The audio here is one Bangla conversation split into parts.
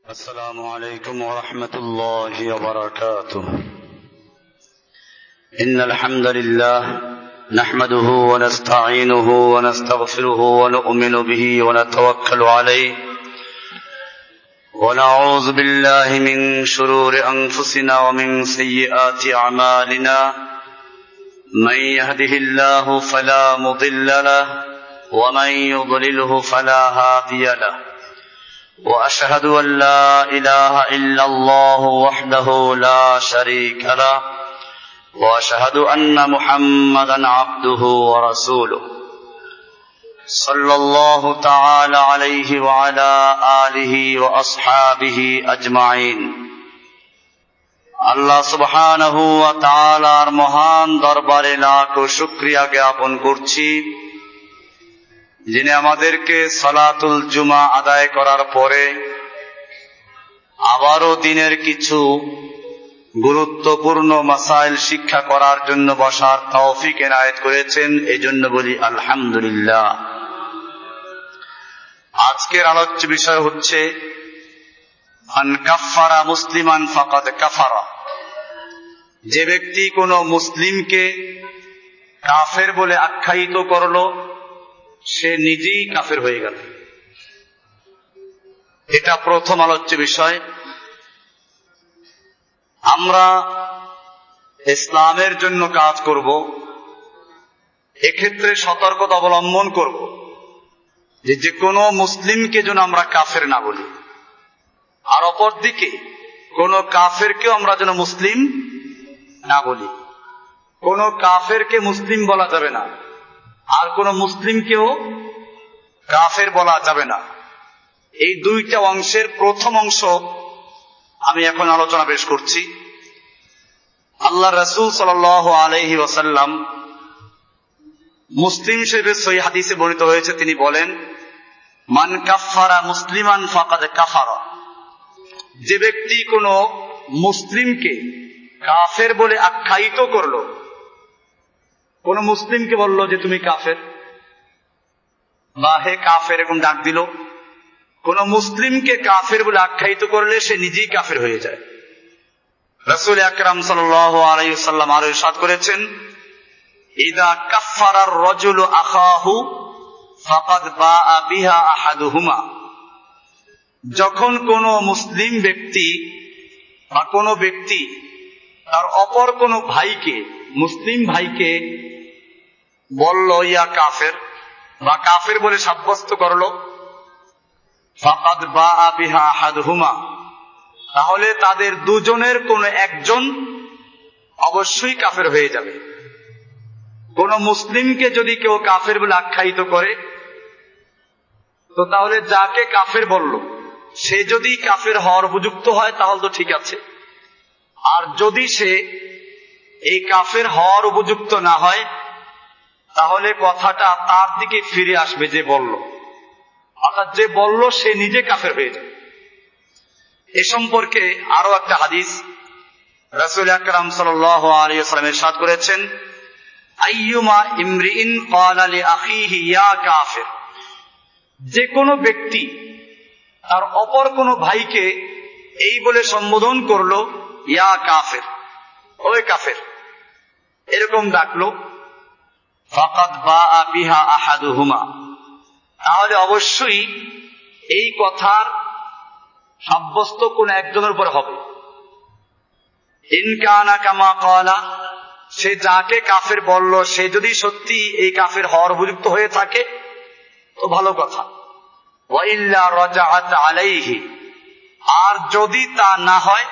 السلام عليكم ورحمة الله وبركاته. إن الحمد لله نحمده ونستعينه ونستغفره ونؤمن به ونتوكل عليه ونعوذ بالله من شرور أنفسنا ومن سيئات أعمالنا. من يهده الله فلا مضل له ومن يضلله فلا هادي له. وأشهد أن لا إله إلا الله وحده لا شريك له وأشهد أن محمدا عبده ورسوله صلى الله تعالى عليه وعلى آله وأصحابه أجمعين. আল্লাহ সুবহানাহু ওয়া তাআলার মহান দরবারে লাখ শুকরিয়া জ্ঞাপন করছি, যিনি আমাদেরকে সালাতুল জুমা আদায় করার পরে আবারও দিনের কিছু গুরুত্বপূর্ণ মাসাইল শিক্ষা করার জন্য বসার তৌফিক এনায়েত করেছেন। এজন্য বলি আলহামদুলিল্লাহ। আজকের আলোচ্য বিষয় হচ্ছে মান কাফারা মুসলিমান ফাকাদ কাফারা। যে ব্যক্তি কোনো মুসলিমকে কাফের বলে আখ্যায়িত করলো, সে নিজেই কাফের হয়ে গেল। এটা প্রথম আলোচ্য বিষয়। আমরা ইসলামের জন্য কাজ করব, এক্ষেত্রে সতর্কতা অবলম্বন করব যে কোনো মুসলিমকে যেন আমরা কাফের না বলি, আর অপরদিকে কোন কাফেরকেও আমরা যেন মুসলিম না বলি। কোন কাফেরকে মুসলিম বলা যাবে না, আর কোন মুসলিমকেও কাফের বলা যাবে না। এই দুইটা অংশের প্রথম অংশ আমি এখন আলোচনা পেশ করছি। আল্লাহ রাসূল সাল্লাল্লাহু আলাইহি ওয়াসাল্লাম মুসলিম শরীফের সহিহ হাদিসে বর্ণিত হয়েছে, তিনি বলেন, মান কাফারা মুসলিমান ফাকাদ কাফারা। যে ব্যক্তি কোন মুসলিমকে কাফের বলে আখ্যায়িত করলো, কোন মুসলিমকে বলল যে তুমি কাফের বা হে কাফের এরকম ডাক দিল, কোন মুসলিমকে কাফের বলে আখ্যায়িত করলে সে নিজেই কাফের হয়ে যায়। রাসূল আকরাম সাল্লাল্লাহু আলাইহি ওয়াসাল্লাম আরো ইরশাদ করেছেন, ইযা কাফফারার রাজুলু আখাহু ফাকাদ বাআ বিহা আহাদুহুমা। যখন কোন মুসলিম ব্যক্তি বা কোন ব্যক্তি তার অপর কোন ভাইকে, মুসলিম ভাইকে বলল ইয়া কাফের বা কাফের বলে সাব্যস্ত করলো, ফাকাদ বাআ বিহা আহাদুহুমা, তাহলে তাদের দুজনের কোন একজন অবশ্যই কাফের হয়ে যাবে। কোন মুসলিমকে যদি কেউ কাফের বলে আখ্যায়িত করে, তো তাহলে যাকে কাফের বলল সে যদি কাফের হওয়ার উপযুক্ত হয় তাহলে তো ঠিক আছে, আর যদি সে এই কাফের হওয়ার উপযুক্ত না হয় তাহলে কথাটা তার দিকে ফিরে আসবে যে বলল, অর্থাৎ যে বলল সে নিজে কাফের হয়ে যাবে। এ সম্পর্কে আরো একটা হাদিস রাসূল আকরাম সাল্লাল্লাহু আলাইহি ওয়াসাল্লাম ইরশাদ করেছেন, আইয়ুমা ইমরিইন ক্বালা লি আখিহি ইয়া কাফির। যে কোনো ব্যক্তি তার অপর কোন ভাইকে এই বলে সম্বোধন করলো, ইয়া কাফের, ওই কাফের, এরকম ডাকলো, ফাকাদ বাআ বিহা আহাদুহুমা, তাহলে অবশ্যই এই কথার সাব্যস্ত কোন একজনের উপর হবে। ইন কানা কামা ক্বালা, সে যাকে কাফের বলল সে যদি সত্যি এই কাফের হওয়ার উপযুক্ত হয়ে থাকে তো ভালো কথা, ওয়া ইল্লা রাজাআত আলাইহি, আর যদি তা না হয়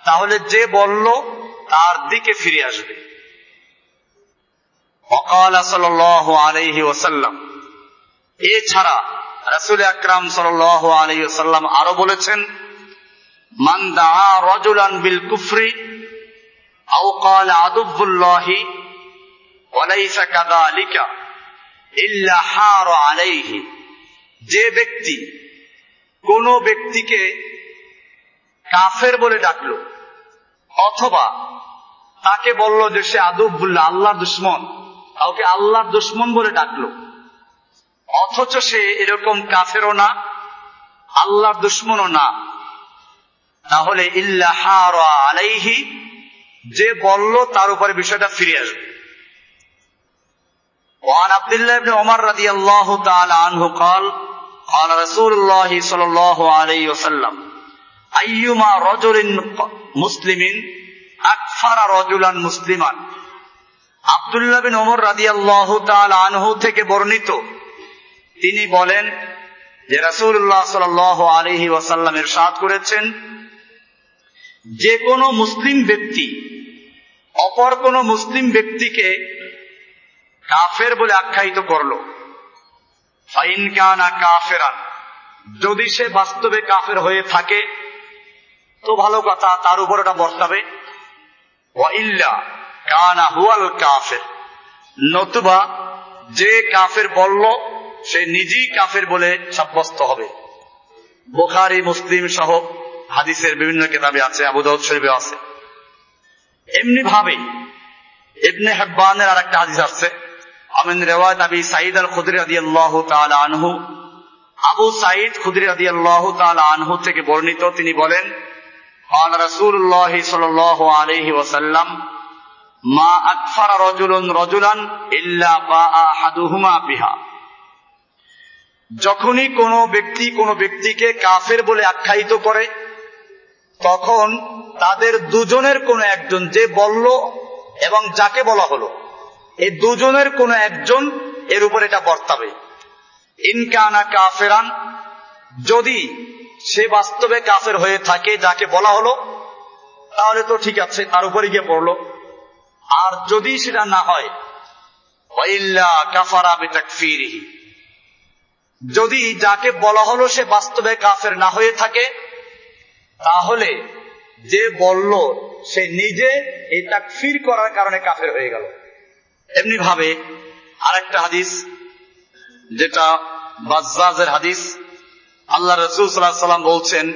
তাহলে যে বলল তার দিকে ফিরে আসবে। ওয়াকালা সাল্লাল্লাহু আলাইহি ওয়াসাল্লাম, এছাড়া রাসূল আকরাম সাল্লাল্লাহু আলাইহি ওয়াসাল্লাম আরো বলেছেন, মান দাআ রাজুলান বিল কুফরি আও ক্বালা আদুবুল্লাহি ওয়া লাইসা কাযালিকা ইল্লা হারা আলাইহি। যে ব্যক্তি কোন ব্যক্তিকে কাফের বলে ডাকলো অথবা তাকে বলল যে সে আদুবুল্লাহ, আল্লাহর দুশমন, কাউকে আল্লাহর দুশমন বলে ডাকলো, অথচ সে এরকম কাফেরও না আল্লাহর দুশমনও না, তাহলে ইল্লা হারা আলাইহি, যে বলল তার উপরে বিষয়টা ফিরে আসবে। وعن عبد الله بن عمر رضي الله تعالى عنه قال قال رسول الله صلى الله عليه وسلم أيما رجل مسلم أكفر رجلا مسلما। আব্দুল্লাহ বিন ওমর রাদিয়াল্লাহু তাআলা আনহু থেকে বর্ণিত, তিনি বলেন যে রাসূলুল্লাহ সাল্লাল্লাহু আলাইহি ওয়াসাল্লাম ইরশাদ করেছেন, যে কোনো মুসলিম ব্যক্তি অপর কোন মুসলিম ব্যক্তিকে কাফের বলে আখ্যায়িত করলো, ফাইন কানা কাফেরান, যদি সে বাস্তবে কাফের হয়ে থাকে তো ভালো কথা, তার উপর এটা বর্তাবে। ওয়া ইল্লা কানা হুয়াল কাফের, নতুবা যে কাফের বলল সে নিজেই কাফের বলে সাব্যস্ত হবে। বুখারী মুসলিম সহ হাদিসের বিভিন্ন কিতাবে আছে, আবু দাউদ শরীফে আছে। এমনি ভাবে ইবনে হিব্বানের আরেকটা হাদিস আছে, আমিন রিওয়ায়াত আবি সাঈদ আল খুদরি রাদিয়াল্লাহু তাআলা আনহু, আবু সাঈদ খুদরি রাদিয়াল্লাহু তাআলা আনহু থেকে বর্ণিত, তিনি বলেন, قال رسول الله صلى الله عليه وسلم ما أكفر رجل رجلا إلا باء أحدهما بها। যখনই কোনো ব্যক্তি কোনো ব্যক্তিকে কাফের বলে আখ্যায়িত করে, তখন তাদের দুজনের কোনো একজন, যে বলল এবং যাকে বলা হলো, এই দুজনের কোনো একজন এর উপর এটা বর্তাবে। ইনকানা কাফেরান, যদি সে বাস্তবে কাফের হয়ে থাকে যাকে বলা হলো, তাহলে তো ঠিক আছে, তার উপরে গিয়ে পড়লো। আর যদি সেটা না হয়, ওয়াইল্লা কাফারা বিতাকফিরিহি, যদি যাকে বলা হলো সে বাস্তবে কাফের না হয়ে থাকে, তাহলে যে বলল সে নিজে এই তাকফির করার কারণে কাফের হয়ে গেল। এমনি ভাবে আরেকটা হাদিস, যেটা বাজ্জাজের হাদিস, আল্লাহ রাসূল সাল্লাল্লাহু আলাইহি ওয়াসাল্লাম বলছেন,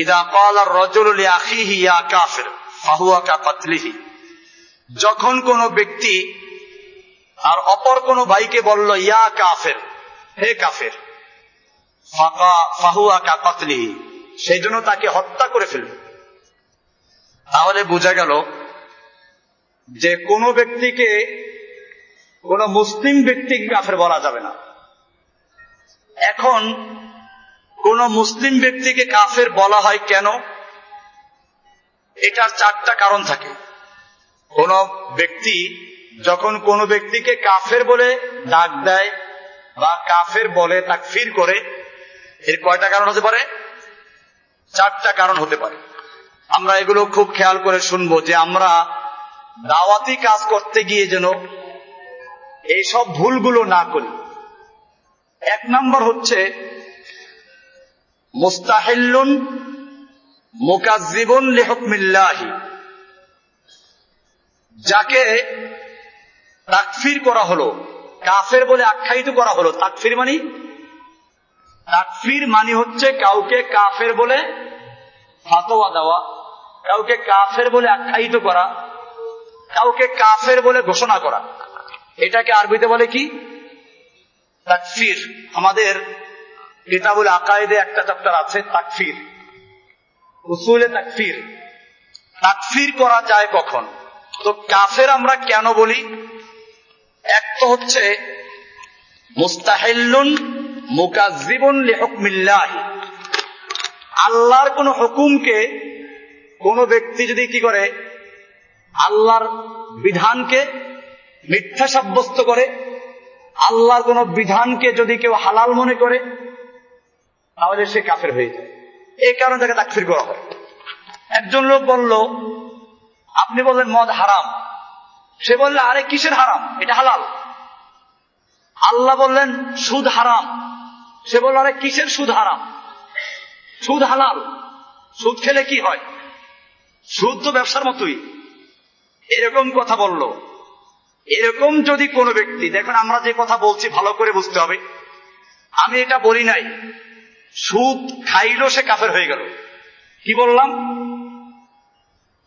ইযা ক্বালা আর-রাজুলু লিআখিহি ইয়া কাফির ফাহুয়া কাকতলিহি, যখন কোন ব্যক্তি আর অপর কোন ভাইকে বলল ইয়া কাফির, হে কাফির, ফাহুয়া কাকতলিহি, সেই জন্য তাকে হত্যা করে ফেলবে। তাহলে বোঝা গেল যে কোন ব্যক্তিকে, কোন মুসলিম ব্যক্তিকে কাফের বলা যাবে না। এখন কোন মুসলিম ব্যক্তিকে কাফের বলা হয় কেন? এটার চারটা কারণ থাকে। কোন ব্যক্তি যখন কোন ব্যক্তিকে কাফের বলে ডাক দেয় বা কাফের বলে তাকফির করে, এর কয়টা কারণ হতে পারে? চারটা কারণ হতে পারে। আমরা এগুলো খুব খেয়াল করে শুনবো, যে আমরা দাওয়াতি কাজ করতে গিয়ে যেন এইসব ভুলগুলো না করি। এক নম্বর হচ্ছে মুস্তাহিল্লুন মুকাজ্জিবুন লিহুকমিল্লাহি, যাকে তাকফির করা হলো, কাফের বলে আখ্যায়িত করা হলো। তাকফির মানে হচ্ছে কাউকে কাফের বলে ফতোয়া দেওয়া, কাউকে কাফের বলে আখ্যায়িত করা, কাউকে কাফের বলে ঘোষণা করা। এটাকে আরবিতে বলে কি? তাকফির। আমাদের কিতাবুল আকায়েদে একটা চ্যাপ্টার আছে তাকফির, উসুলে তাকফির। তাকফির করা যায় কখন? তো কাফের আমরা কেন বলি? এক তো হচ্ছে মুস্তাহিল্লুন মুকাজ্জিবুন লিহুকমিল্লাহি, আল্লাহর কোন হুকুমকে কোন ব্যক্তি যদি কি করে, আল্লাহর বিধানকে মিথ্যা সাব্যস্ত করে, আল্লাহর কোন বিধানকে যদি কেউ হালাল মনে করে, তাহলে সে কাফের হয়ে যায়। এই কারণে তাকে তাকফির করা হয়। একজন লোক বলল, আপনি বললেন মদ হারাম, সে বলল আরে কিসের হারাম, এটা হালাল। আল্লাহ বললেন সুদ হারাম, সে বলল আরে কিসের সুদ হারাম, সুদ হালাল। সুদ খেলে কি হয়? সুদ তো ব্যবসার মতোই। এরকম কথা বলল। এরকম যদি কোনো ব্যক্তি, দেখেন আমরা যে কথা বলছি ভালো করে বুঝতে হবে, আমি এটা বলি নাই সুদ খাইলো সে কাফের হয়ে গেল। কি বললাম?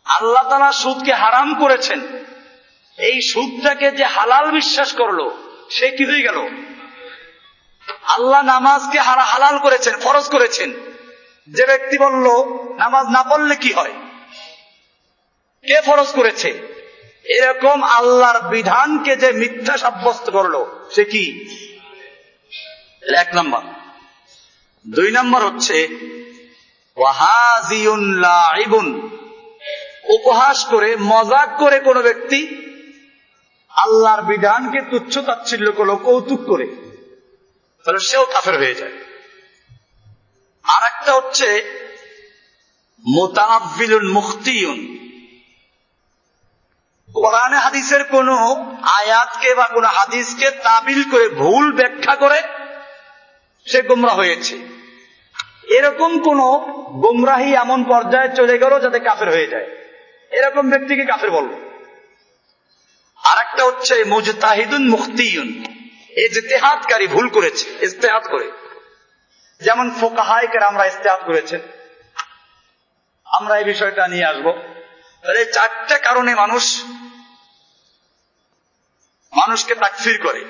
আল্লাহ তাআলা সুদকে হারাম করেছেন, এই সুদটাকে যে হালাল বিশ্বাস করলো সে কি হয়ে গেল? আল্লাহ নামাজকে হালাল করেছেন, ফরজ করেছেন, যে ব্যক্তি বলল নামাজ না পড়লে কি হয়, কে ফরজ করেছে, এরকম আল্লাহর বিধানকে যে মিথ্যা সাব্যস্ত করলো সে কি? 1 নম্বর। 2 নম্বর হচ্ছে ওয়াহাজিউন লাইবুন, উপহাস করে মজাক করে কোন ব্যক্তি আল্লাহর বিধানকে তুচ্ছ তাচ্ছিল্য করলো, কৌতুক করে, তাহলে সেও কাফের হয়ে যায়। আর একটা হচ্ছে মুতাআব্বিলুন মুখতিউন, কোরআনে হাদিসের কোন আয়াতকে বা কোন হাদিসকে তাবিল করে ভুল ব্যাখ্যা করে সে গোমরাহ হয়েছে। এরকম কোন গোমরাহি এমন পর্যায়ে চলে গেল যাতে কাফের হয়ে যায়, এরকম ব্যক্তিকে কাফের বলবো। আর একটা হচ্ছে মুজতাহিদুন মুখতিউন, ইজতিহাদকারী, ভুল করেছে, ইজতিহাদ করে, যেমন ফুকাহায়ে কেরামরা ইজতিহাদ করেছেন, আমরা এই বিষয়টা নিয়ে আসবো। তাহলে এই 4টা কারণে মানুষকে তাকফির করে।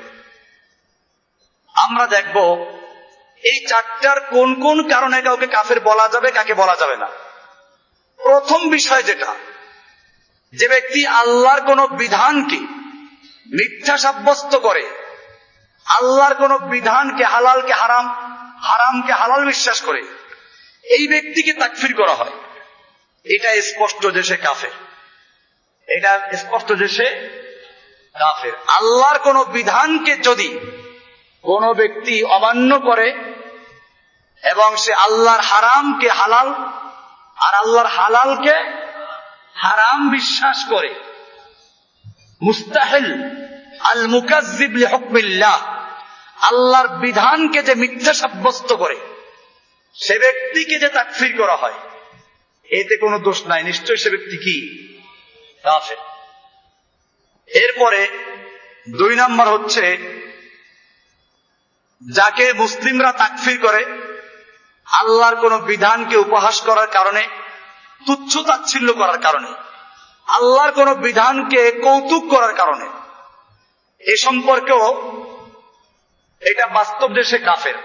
আমরা দেখব এই 4টার কোন কোন কারণে কাউকে কাফের বলা যাবে, কাকে বলা যাবে না। প্রথম বিষয় যেটা, যে ব্যক্তি আল্লাহর কোন বিধানকে মিথ্যা সাব্যস্ত করে, আল্লাহর কোন বিধানকে, হালালকে হারাম, হারামকে হালাল বিশ্বাস করে, এই ব্যক্তিকে তাকফির করা হয়। এটা স্পষ্ট যে সে কাফের, এটা স্পষ্ট যে সে কাফের। আল্লাহর কোন বিধানকে যদি কোন ব্যক্তি অমান্য করে এবং সে আল্লাহর হারামকে হালাল আর আল্লাহর হালালকে হারাম বিশ্বাস করে, মুস্তাহিল আল মুকাজ্জিব লিহুকমিল্লাহ, আল্লাহর বিধানকে যে মিথ্যা সাব্যস্ত করে, সে ব্যক্তিকে যে তাকফির করা হয়, এতে কোনো দোষ নাই, নিশ্চয় সে ব্যক্তি কি? কাফের। এরপরে 2 নম্বর হচ্ছে যাকে মুসলিমরা তাকফির করে আল্লাহর কোন বিধানকে উপহাস করার কারণে, তুচ্ছ তাচ্ছিল্য করার কারণে, আল্লাহর কোন বিধানকে কৌতুক করার কারণে, এ সম্পর্কেও এটা বাস্তব যে সে কাফের।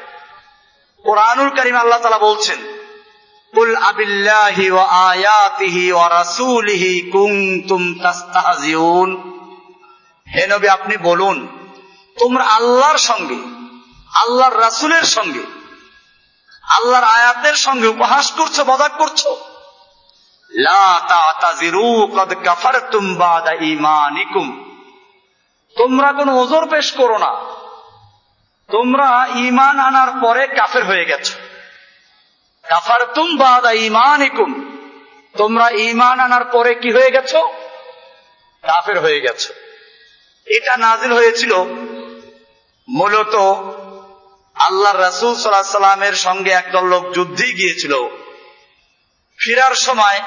কোরআনুল কারীম আল্লাহ তাআলা বলছেন, কুল আবিল্লাহি ওয়া আয়াতিহি ওয়া রাসূলিহি কুনতুম তাস্তাহজিউন, হে নবী আপনি বলুন তোমরা আল্লাহর সঙ্গে, আল্লাহর রাসূলের সঙ্গে, আল্লাহর আয়াতের সঙ্গে উপহাস করছো, মজাক করছো। লা তা'তাযিরু ক্বাদ কাফারতুম বা'দা ঈমানিকুম, তোমরা কোনো ওযর পেশ করো না, তোমরা ঈমান আনার পরে কাফের হয়ে গেছো। কাফারতুম বা'দা ঈমানিকুম, তোমরা ঈমান আনার পরে কি হয়ে গেছো? কাফের হয়ে গেছো। এটা নাজিল হয়েছিল মূলত আল্লাহর রাসূল সাল্লাল্লাহু আলাইহি সাল্লামের সঙ্গে একদল লোক যুদ্ধে গিয়েছিল। ফিরার সময়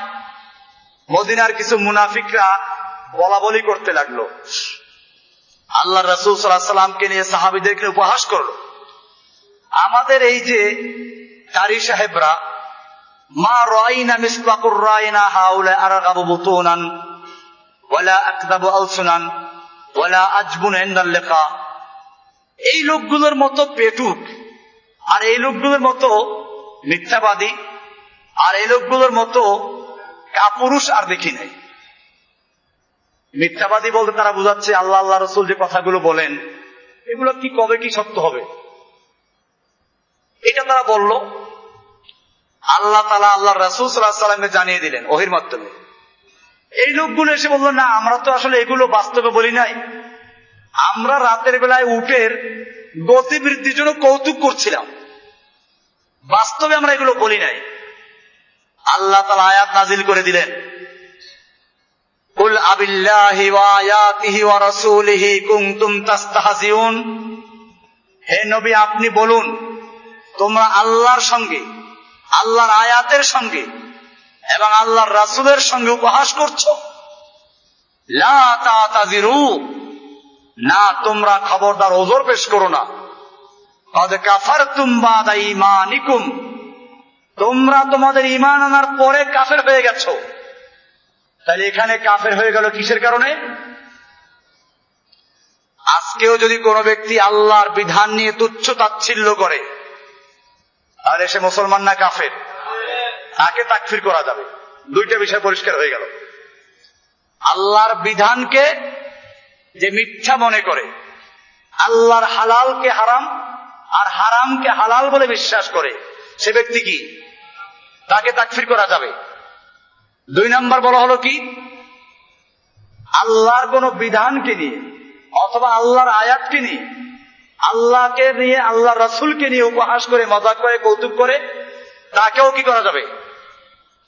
মদিনার কিছু মুনাফিকরা বলাবলি করতে লাগলো, আল্লাহর রাসূল সাল্লাল্লাহু আলাইহি সাল্লামকে নিয়ে সাহাবীদেরকে উপহাস করলো, আমাদের এই যে কারি সাহেবরা, মা রাইনা মিসবাকুর রাইনা হাউলা আরগাবু বুতুনান ওয়ালা আকদাবু আলসুনান ওয়ালা আজবুন ইনদাল লিকা, এই লোকগুলোর মতো পেটুক আর এই লোকগুলোর মতো মিথ্যাবাদী আর এই লোকগুলোর মতো কাপুরুষ আর দেখি নাই। মিথ্যাবাদী বলতে তারা বুঝাচ্ছে আল্লাহ আল্লাহ রাসূল যে কথাগুলো বলেন এগুলো কি কবে কি সত্য হবে, এটা তারা বলল। আল্লাহ তাআলা আল্লাহর রাসূল সাল্লাল্লাহু আলাইহি সাল্লামকে জানিয়ে দিলেন ওহীর মাধ্যমে। এই লোকগুলো এসে বলল, না আমরা তো আসলে এগুলো বাস্তবে বলি নাই, আমরা রাতের বেলায় উটের গতি বৃদ্ধির জন্য কৌতুক করছিলাম, বাস্তবে আমরা এগুলো বলি নাই। আল্লাহ তাআলা আয়াত নাজিল করে দিলেন, কুল আবিল্লাহি ওয়া আয়াতিহি ওয়া রাসূলিহি কুনতুম তাস্তাহজিউন, হে নবী আপনি বলুন তোমরা আল্লাহর সঙ্গে, আল্লাহর আয়াতের সঙ্গে এবং আল্লাহর রাসূলের সঙ্গে উপহাস করছো। লা তা'তাযিরু, না তোমরা খবরদার ওযর পেশ করো না। ক্বাদ কাফারতুম বা'দা ঈমানিকুম, তোমরা তোমাদের ঈমান আনার পরে কাফের হয়ে গেছো। তাহলে এখানে কাফের হয়ে গেল কিসের কারণে? আজকেও যদি কোনো ব্যক্তি আল্লাহর বিধান নিয়ে তুচ্ছ তাচ্ছিল্য করে তাহলে সে মুসলমান না কাফের? তাকে তাকফির করা যাবে। দুইটা বিষয় পরিষ্কার হয়ে গেল। আল্লাহর বিধানকে যে মিথ্যা মনে করে, আল্লাহর হালালকে হারাম আর হারামকে হালাল বলে বিশ্বাস করে, সে ব্যক্তি কি? তাকে তাকফির করা যাবে। 2 নাম্বার বলা হলো কি? আল্লাহর কোন বিধানকে নিয়ে অথবা আল্লাহর আয়াতকে নিয়ে, আল্লাহকে নিয়ে, আল্লাহ রাসূলকে নিয়ে উপহাস করে, মজাক করে, কৌতুক করে, তাকেও কি করা যাবে?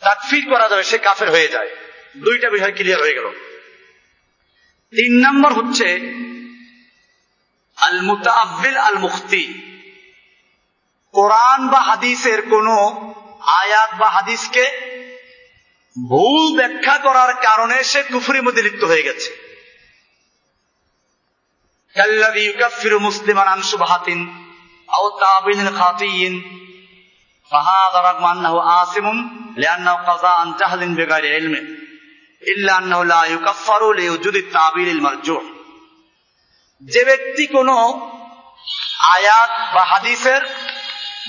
তাকফির করা যাবে, সে কাফের হয়ে যায়। দুইটা বিষয় ক্লিয়ার হয়ে গেল। 3 নাম্বার হচ্ছে আল মুতাআব্বিল আল মুখতি। কোরআন বা হাদিসের কোন আয়াত বা হাদিসকে ভুল ব্যাখ্যা করার কারণে সে কুফরির মধ্যে লিপ্ত হয়ে গেছে। কাল্লাযী ইউকাফিরু মুসলিমান আন শুবহাতিন আও তাবিলিন খাতিয়িন ফাহাযা রাগম আন্নাহু আসিমুন লিআন্নাহু কাযা আন জাহলিন বিগাইরি ইলমিন ইল্লা আন্নাহু লা ইউকাফফারু লিউজুদি তাবিলিল মারজুহ। যে ব্যক্তি কোন আয়াত বা হাদিসের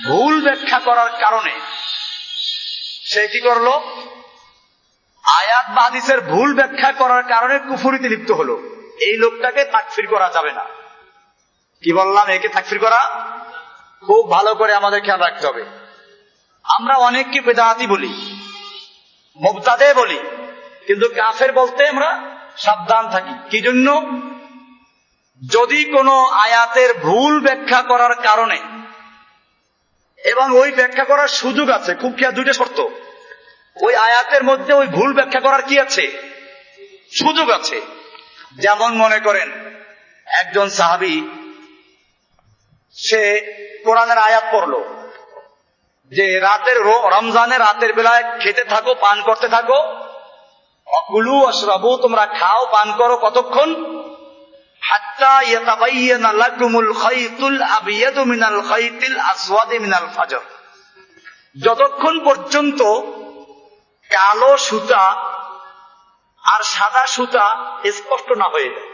ভুল ব্যাখ্যা করার কারণে সে কি করলো? আয়াত বা হাদিসের ভুল ব্যাখ্যা করার কারণে কুফরিতে লিপ্ত হলো, এই লোকটাকে তাকফির করা যাবে না। কি বললাম? একে তাকফির করা খুব ভালো করে আমাদের খেয়াল রাখতে হবে। আমরা অনেককে বেদাতি বলি, মুবতাদে বলি, কিন্তু কাফের বলতে আমরা সাবধান থাকি। কি জন্য? যদি কোনো আয়াতের ভুল ব্যাখ্যা করার কারণে, এবং ওই ব্যাখ্যা করার সুযোগ আছে, খুব খেয়াল, 2টা শর্ত। ওই আয়াতের মধ্যে ওই ভুল ব্যাখ্যা করার কি আছে? সুযোগ আছে। যেমন মনে করেন একজন সাহাবী, সে কোরআনের আয়াত পড়লো যে রমজানের রাতের বেলায় খেতে থাকো, পান করতে থাকো, অকুলু অশরাবু, তোমরা খাও পান করো, কতক্ষণ? হাত্তা ইয়াতাবায়্যানা লাকুমুল খাইতুল আবিয়াদু মিনাল খাইতিল আসওয়াদি মিনাল ফাজর, যতক্ষণ পর্যন্ত কালো সুতা আর সাদা সুতা স্পষ্ট না হয়ে যায়।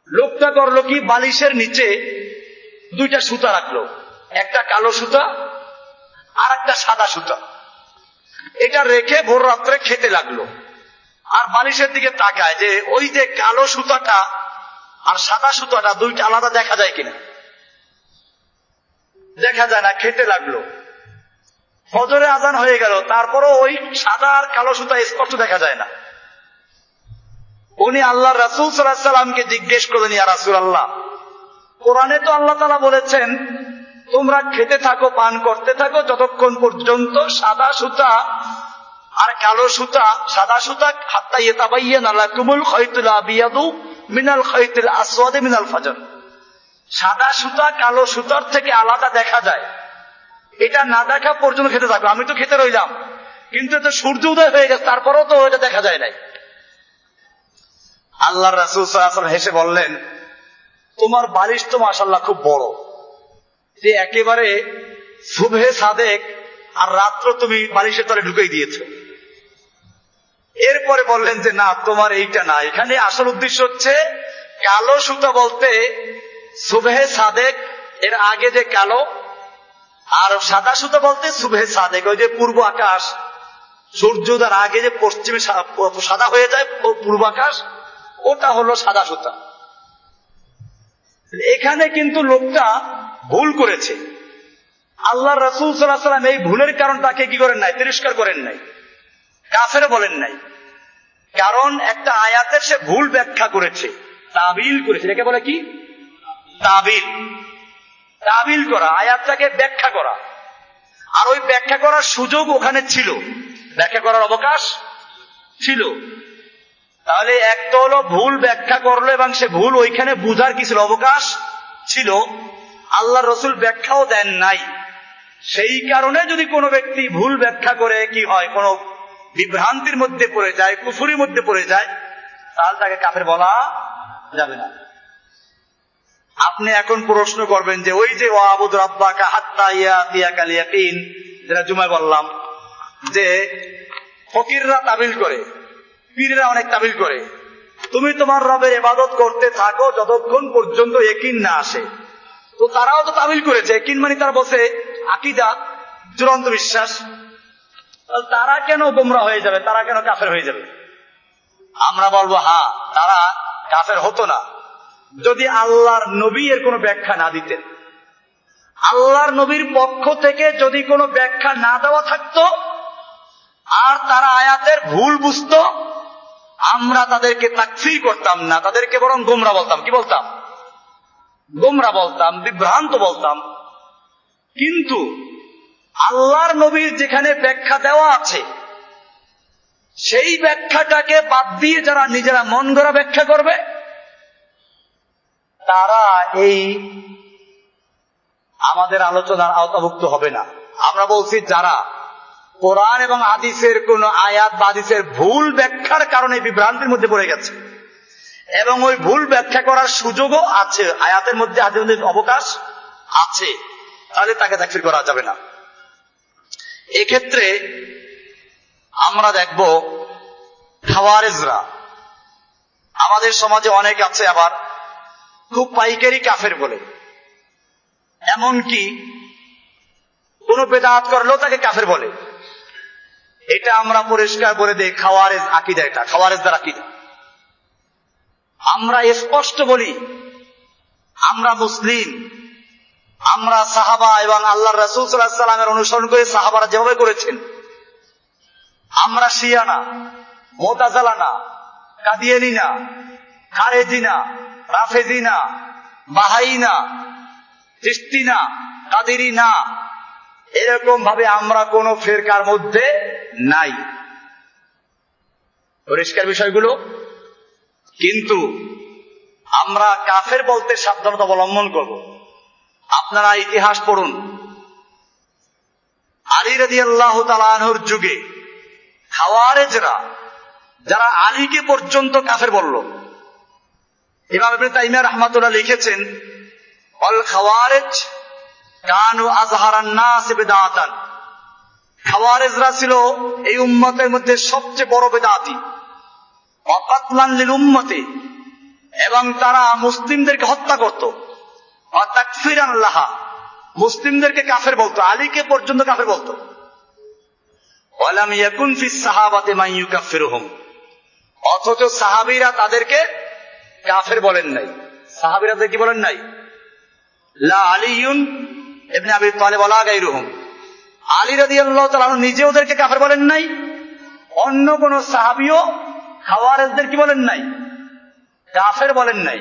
লোকটা করলো কি? বালিশের নিচে 2টা সুতা রাখলো, একটা কালো সুতা আর একটা সাদা সুতা। এটা রেখে ভোর রাত্রে খেতে লাগলো, আর বালিশের দিকে তাকায় যে ওই যে কালো সুতাটা আর সাদা সুতাটা 2টা আলাদা দেখা যায় কিনা। দেখা যায় না, খেতে লাগলো। ফজরে আজান হয়ে গেল, তারপরও ওই সাদা আর কালো সুতা স্পষ্ট দেখা যায় না। উনি আল্লাহ রাসূল সাল্লাল্লাহু আলাইহি সাল্লামকে জিজ্ঞেস করলেন, ইয়া রাসূলুল্লাহ, কোরআনে তো আল্লাহ তাআলা বলেছেন তোমরা খেতে থাকো, পান করতে থাকো, যতক্ষণ পর্যন্ত সাদা সুতা আর কালো সুতা, সাদা সুতা হাত্তা ইয়াতাবায়্যানা লাকুমুল খাইতুল আবিয়াদু মিনাল খাইতিল আসওয়াদি মিনাল ফাজর, সাদা সুতা কালো সুতার থেকে আলাদা দেখা যায়, এটা না দেখা পর্যন্ত খেতে থাকো। আমি তো খেতে রইলাম, কিন্তু এটা সূর্য উদয় হয়ে গেছে, তারপরেও তো এটা দেখা যায় নাই। আল্লাহ রাসূল সাল্লাল্লাহু আলাইহি ওয়াসাল্লাম হেসে বললেন, তোমার বালিশ তো মাশাআল্লাহ খুব বড়, যে একেবারে সুবহে সাদেক আর রাত্র তুমি বালিশের তলে ঢুকিয়ে দিয়েছ। এরপরে বললেন যে না, তোমার এইটা না, এখানে আসল উদ্দেশ্য হচ্ছে কালো সুতা বলতে সুবহে সাদেক এর আগে যে কালো, আর সাদা সুতা বলতে সুবহে সাদেক, ওই যে পূর্ব আকাশ সূর্যোদয়ের আগে যে পশ্চিমে সাদা হয়ে যায় পূর্ব আকাশ, ওটা হলো সাদা সুতা। এখানে কিন্তু লোকটা ভুল করেছে। আল্লাহ রাসূল সাল্লাল্লাহু আলাইহি ওয়াসাল্লাম এই ভুলের কারণ তাকে কি করেন নাই? তিরস্কার করেন নাই, কাফের বলেন নাই। কারণ একটা আয়াতের সে ভুল ব্যাখ্যা করেছে, তাবিল করেছে। এটাকে বলে কি? তাবিল। তাবিল করা, আয়াতটাকে ব্যাখ্যা করা। আর ওই ব্যাখ্যা করার সুযোগ ওখানে ছিল, ব্যাখ্যা করার অবকাশ ছিল। তাহলে একটা হলো ভুল ব্যাখ্যা করলো এবং সে ভুল ওইখানে বুঝার কি ছিল? অবকাশ ছিল। আল্লাহ রসুল ব্যাখ্যাও দেন নাই। সেই কারণে যদি কোনো ব্যক্তি ভুল ব্যাখ্যা করে কি হয়, কোনো বিভ্রান্তির মধ্যে পড়ে যায়, কুফরির মধ্যে পড়ে যায়, তাহলে তাকে কাফের বলা যাবে না। আপনি এখন প্রশ্ন করবেন যে ওই যে ওয়াবুদ রাব্বাকা হাত্তা ইয়াতিয়াকাল ইয়াকিন, যেটা জুমায় বললাম যে ফকিররা তাবিল করে, পীররা অনেক তাবিল করে, তুমি তোমার রবের ইবাদত করতে থাকো যতক্ষণ পর্যন্ত ইয়াকিন না আসে। তো তারাও তো তাবিল করেছে। ইয়াকিন মানে তারা বসে আকীদা, চূড়ান্ত বিশ্বাস, তারা কেন গোমরাহ হয়ে যাবে, তারা কেন কাফের হয়ে যাবে? আমরা বলবো হ্যাঁ, তারা কাফের হতো না যদি আল্লাহর নবী এর কোনো ব্যাখ্যা না দিতেন। আল্লাহর নবীর পক্ষ থেকে যদি কোনো ব্যাখ্যা না দেওয়া থাকতো আর তারা আয়াতের ভুল বুঝতো, আমরা তাদেরকে তাকফীর করতাম না, তাদেরকে বরং গোমরাহ বলতাম। কি বলতাম? গোমরাহ বলতাম, বিভ্রান্ত বলতাম। কিন্তু আল্লাহর নবীর যেখানে ব্যাখ্যা দেওয়া আছে সেই ব্যাখ্যাটাকে বাদ দিয়ে যারা নিজেরা মন গড়া ব্যাখ্যা করবে, তারা এই আমাদের আলোচনার আওতাভুক্ত হবে না। আমরা বলছি যারা কোরআন এবং হাদিসের কোন আয়াত বা হাদিসের ভুল ব্যাখ্যার কারণে বিভ্রান্তির মধ্যে পড়ে গেছে এবং ওই ভুল ব্যাখ্যা করার সুযোগও আছে, আয়াতের মধ্যে হাদিসের অবকাশ আছে, তাহলে তাকে তাকফীর করা যাবে না। এক্ষেত্রে আমরা দেখব খাওয়ারেজরা আমাদের সমাজে অনেক আছে, আবার খুব পাইকারি কাফের বলে, এমনকি কোন বেদাত করলেও তাকে কাফের বলে। এটা আমরা পরিষ্কার করে দেই খাওয়ারেজ আকীদা, এটা খাওয়ারেজদের আকীদা। আমরা স্পষ্ট বলি আমরা মুসলিম, আমরা সাহাবা এবং আল্লাহর রাসূল সাল্লাল্লাহু আলাইহি ওয়াসাল্লামের অনুসরণ করে সাহাবারা যেভাবে করেছেন, আমরা শিয়া না, মুতাজিলা না, কাদিয়ানী না, খারেজি না, রাফেজি না, বাহাই না, চিশতি না, কাদেরি না, এরকম ভাবে আমরা কোন ফিরকার মধ্যে নাই। পরিষ্কার বিষয়গুলো। কিন্তু আমরা কাফের বলতে সাবধানতা অবলম্বন করব। আপনারা ইতিহাস পড়ুন, আলী রাদিয়াল্লাহু তাআলা আনহুর যুগে খাওয়ারেজরা যারা আলীকে পর্যন্ত কাফের বলল, ইমাম ইবনে তাইমিয়া রাহমাতুল্লাহ লিখেছেন, আল খাওয়ারেজ কানু আযহারান নাস বিদআতান, খাওয়ারেজরা ছিল এই উম্মতের মধ্যে সবচেয়ে বড় বিদআতি, ওয়া কাতলান লিল উম্মতি, এবং তারা মুসলিমদেরকে হত্যা করত, ওয়া তাকফিরান লাহা, মুসলিমদেরকে কাফের বলতো, আলীকে পর্যন্ত কাফের বলতো। ওয়ালাম ইয়াকুন ফিস সাহাবাতি মান ইউকাফিরুহুম, অথচ সাহাবীরা তাদেরকে কাফের বলেন নাই। সাহাবীরা কি বলেন নাই? লা আলিয়ুন ইবনে আবি তালিব ওয়ালা গায়রুহুম, আলী রাদিয়াল্লাহু তাআলা নিজে ওদেরকে কাফের বলেন নাই, অন্য কোন সাহাবীও খাওয়ারেজদের কি বলেন নাই? কাফের বলেন নাই।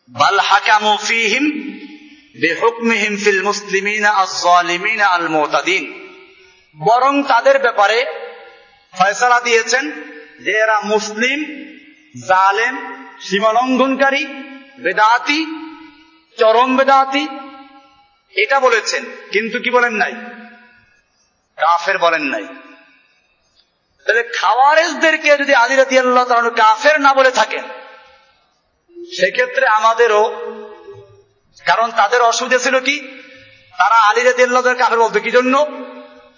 বাল হাকামু ফীহিম বিহুকমিহিম ফিল মুসলিমিনা আয-যালিমিনা আল-মুতাদিন, বরং তাদের ব্যাপারে ফয়সালা দিয়েছেন যে এরা মুসলিম, জালেম, সীমালঙ্ঘনকারী, বেদাতি, চরম বেদাতি, এটা বলেছেন। কিন্তু কি বলেন নাই? কাফের বলেন নাই। তাহলে খাওয়ারেজদেরকে যদি আলী রাদিয়াল্লাহু তাআলা কাফের না বলে থাকেন, সেক্ষেত্রে আমাদেরও, কারণ তাদের অসুবিধা ছিল কি, তারা আলী রাদিয়াল্লাহু তাআলা কাফের বলতো কি জন্য?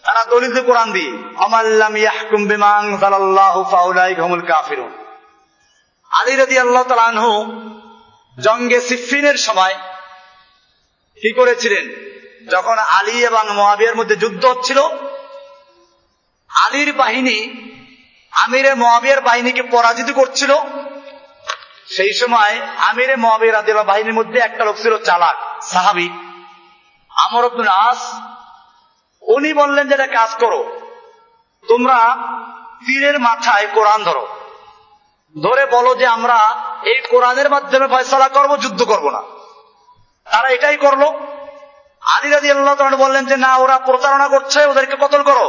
তারা দলিল কোরআন দিয়ে আমাল্লাম ইয়াহকুম বিমা আনজালাল্লাহু ফাউলাইকা হুমুল কাফিরুন। আলী রাদিয়াল্লাহু তাআলা আনহু জঙ্গে সিফফিনের সময় কি করেছিলেন? যখন আলী এবং মুয়াবিয়ার মধ্যে যুদ্ধ হচ্ছিল, আলীর বাহিনী আমিরে মুয়াবিয়ার বাহিনীকে পরাজিত করছিল। সেই সময় আমিরে মুয়াবিয়া রাদিয়াল্লাহু বাহিনীর মধ্যে একটা লোক ছিল চালাক সাহাবী, আমর ইবনে আস। উনি বললেন যে একটা কাজ করো, তোমরা তীরের মাথায় কোরআন ধরো, ধরে বলো যে আমরা এই কোরআনের মাধ্যমে ফয়সালা করব, যুদ্ধ করব না। তারা এটাই করলো। আলী রাদিয়াল্লাহু তাআলা বললেন যে না, ওরা প্রতারণা করছে, ওদেরকে কতল করো।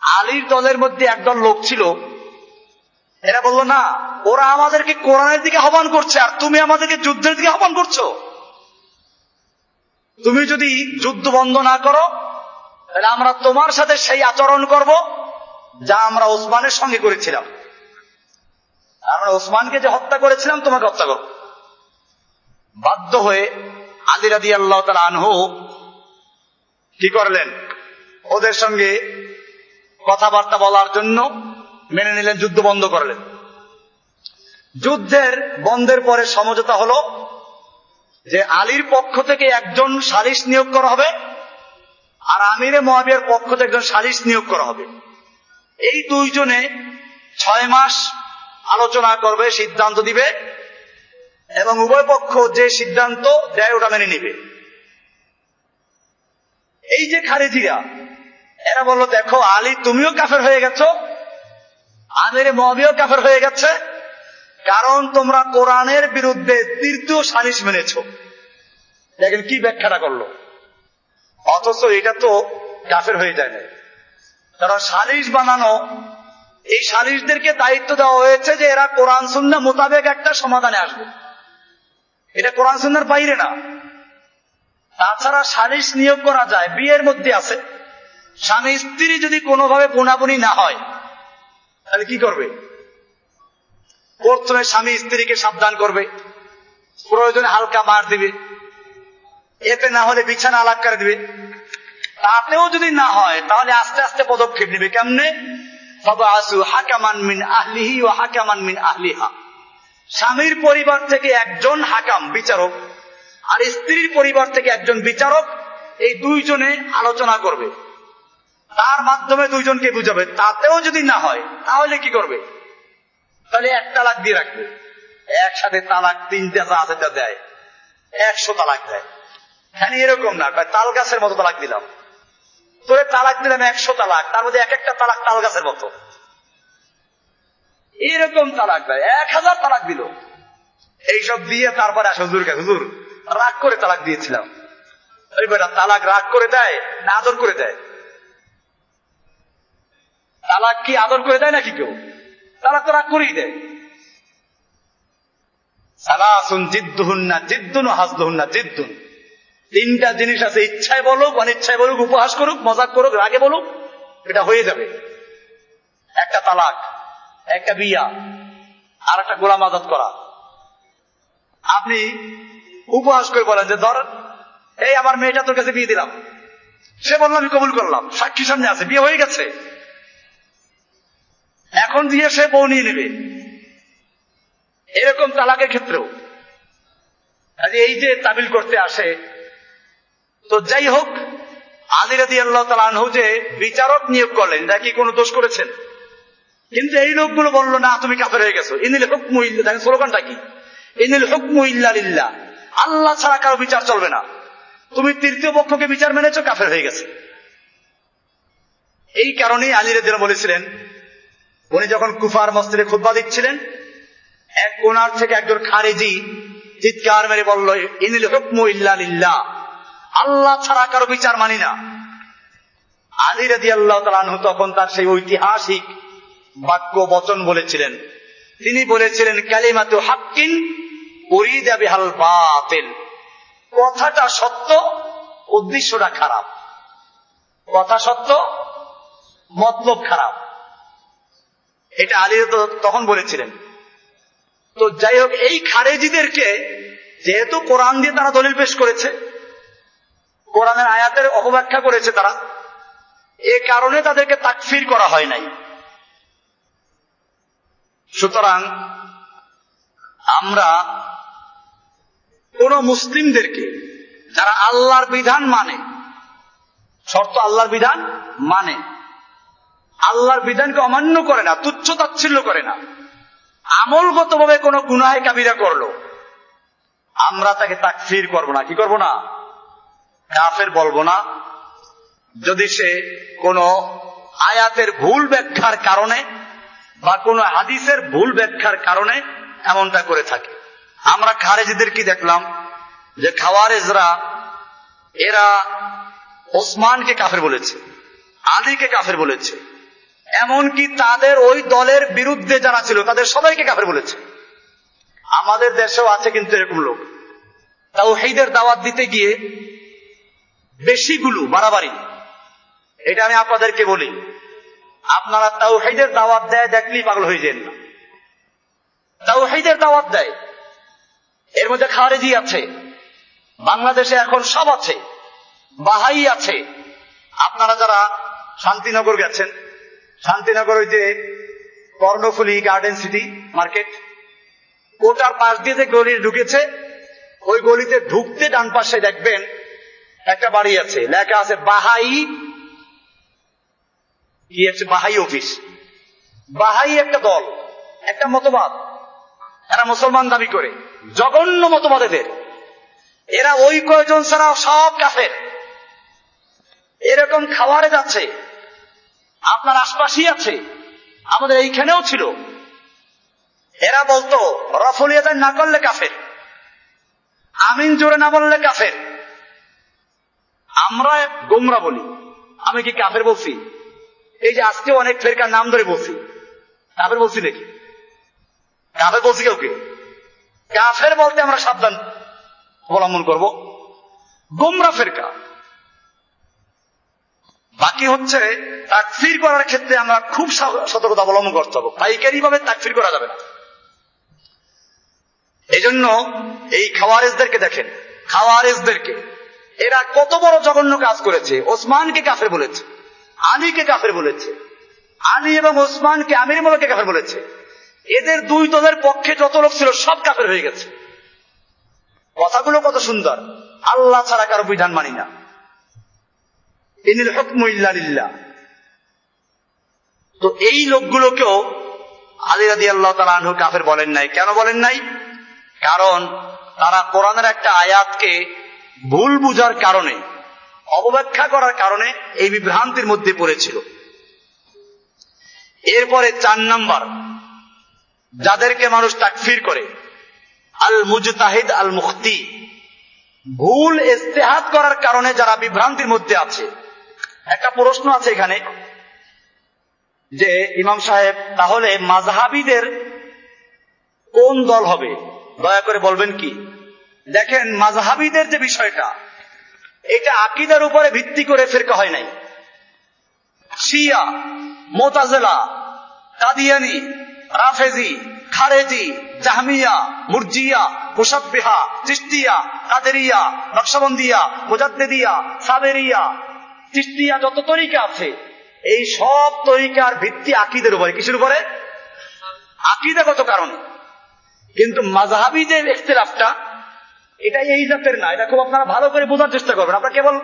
আলীর দলের মধ্যে একদল লোক ছিল, এরা বললো না, ওরা আমাদেরকে কোরআনের দিকে আহ্বান করছে আর তুমি আমাদেরকে যুদ্ধের দিকে আহ্বান করছো। তুমি যদি যুদ্ধ বন্ধ না করো তাহলে আমরা তোমার সাথে সেই আচরণ করব যা আমরা ওসমানের সঙ্গে করেছিলাম। আমরা ওসমানকে যে হত্যা করেছিলাম তোমাকে হত্যা করব। বাধ্য হয়ে আলী রাদিয়াল্লাহু তাআলা আনহু কি করলেন? ওদের সঙ্গে কথাবার্তা বলার জন্য মেনে নিলেন, যুদ্ধ বন্ধ করলেন। যুদ্ধের বন্ধের পরে সমঝোতা হলো যে আলীর পক্ষ থেকে একজন সালিশ নিয়োগ করা হবে আর আমিরে মুআবিয়ার পক্ষ থেকে একজন সালিস নিয়োগ করা হবে। এই দুইজনে 6 মাস আলোচনা করবে, সিদ্ধান্ত দিবে, এবং উভয় পক্ষ যে সিদ্ধান্ত দেয় ওটা মেনে নিবে। এই যে খারেজিরা, এরা বলল দেখো আলী তুমিও কাফের হয়ে গেছো, আমিরে মুআবিয়াও কাফের হয়ে গেছে, কারণ তোমরা কোরআনের বিরুদ্ধে তৃতীয় সালিস মেনেছো। দেখেন কি ব্যাখ্যাটা করলো, অথচ এটা তো কাফের হয়ে যায় না। কারণ সালিস বানানো, এই সালিসদেরকে দায়িত্ব দেওয়া হয়েছে যে এরা কোরআন সুন্নাহ মোতাবেক একটা সমাধানে আসবে, এটা কোরআন সুন্নাহর বাইরে না। তাছাড়া সালিস নিয়োগ করা যায়, বিয়ের মধ্যে আছে, স্বামী স্ত্রী যদি কোনোভাবে বোনাবুনি না হয় তাহলে কি করবে? প্রথমে স্বামী স্ত্রীকে সাবধান করবে, প্রয়োজনে হালকা মার দিবে, এতে না হলে বিছানা আলাদা করে দিবে। তাতেও যদি না হয় তাহলে আস্তে আস্তে পদক্ষেপ নিবে। কেমনে? ফাবাসু হাকামান মিন আহলিহি ওয়া হাকামান মিন আহলিহা, স্বামীর পরিবার থেকে একজন হাকাম বিচারক আর স্ত্রীর পরিবার থেকে একজন বিচারক, এই দুইজনে আলোচনা করবে, তার মাধ্যমে দুইজনকে বুঝাবে। তাতেও যদি না হয় তাহলে কি করবে? তাহলে 1 তালাক দিয়ে রাখবে। একসাথে তালাক 3টা আছে তা দেয়, 100 তালাক দেয়। হ্যাঁ, এরকম না, তাল গাছের মতো তালাক দিলাম, তোরে তালাক দিলাম 100 তালাক, তার মধ্যে এক একটা তালাক তাল গাছের মতো, এরকম তালাক দেয়, 1000 তালাক দিল। এইসব দিয়ে তারপরে আসে হুজুর কাছে, হুজুর রাগ করে তালাক দিয়েছিলাম। ওই বেটা তালাক রাগ করে দেয় না আদর করে দেয়? তালাক কি আদর করে দেয় নাকি কেউ? তালাক তো রাগ করেই দেয়। সালাসুন জিদ্দুহুন্না জিদ্দুন ওয়া হাজলুহুন্না জিদ্দুন, 3টা জিনিস আছে, ইচ্ছায় বলুক অনিচ্ছায় বলুক, উপহাস করুক মজাক করুক রাগে বলুক, এটা হয়ে যাবে। একটা তালাক, একটা বিয়া, আর একটা গোলাম আজাদ করা। আপনি উপহাস করে বলেন যে ধর এই আমার মেয়েটা তোর কাছে বিয়ে দিলাম, সে বলল আমি কবুল করলাম, সাক্ষী সামনে আছে, বিয়ে হয়ে গেছে, এখন দিয়ে সে বউ নিয়ে নেবে। এরকম তালাকের ক্ষেত্রেও এই যে তাবিল করতে আসে, তো যাই হোক, আলী রাদিয়াল্লাহু তাআলা আনহু যে বিচারক নিয়োগ করলেন, এটা কি কোনো দোষ করেছেন? কিন্তু এই লোকগুলো বললো না তুমি কাফের হয়ে গেছো। ইনিল হুকমু ইল্লা, দেখেন স্লোগানটা কি, ইনিল হুকমু ইল্লা লিল্লাহ, আল্লাহ ছাড়া কারো বিচার চলবে না, তুমি তৃতীয় পক্ষকে বিচার মেনেছো, কাফের হয়ে গেছে। এই কারণেই আলী রাদিয়াল্লাহু বলেছিলেন, উনি যখন কুফার মসজিদে খুতবা দিচ্ছিলেন, এক কোণার থেকে একজন খারেজি চিৎকার মেরে বলল ইনিল হুকমু ইল্লা লিল্লাহ, আল্লাহ ছাড়া কারো বিচার মানি না। আলী রাদিয়াল্লাহু তাআলা আনহু তখন তার সেই ঐতিহাসিক বাক্য বচন বলেছিলেন, তিনি বলেছিলেন কালিমাতু হাক্কিন উরিদা বিহাল বাতিল, কথাটা সত্য উদ্দেশ্যটা খারাপ, কথা সত্য মতলব খারাপ, এটা আলী তখন বলেছিলেন। তো যাই হোক, এই খারেজিদেরকে যেহেতু কোরআন দিয়ে তারা দলিল পেশ করেছে, কোরআনের আয়াতের অপব্যাখ্যা করেছে তারা, এ কারণে তাদেরকে তাকফির করা হয় নাই। সুতরাং আমরা কোন মুসলিমদেরকে যারা আল্লাহর বিধান মানে, শর্ত আল্লাহর বিধান মানে, আল্লাহর বিধানকে অমান্য করে না, তুচ্ছ তাচ্ছিল্য করে না, আমলগত ভাবে কোন গুনাহে কাবিরা করলো, আমরা তাকে তাকফির করব না। কি করব না? কাফের বলবো না, যদি সে কোন আয়াতের ভুল ব্যাখ্যার কারণে বা কোন হাদিসের ভুল ব্যাখ্যার কারণে এমনটা করে থাকে। আমরা খারেজিদের কি দেখলাম যে খাওয়ারেজরা এরা ওসমানকে কাফের বলেছে, আলীকে কাফের বলেছে, এমনকি তাদের ওই দলের বিরুদ্ধে যারা ছিল তাদের সবাইকে কাফের বলেছে। আমাদের দেশেও আছে কিন্তু এরকম লোক, তাওহীদের দাওয়াত দিতে গিয়ে বেশিগুলো বাড়াবাড়ি। এটা আমি আপনাদেরকে বলি, আপনারা তাওহীদের দাওয়াত দেয় দেখলেই পাগল হয়ে যান না। তাওহীদের দাওয়াত দেয়, এর মধ্যে খারেজি আছে, বাংলাদেশে এখন সব আছে, বাহাই আছে। আপনারা যারা শান্তিনগর গেছেন, শান্তিনগর ওই যে কর্ণফুলী গার্ডেন সিটি মার্কেট, ওটার পাশ দিয়ে যে গলি ঢুকেছে, ওই গলিতে ঢুকতে ডান পাশে দেখবেন একটা বাড়ি আছে, লেখা আছে বাহাই, কি আছে, বাহাই অফিস। বাহাই একটা দল, একটা মতবাদ, এরা মুসলমান দাবি করে, জঘন্য মতবাদ এদের। এরা ওই কয়জন ছাড়া সব কাফের। এরকম খাওয়ারে যাচ্ছে, আপনার আশপাশেই আছে, আমাদের এইখানেও ছিল। এরা বলতো রফলিয়াদান না করলে কাফের, আমিন জোরে না বললে কাফের। আমরা গোমরা বলি, আমি কি কাফের বলছি? এই যে আজকে অনেক ফেরকার নাম ধরে বলছি, কাফের বলছি নাকি? কাফের বলছি কাউকে? কাফের বলতে আমরা সাবধান অবলম্বন করব, গোমরা ফেরকা। বাকি হচ্ছে তাকফির করার ক্ষেত্রে আমরা খুব সতর্কতা অবলম্বন করতে হবে, পাইকারি ভাবে তাকফির করা যাবে না। এই জন্য এই খাওয়ারেজদেরকে দেখেন, খাওয়ারেজদেরকে এরা কত বড় জঘন্য কাজ করেছে। ওসমানকে কাফের বলেছে, আলীকে কাফের বলেছে, আলী এবং ওসমানকে আমির মুলকে কাফের বলেছে। এদের দুই দলের পক্ষে যত লোক ছিল সব কাফের হয়ে গেছে। কথাগুলো কত সুন্দর, আল্লাহ ছাড়া কারো বিধান মানি না, ইনিল হুকমু ইল্লা লিল্লাহ। তো এই লোকগুলোকেও আলী রাদিয়াল্লাহু তাআলা আনহু কাফের বলেন নাই। কেন বলেন নাই? কারণ তারা কোরআনের একটা আয়াতকে ভুল বুঝার কারণে, অবব্যাখ্যা করার কারণে এই বিভ্রান্তির মধ্যে পড়েছিল। এরপরে 4 নাম্বার, যাদেরকে মানুষ তাকফির করে, আল মুজতাহিদ আল মুখতি, ভুল ইজতিহাদ করার কারণে যারা বিভ্রান্তির মধ্যে আছে। একটা প্রশ্ন আছে এখানে যে ইমাম সাহেব, তাহলে মাযহাবীদের কোন দল হবে? দয়া করে বলবেন কি? দেখেন, মাযহাবীদের যে বিষয়টা, এটা আকীদার উপরে ভিত্তি করে ফিরকা হয় নাই। শিয়া, মুতাজিলা, কাদিয়ানী, রাফেজি, খারেজি, জাহমিয়া, মুরজিয়া, মুশাব্বিহা, চিশতিয়া, কাদেরিয়া, নকশবন্দিয়া, মুজাদ্দিদিয়া, সাবেরিয়া, চিশতিয়া, যত তরিকা আছে, এই সব তরিকার ভিত্তি আকীদার উপরে। কিসের উপরে? আকীদাগত কারণে। কিন্তু মাযহাবী যে ইখতিলাফটা, এটা এই জাতের না। এটা খুব আপনারা ভালো করে বোঝার চেষ্টা করবেন। আপনারা কেবল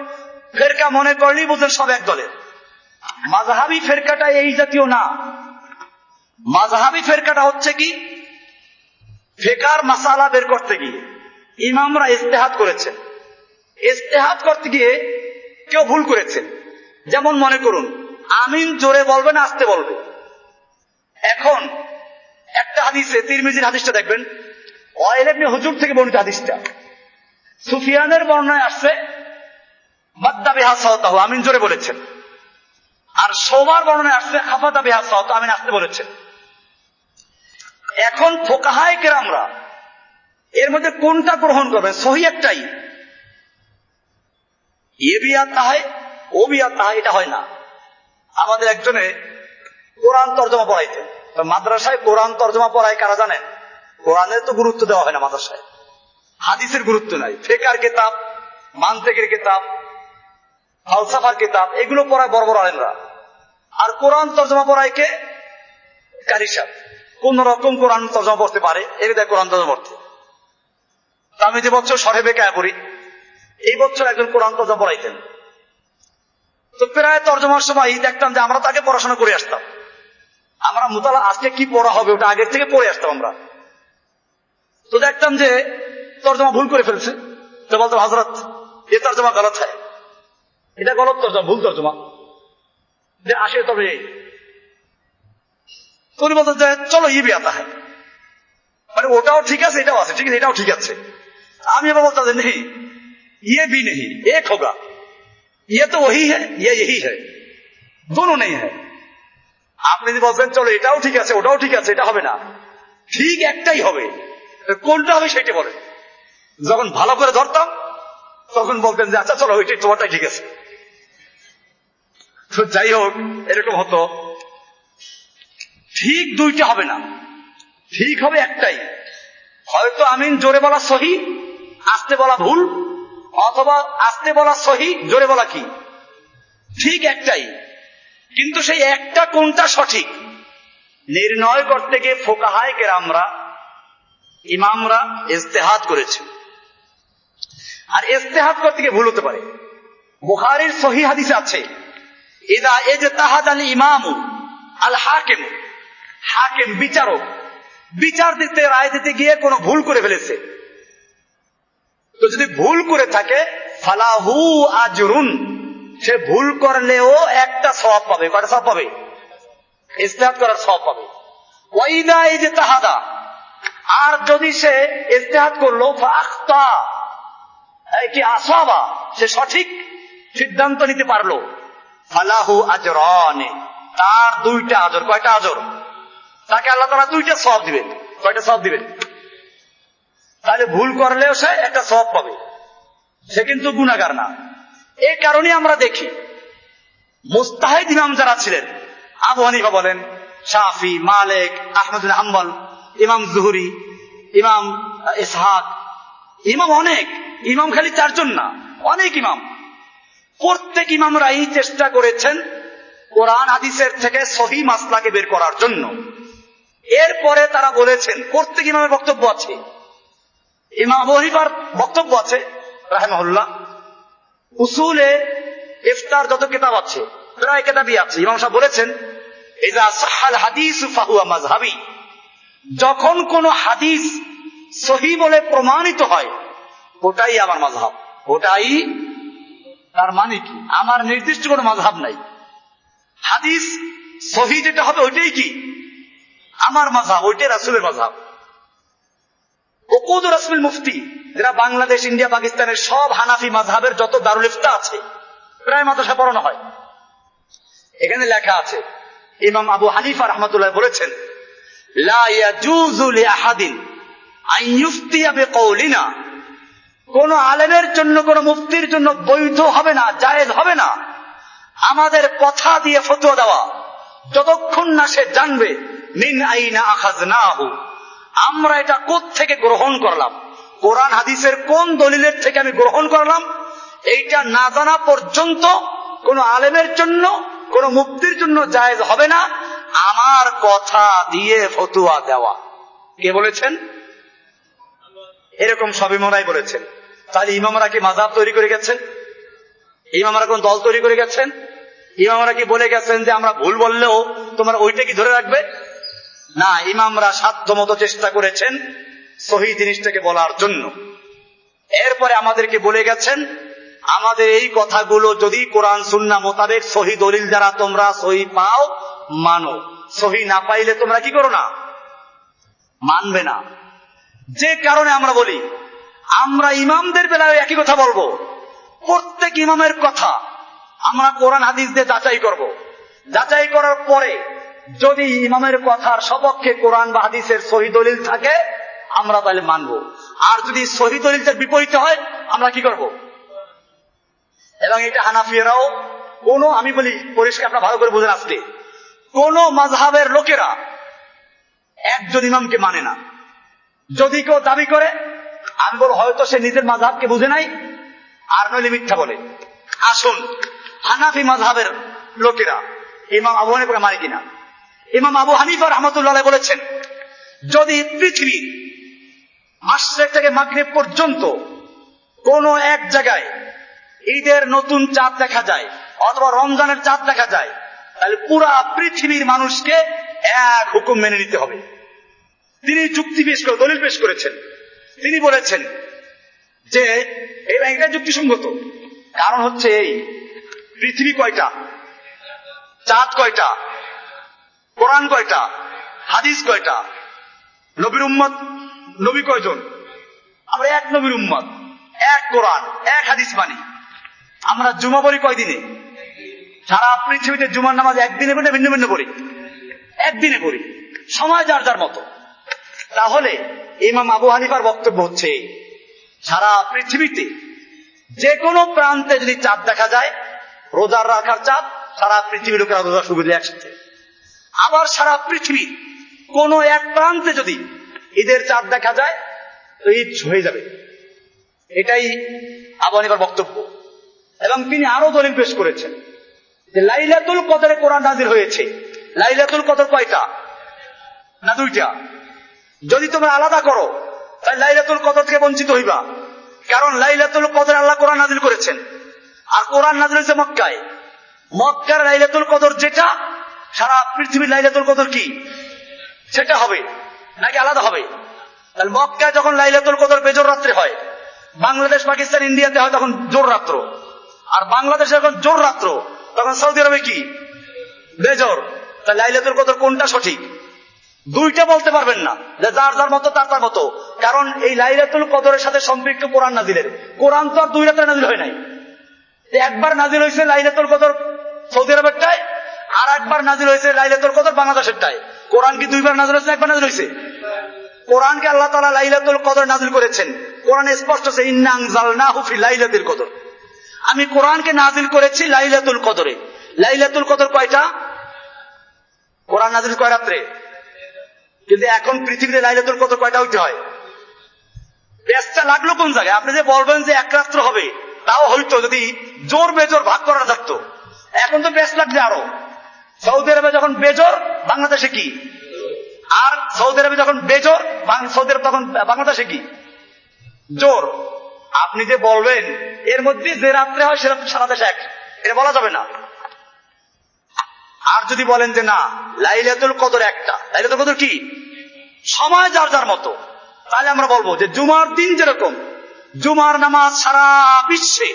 ফেরকা মনে করলেই বুঝেন সব এক দলের। মাযহাবী ফেরকাটা এই জাতীয় না। মাযহাবী ফেরকাটা হচ্ছে কি, ফিকহার মাসালা বের করতে গিয়ে ইমামরা ইজতিহাদ করেছেন। ইজতিহাদ করতে গিয়ে কেউ ভুল করেছেন। যেমন মনে করুন, আমিন জোরে বলবে না আস্তে বলবে। এখন একটা হাদিসে, তিরমিজির হাদিসটা দেখবেন, ওয়াইল ইবনে হুজুর থেকে বর্ণিত হাদিসটা, সুফিয়ানের বর্ণনায় আসছে বাদ্দা বিহা সাওতাহু, আমিন জোরে বলেছেন। আর শোবার বর্ণনায় আসছে খাফাদা বিহা সাওতাহু, আমিন আস্তে বলেছেন। এখন ফুকাহায়ে কেরামরা এর মধ্যে কোনটা গ্রহণ করবেন? সহিহ একটাই, ইয়ে ভি আতা হয় ও ভি আতা হয়, এটা হয় না। আমাদের একজনে কোরআন তরজমা পড়াইতেন। মাদ্রাসায় কোরআন তরজমা পড়ায় কারা জানেন? কোরআনের তো গুরুত্ব দেওয়া হয় না মাদ্রাসায়, হাদিসের গুরুত্ব নাই। ফিকহের কিতাব, মানতিকের কিতাব, ফালসাফার কিতাব, এগুলো পড়ায় বড় বড় আলেমরা। আর কোরআন তরজমা পড়ায় কে? কারি সাহেব। কোন রকম কোরআন তরজমা পড়তে পারে, এর দেয় কোরআন তরজমা পড়তে। আমি যে বছর শরহে বেকায়া পড়ি, এই বছর একজন কোরআন তরজমা পড়াইতেন। তো প্রায় তরজমার সময় দেখতাম যে আমরা তাকে পড়াশোনা করে আসতাম। আমরা মুতালা আজকে কি পড়া হবে ওটা আগের থেকে পড়ে আসতাম আমরা। তো দেখতাম যে তরজমা ভুল করে ফেলছে, তো বলতাম হযরত এ তরজমা গলত হয়, এটা গলত তরজমা, ভুল তরজমা, যে আসে তবে উনি বলতেন যে চলো ই বি আতা হয়, মানে ওটাও ঠিক আছে এটাও আছে, ঠিক আছে এটাও ঠিক আছে। আমি এবার বলতাম যে নেই, ये भी नहीं, एक होगा, ये तो वही है, ये यही है, दोनों नहीं है। আপনি যদি বলছেন চলো এটাও ঠিক আছে ওটাও ঠিক আছে, এটা হবে না, ঠিক একটাই হবে, কোনটা হবে সেটা বলেন। যখন ভালো করে ধরতাম তখন বলতেন যে আচ্ছা চলো ওইটাই তোমারটাই ঠিক আছে। তো যাই হোক, এরকম হতো। ঠিক দুইটা হবে না, ঠিক হবে একটাই। হয়তো আমিন জোরে বলা সহি, আস্তে বলা ভুল, অথবা আস্তে বলা সহি, জোরে বলা কি ঠিক একটাই। কিন্তু সেই একটা কোনটা সঠিক নির্ণয় করতে গিয়ে ফুকাহায়ে কেরামরা, ইমামরা ইজতিহাদ করেছে। আর ইজতিহাদ করতে গিয়ে ভুল হতে পারে। বুখারীর সহিহ হাদিসে আছে, ইদা ইজতাহাদাল ইমামু আল হাকিম, হাকিম বিচারক বিচার দিতে রায় দিতে গিয়ে কোনো ভুল করে ফেলেছে, তো যদি ভুল করে থাকে ফালাহু আজরুন, সে ভুল করলেও একটা সওয়াব পাবে। কয়টা সওয়াব পাবে? ইজতিহাদ করার সওয়াব পাবে। ওয়াইদা ইজতাহাদা, আর যদি সে ইজতিহাদ করলো ফাখতা কি আসাবা, সে সঠিক সিদ্ধান্ত নিতে পারলো, ফালাহু আজরানে, তার দুইটা আজর। কয়টা আজর? তাকে আল্লাহ তাআলা দুইটা সওয়াব দিবেন। কয়টা সওয়াব দিবেন? তাহলে ভুল করলেও সে একটা সওয়াব পাবে, সে কিন্তু গুনাহগার না। এই কারণে আমরা দেখি মুস্তাহিদ ইমাম যারা ছিলেন, আবু হানিফা বলেন, শাফি, মালিক, আহমদ বিন হাম্বল, ইমাম জুহরি, ইমাম ইসহাক, ইমাম অনেক, ইমাম খালি 4 জন না, অনেক ইমাম। প্রত্যেক ইমামরাই চেষ্টা করেছেন কোরআন হাদিসের থেকে সহিহ মাসলাকে বের করার জন্য। এরপরে তারা বলেছেন, প্রত্যেক ইমামের বক্তব্য আছে, ইমাম আবু হানিফার বক্তব্য আছে রাহিমাহুল্লাহ, উসুলে ইফতার যত কিতাব আছে প্রায় কিতাবই আছে, ইমাম সাহেব বলেছেন ইযা সাহাল হাদিসু ফাহুয়া মাযহাবি, যখন কোন হাদিস সহিহ বলে প্রমাণিত হয় ওটাই আমার মাযহাব। ওটাই, তার মানে কি আমার নির্দিষ্ট কোনো মাযহাব নাই, হাদিস সহিহ যেটা হবে ওইটাই কি আমার মাযহাব, ওইটাই রাসূলের মাযহাব। উকুদ রাসূল মুফতি, যারা বাংলাদেশ, ইন্ডিয়া, পাকিস্তানের সব হানাফি মাযহাবের যত দারুল ইফতা আছে প্রায় মাদ্রাসা পড়ানো হয়, এখানে লেখা আছে ইমাম আবু হানিফা রাহমাতুল্লাহ বলেছেন, লা ইয়াজুযু লিআহাদিন আন ইফতিয়া বিকাউলিনা, কোন আলেমের জন্য, কোন মুফতির জন্য বৈধ হবে না, জায়েজ হবে না আমাদের কথা দিয়ে ফতোয়া দেওয়া, যতক্ষণ না সে জানবে মিন আইনা আখাযনাহু, আমরা এটা কোত্থেকে গ্রহণ করলাম, কোরআন হাদিসের কোন দলিলের থেকে আমি গ্রহণ করলাম, এইটা না জানা পর্যন্ত কোন আলেমের জন্য, কোন মুফতির জন্য জায়েজ হবে না আমার কথা দিয়ে ফতোয়া দেওয়া। কে বলেছেন? এরকম সব ইমামরাই বলেছেন। তাহলে ইমামরা কি মাযহাব তৈরি করে গেছেন? ইমামরা কোন দল তৈরি করে গেছেন? ইমামরা কি বলে গেছেন যে আমরা ভুল বললেও তোমরা ওইটা কি ধরে রাখবে? না, ইমামরা সাধ্যমতো চেষ্টা করেছেন সহিহ জিনিসটাকে বলার জন্য। এরপরে আমাদেরকে বলে গেছেন আমাদের এই কথাগুলো যদি কোরআন সুন্নাহ মোতাবেক সহিহ দলিল দ্বারা তোমরা সহিহ পাও মানো, সহিহ না পাইলে তোমরা কি করো না, মানবে না। যে কারণে আমরা বলি আমরা ইমামদের বেলায় একই কথা বলবো, প্রত্যেক ইমামের কথা আমরা কোরআন হাদিস দিয়ে যাচাই করব, যাচাই করার পরে যদি ইমামের কথার সপক্ষে কোরআন বা হাদিসের সহিহ দলিল থাকে আমরা তাহলে মানবো, আর যদি সহিহ দলিলের বিপরীতে হয় আমরা কি করব। এবং এটা হানাফিরাও কোন, আমি বলি পরিষ্কার আপনারা ভালো করে বুঝেন, আজকে কোন মাযহাবের লোকেরা একজন ইমামকে মানে না। যদি কেউ দাবি করে আমি বল হয়তো সে নিজের মাযহাবকে বুঝে নাই, আর নইলে মিথ্যা বলে। আসুন হানাফি মাযহাবের লোকেরা ইমাম আবু হানিফা মানে কিনা। ইমাম আবু হানিফা রাহমাতুল্লাহ আলাইহি বলেছেন, যদি পৃথিবীর মাশরিক থেকে মাগরিব পর্যন্ত কোন এক জায়গায় ঈদের নতুন চাঁদ দেখা যায় অথবা রমজানের চাঁদ দেখা যায়, তাহলে পুরা পৃথিবীর মানুষকে এক হুকুম মেনে নিতে হবে। তিনি যুক্তি পেশ করে, দলিল পেশ করেছেন। তিনি বলেছেন যে এটা যুক্তিসঙ্গত, কারণ হচ্ছে এই পৃথিবী কয়টা, চাঁদ কয়টা, কোরআন কয়টা, হাদিস কয়টা, নবীর উম্মত নবী কয়জন, আমরা এক নবীর উম্মত, এক কোরআন, এক হাদিস মানি। আমরা জুমা পড়ি কয়দিনে? সারা পৃথিবীতে জুমার নামাজ একদিনে পড়ি, ভিন্ন ভিন্ন পড়ি, একদিনে পড়ি, সময় যার যার মতো। তাহলে ইমাম আবু হানিফার বক্তব্য হচ্ছে সারা পৃথিবীতে যে কোনো প্রান্তে যদি চাঁদ দেখা যায়, রোজার রাখার চাঁদ, সারা পৃথিবীর লোকেরা রোজা শুরু করে একসাথে। আবার সারা পৃথিবীর কোন এক প্রান্তে যদি ঈদের চাঁদ দেখা যায় তো ঈদ হয়ে যাবে। এটাই আবু হানিফার বক্তব্য। এবং তিনি আরো দলিল পেশ করেছেন যে লাইলাতুল কদরে কোরআন নাযিল হয়েছে। লাইলাতুল কদর কয়টা? না দুইটা। যদি তোমরা আলাদা করো তাহলে লাইলাতুল কদর থেকে বঞ্চিত হইবা, কারণ লাইলাতুল কদরে আল্লাহ কোরআন নাযিল করেছেন। আর কোরআন নাযিল হয়েছে মক্কায়। মক্কার লাইলাতুল কদর যেটা, সারা পৃথিবীর লাইলাতুল কদর কি সেটা হবে নাকি আলাদা হবে? তাহলে মক্কায় যখন লাইলাতুল কদর বেজোর রাত্রে হয়, বাংলাদেশ পাকিস্তান ইন্ডিয়াতে হয় তখন জোর রাত্র, আর বাংলাদেশে যখন জোর রাত্র তখন সৌদি আরবে কি বেজোর। তাহলে লাইলাতুল কদর কোনটা সঠিক? দুইটা বলতে পারবেন না, যে যার যার মতো তার তার মতো। কারণ এই লাইলাতুল কদরের সাথে সম্পৃক্ত কোরআন নাজিলের। কোরআন তো আর 2 রাতে নাজিল হয় নাই। একবার নাজিল হয়েছে লাইলাতুল কদর সৌদি আরবেরটায়, আর একবার নাজিল হয়েছে লাইলাতুল কদর বাংলাদেশেরটায়। কোরআন কি 2বার নাজিল হয়েছে, একবার নাজিল হয়েছে? কোরআনকে আল্লাহ তাআলা লাইলাতুল কদর নাজিল করেছেন। কোরআনে স্পষ্ট আছে, ইন্না আনজালনাহু ফি লাইলাতুল কদর। আমি কোরআনকে নাজিল করেছি লাইলাতুল কদরে। লাইলাতুল কদর কয়টা? কোরআন নাজিল কয় রাত্রে? কিন্তু এখন পৃথিবীতে লাইলাতুল কদর কয়টা হইতে হয়? ব্যস্তা লাগলো কোন জায়গায়? আপনি যে বলবেন যে 1 রাত্র হবে, তাও হইতো যদি জোর বেজোর ভাগ করা থাকতো। এখন তো ব্যস্ত লাগবে আরো। সৌদি আরবে যখন বেজোর, বাংলাদেশে কি? আর সৌদি আরবে যখন বেজোর, সৌদি আরব তখন বাংলাদেশে কি জোর। আপনি যে বলবেন এর মধ্যে যে রাত্রে হয় সেটা সারা দেশে এক, এটা বলা যাবে না। আর যদি বলেন যে না, লাইলাতুল কদর একটা, লাইলাতুল কদর কি সময় যার যার মতো, তাহলে আমরা বলবো যে জুমার দিন যেরকম জুমার নামাজ সারা বিশ্বে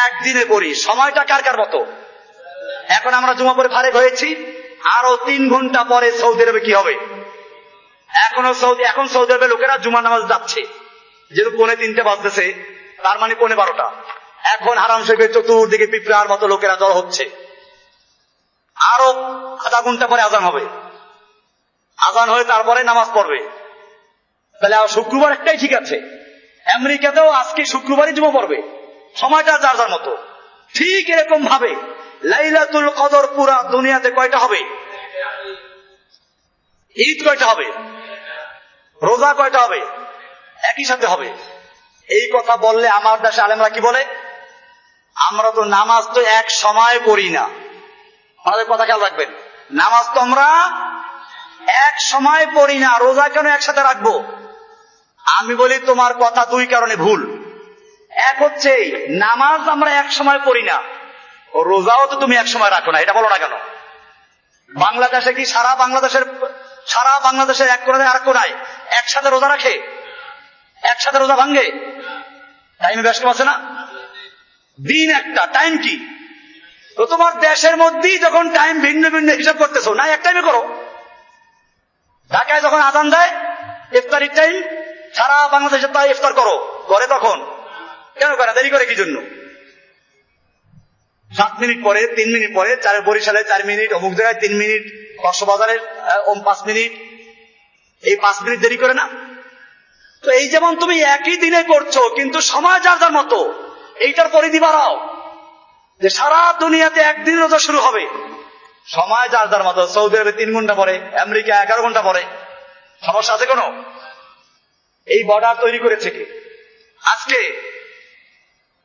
একদিনে পড়ি, সময়টা কার কার মতো। এখন আমরা জুমা পরে ফারেক হয়েছি, আরো 3 ঘন্টা পরে সৌদি আরবে কি হবে? এখন সৌদি আরবের লোকেরা জুমার নামাজ যাচ্ছে, যেহেতু 2:45 বাজতেছে, তার মানে 12:15। এখন হারাম শরীফের চতুর্দিকে পিঁপড়ার মতো লোকেরা জড় হচ্ছে। আরো আধা ঘন্টা পরে আজান হবে, আজান হয়ে তারপরে নামাজ পড়বে। তাহলে শুক্রবার একটাই ঠিক আছে। আমেরিকাতেও আজকে শুক্রবারই জুমা পড়বে, সময়টা যার যার মতো। ঠিক এরকম ভাবে লাইলাতুল কদর পুরা দুনিয়াতে কয়টা হবে? ঈদ কয়টা হবে? রোজা কয়টা হবে? একই সাথে হবে। এই কথা বললে আমার দেশে আলেমরা কি বলে? আমরা তো নামাজ তো এক সময় পড়ি না। আমাদের কথা খেয়াল রাখবেন, নামাজ তো আমরা এক সময় পড়ি না, রোজা কেন একসাথে রাখবো? আমি বলি তোমার কথা 2 কারণে ভুল। এক হচ্ছে নামাজ আমরা এক সময় পড়ি না, রোজাও তো তুমি এক সময় রাখো না, এটা বলো না কেন? বাংলাদেশে কি সারা বাংলাদেশের এক কোণায় আর কোণায় একসাথে রোজা রাখে? একসাথে রোজা ভাঙ্গে? টাইমে ব্যস্ত আছে না? দিন একটা, টাইম কি? তো তোমার দেশের মধ্যেই যখন টাইম ভিন্ন ভিন্ন হিসাব করতেছো, না এক টাইমে করো। ঢাকায় যখন আজান দেয় ইফতারির টাইম, সারা বাংলাদেশে তাই ইফতার করো, করে তখন কেন করে? দেরি করে কি জন্য? 7 মিনিট পরে, 3 মিনিট পরে, বরিশালে 4 মিনিট, অমুক জায়গায় 3 মিনিট, কক্সবাজারে 5 মিনিট, এই 5 মিনিট দেরি করে না? তো এই যেমন তুমি একই দিনে করছো, কিন্তু সময় যার যার মতো। এইটার পরিধি বাড়াও, যে সারা দুনিয়াতে একদিন রোজা শুরু হবে, সময় যার যার মতো। সৌদি আরবে 3 ঘন্টা পরে, আমেরিকা 11 ঘন্টা পরে। সমস্যা আছে কোনো? এই বর্ডার তৈরি করেছে কে? আজকে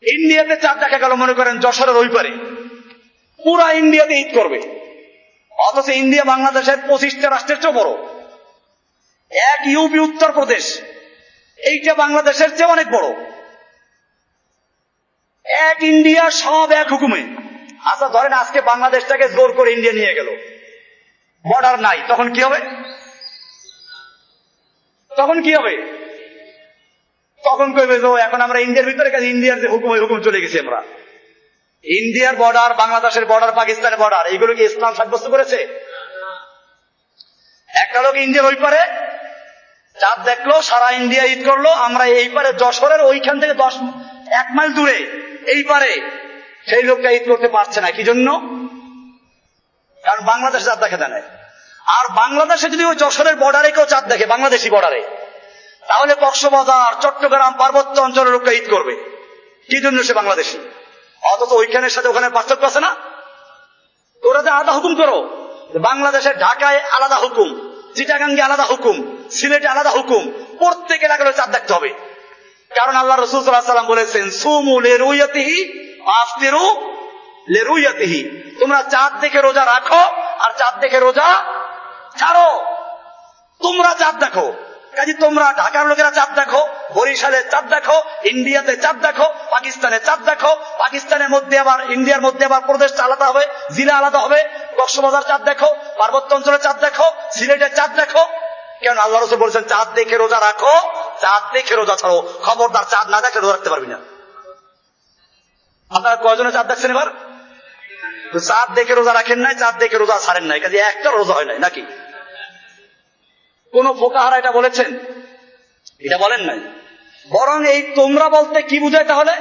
ইন্ডিয়াতে চাঁদ দেখা গেল, মনে করেন যশোরের ওই পারে, পুরা ইন্ডিয়াতে ঈদ করবে, অথচ ইন্ডিয়া বাংলাদেশের 25টা রাষ্ট্রের চেয়ে বড়। এক ইউপি উত্তরপ্রদেশ, এইটা বাংলাদেশের চেয়ে অনেক বড়। এক ইন্ডিয়া, সব এক হুকুমে। আচ্ছা ধরেন আজকে বাংলাদেশটাকে জোর করে ইন্ডিয়া নিয়ে গেল, বর্ডার নাই, তখন কি হবে? তখন কি হবে? তখন কইবে যে এখন আমরা ইন্ডিয়ার ভিতরে, ইন্ডিয়ার যে হুকুম, ওই হুকুম চলে গেছি আমরা। ইন্ডিয়ার বর্ডার, বাংলাদেশের বর্ডার, পাকিস্তানের বর্ডার, এগুলো কি ইসলাম সাব্যস্ত করেছে? একটা লোক ইন্ডিয়ার ওই পারে চাঁদ দেখলো, সারা ইন্ডিয়া ঈদ করলো, আমরা এই পারে যশোরের ওইখান থেকে 1 মাইল দূরে এই পারে সেই লোকটা ঈদ করতে পারছে না। কি জন্য? কারণ বাংলাদেশ চাঁদ দেখে দেয়। আর বাংলাদেশে যদি ওই যশোরের বর্ডারে কেউ চাঁদ দেখে, বাংলাদেশি বর্ডারে, তাহলে কক্সবাজার, চট্টগ্রাম, পার্বত্য অঞ্চলের লোকটা ঈদ করবে। কি জন্য? সে বাংলাদেশি। অথচ ওইখানের সাথে ওখানে পার্থক্য আছে না? তোরা যে আলাদা হুকুম করো, বাংলাদেশের ঢাকায় আলাদা হুকুম, চিটাগাঙ্গে আলাদা হুকুম, সিলেটে আলাদা হুকুম, প্রত্যেক এলাকায় চাঁদ দেখতে হবে। কারণ আল্লাহ রাসূল সাল্লাল্লাহু আলাইহি ওয়াসাল্লাম বলেছেন, সুমু লিরুয়াতিহি আফতিরু লিরুয়াতিহি, তোমরা চাঁদ দেখে রোজা রাখো আর চাঁদ দেখে রোজা ছাড়ো। তোমরা চাঁদ দেখো, কাজে তোমরা ঢাকার লোকেরা চাঁদ দেখো, বরিশালে চাঁদ দেখো, ইন্ডিয়াতে চাঁদ দেখো, পাকিস্তানে চাঁদ দেখো, পাকিস্তানের মধ্যে আবার ইন্ডিয়ার মধ্যে আবার প্রদেশটা আলাদা হবে, জেলা আলাদা হবে, কক্সবাজার চাঁদ দেখো, পার্বত্য অঞ্চলে চাঁদ দেখো, সিলেটের চাঁদ দেখো। কেন? আল্লাহ রাসূল বলেছেন চাঁদ দেখে রোজা রাখো, চাঁদ দেখে রোজা ছাড়ো। খবরদার চাঁদ না দেখে রোজা রাখতে পারবি না। আপনারা কয়জনে চাঁদ দেখছেন এবার? চাঁদ দেখে রোজা রাখেন নাই, চাঁদ দেখে রোজা ছাড়েন নাই, কাজে একটা রোজা হয় নাই নাকি? কোন ফুকাহারা এটা বলেছেন? এটা বলেন নাই। বরং এই তোমরা বলতে কি বুঝায় তাহলে?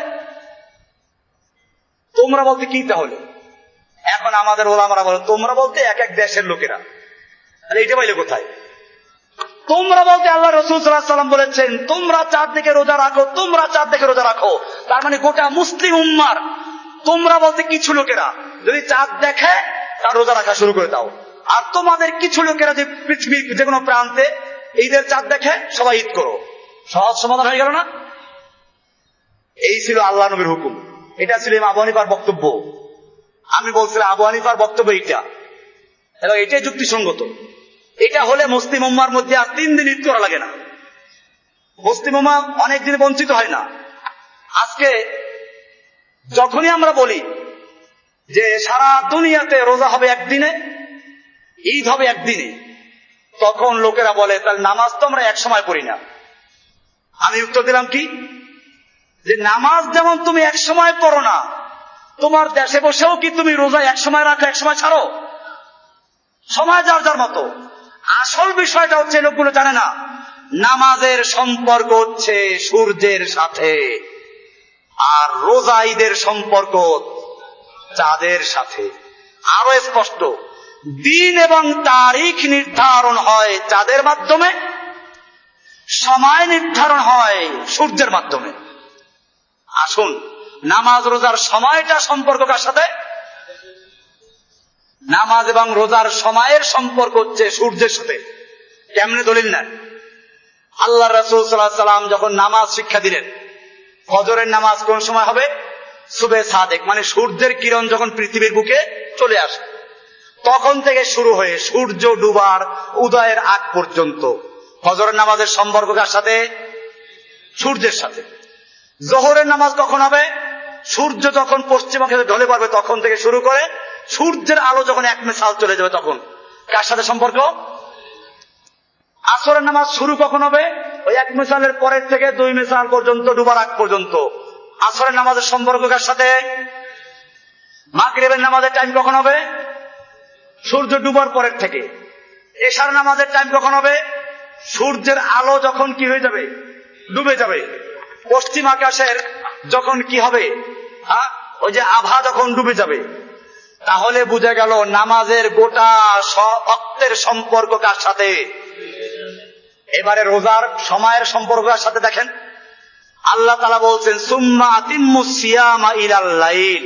তোমরা বলতে কি তাহলে? এখন আমাদের ওলামারা বলে তোমরা বলতে এক এক দেশের লোকেরা। আরে এটা পাইলে কোথায়? তোমরা বলতে আল্লাহ রাসূল সাল্লাল্লাহু আলাইহি ওয়াসাল্লাম বলেছেন তোমরা চাঁদ দেখে রোজা রাখো, তোমরা চাঁদ দেখে রোজা রাখো। তার মানে গোটা মুসলিম উম্মার তোমরা বলতে কিছু লোকেরা যদি চাঁদ দেখে তার রোজা রাখা শুরু করে দাও। আর তোমাদের কিছু লোকেরা যে পৃথিবীর যে কোনো প্রান্তে ঈদের চাঁদ দেখে সবাই ঈদ করো। সহজ সমাধান হয়ে গেল না? এই ছিল আল্লাহ নবীর হুকুম। এটা ছিল আবু হানিফার বক্তব্য। আমি বলছিলাম আবু হানিফার বক্তব্য এইটা, এবং এটাই যুক্তিসঙ্গত। এটা হলে মুসলিম উম্মার মধ্যে আর 3 দিন ঈদ করা লাগে না। মুসলিম উম্মা অনেক দিন বঞ্চিত হয় না। আজকে যখনই আমরা বলি যে সারা দুনিয়াতে রোজা হবে একদিনে, ঈদ হবে একদিনে, তখন লোকেরা বলে তাহলে নামাজ তো আমরা এক সময় পড়ি না। আমি উত্তর দিলাম কি, যে নামাজ যেমন তুমি এক সময় পড়ো না, তোমার দেশে বসেও কি তুমি রোজা এক সময় রাখো এক সময় ছাড়ো? সময় যার যার মতো। আসল বিষয়টা হচ্ছে লোকগুলো জানে না, নামাজের সম্পর্ক হচ্ছে সূর্যের সাথে, আর রোজা ঈদের সম্পর্ক চাঁদের সাথে। আরো স্পষ্ট, দিন এবং তারিখ নির্ধারণ হয় চাঁদের মাধ্যমে, সময় নির্ধারণ হয় সূর্যের মাধ্যমে। আসুন, নামাজ রোজার সময়টা সম্পর্ক কার সাথে? নামাজ এবং রোজার সময়ের সম্পর্ক হচ্ছে সূর্যের সাথে। কেমনে দলিল নেন? আল্লাহ রাসূল সাল্লাল্লাহু আলাইহি ওয়াসাল্লাম যখন নামাজ শিক্ষা দিলেন, ফজরের নামাজ কোন সময় হবে? সুবে সাদেক, মানে সূর্যের কিরণ যখন পৃথিবীর বুকে চলে আসে তখন থেকে শুরু হয়ে সূর্য ডুবার উদয়ের আগ পর্যন্ত ফজরের নামাজের সম্পর্ক কার সাথে? সূর্যের সাথে। জোহরের নামাজ কখন হবে? সূর্য যখন পশ্চিমবঙ্গে ঢলে পড়বে তখন থেকে শুরু করে সূর্যের আলো যখন এক মেসাল চলে যাবে তখন। কার সাথে সম্পর্ক? আসরের নামাজ শুরু কখন হবে? ওই এক মেসালের পরের থেকে 2 মেসাল পর্যন্ত, ডুবার আগ পর্যন্ত। আসরের নামাজের সম্পর্ক কার সাথে? মাগরিবের নামাজের টাইম কখন হবে? সূর্য ডুবার পরের থেকে। এশার নামাজের টাইম কখন হবে? সূর্যের আলো যখন কি হয়ে যাবে? ডুবে যাবে। পশ্চিম আকাশের যখন কি হবে? ওই যে আভা যখন ডুবে যাবে। তাহলে বুঝে গেল নামাজের গোটা ওয়াক্তের সম্পর্ক কার সাথে? এবারে রোজার সময়ের সম্পর্ক কার সাথে দেখেন। আল্লাহ তাআলা বলছেন সুম্মা আতিম্মুস সিয়ামা ইলাল লাইল,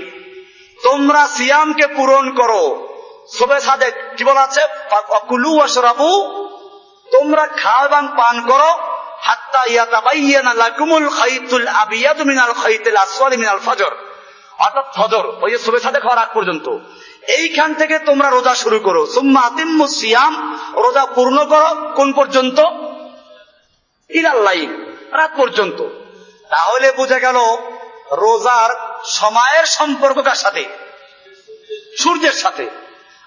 তোমরা সিয়ামকে পূরণ করো। সুবে সাদেক কি বলা আছে? ফাকুলু ওয়াশরাবু, তোমরা খাও এবং পান করো, হাত্তা ইয়াতাবায়্যানা লাকুমুল খাইতুল আবিয়াদু মিনাল খাইতিল আসওয়াদি মিনাল ফজর, অর্থাৎ ফজর ওই যে সুবে সাদেক হওয়ার আগ পর্যন্ত এইখান থেকে তোমরা রোজা শুরু করো। সুম্মা আতিম্মুস সিয়াম, রোজা পূর্ণ করো কোন পর্যন্ত? ইলাল লাইল, রাত পর্যন্ত। তাহলে বুঝে গেল রোজার সময়ের সম্পর্ক কার সাথে? সূর্যের সাথে।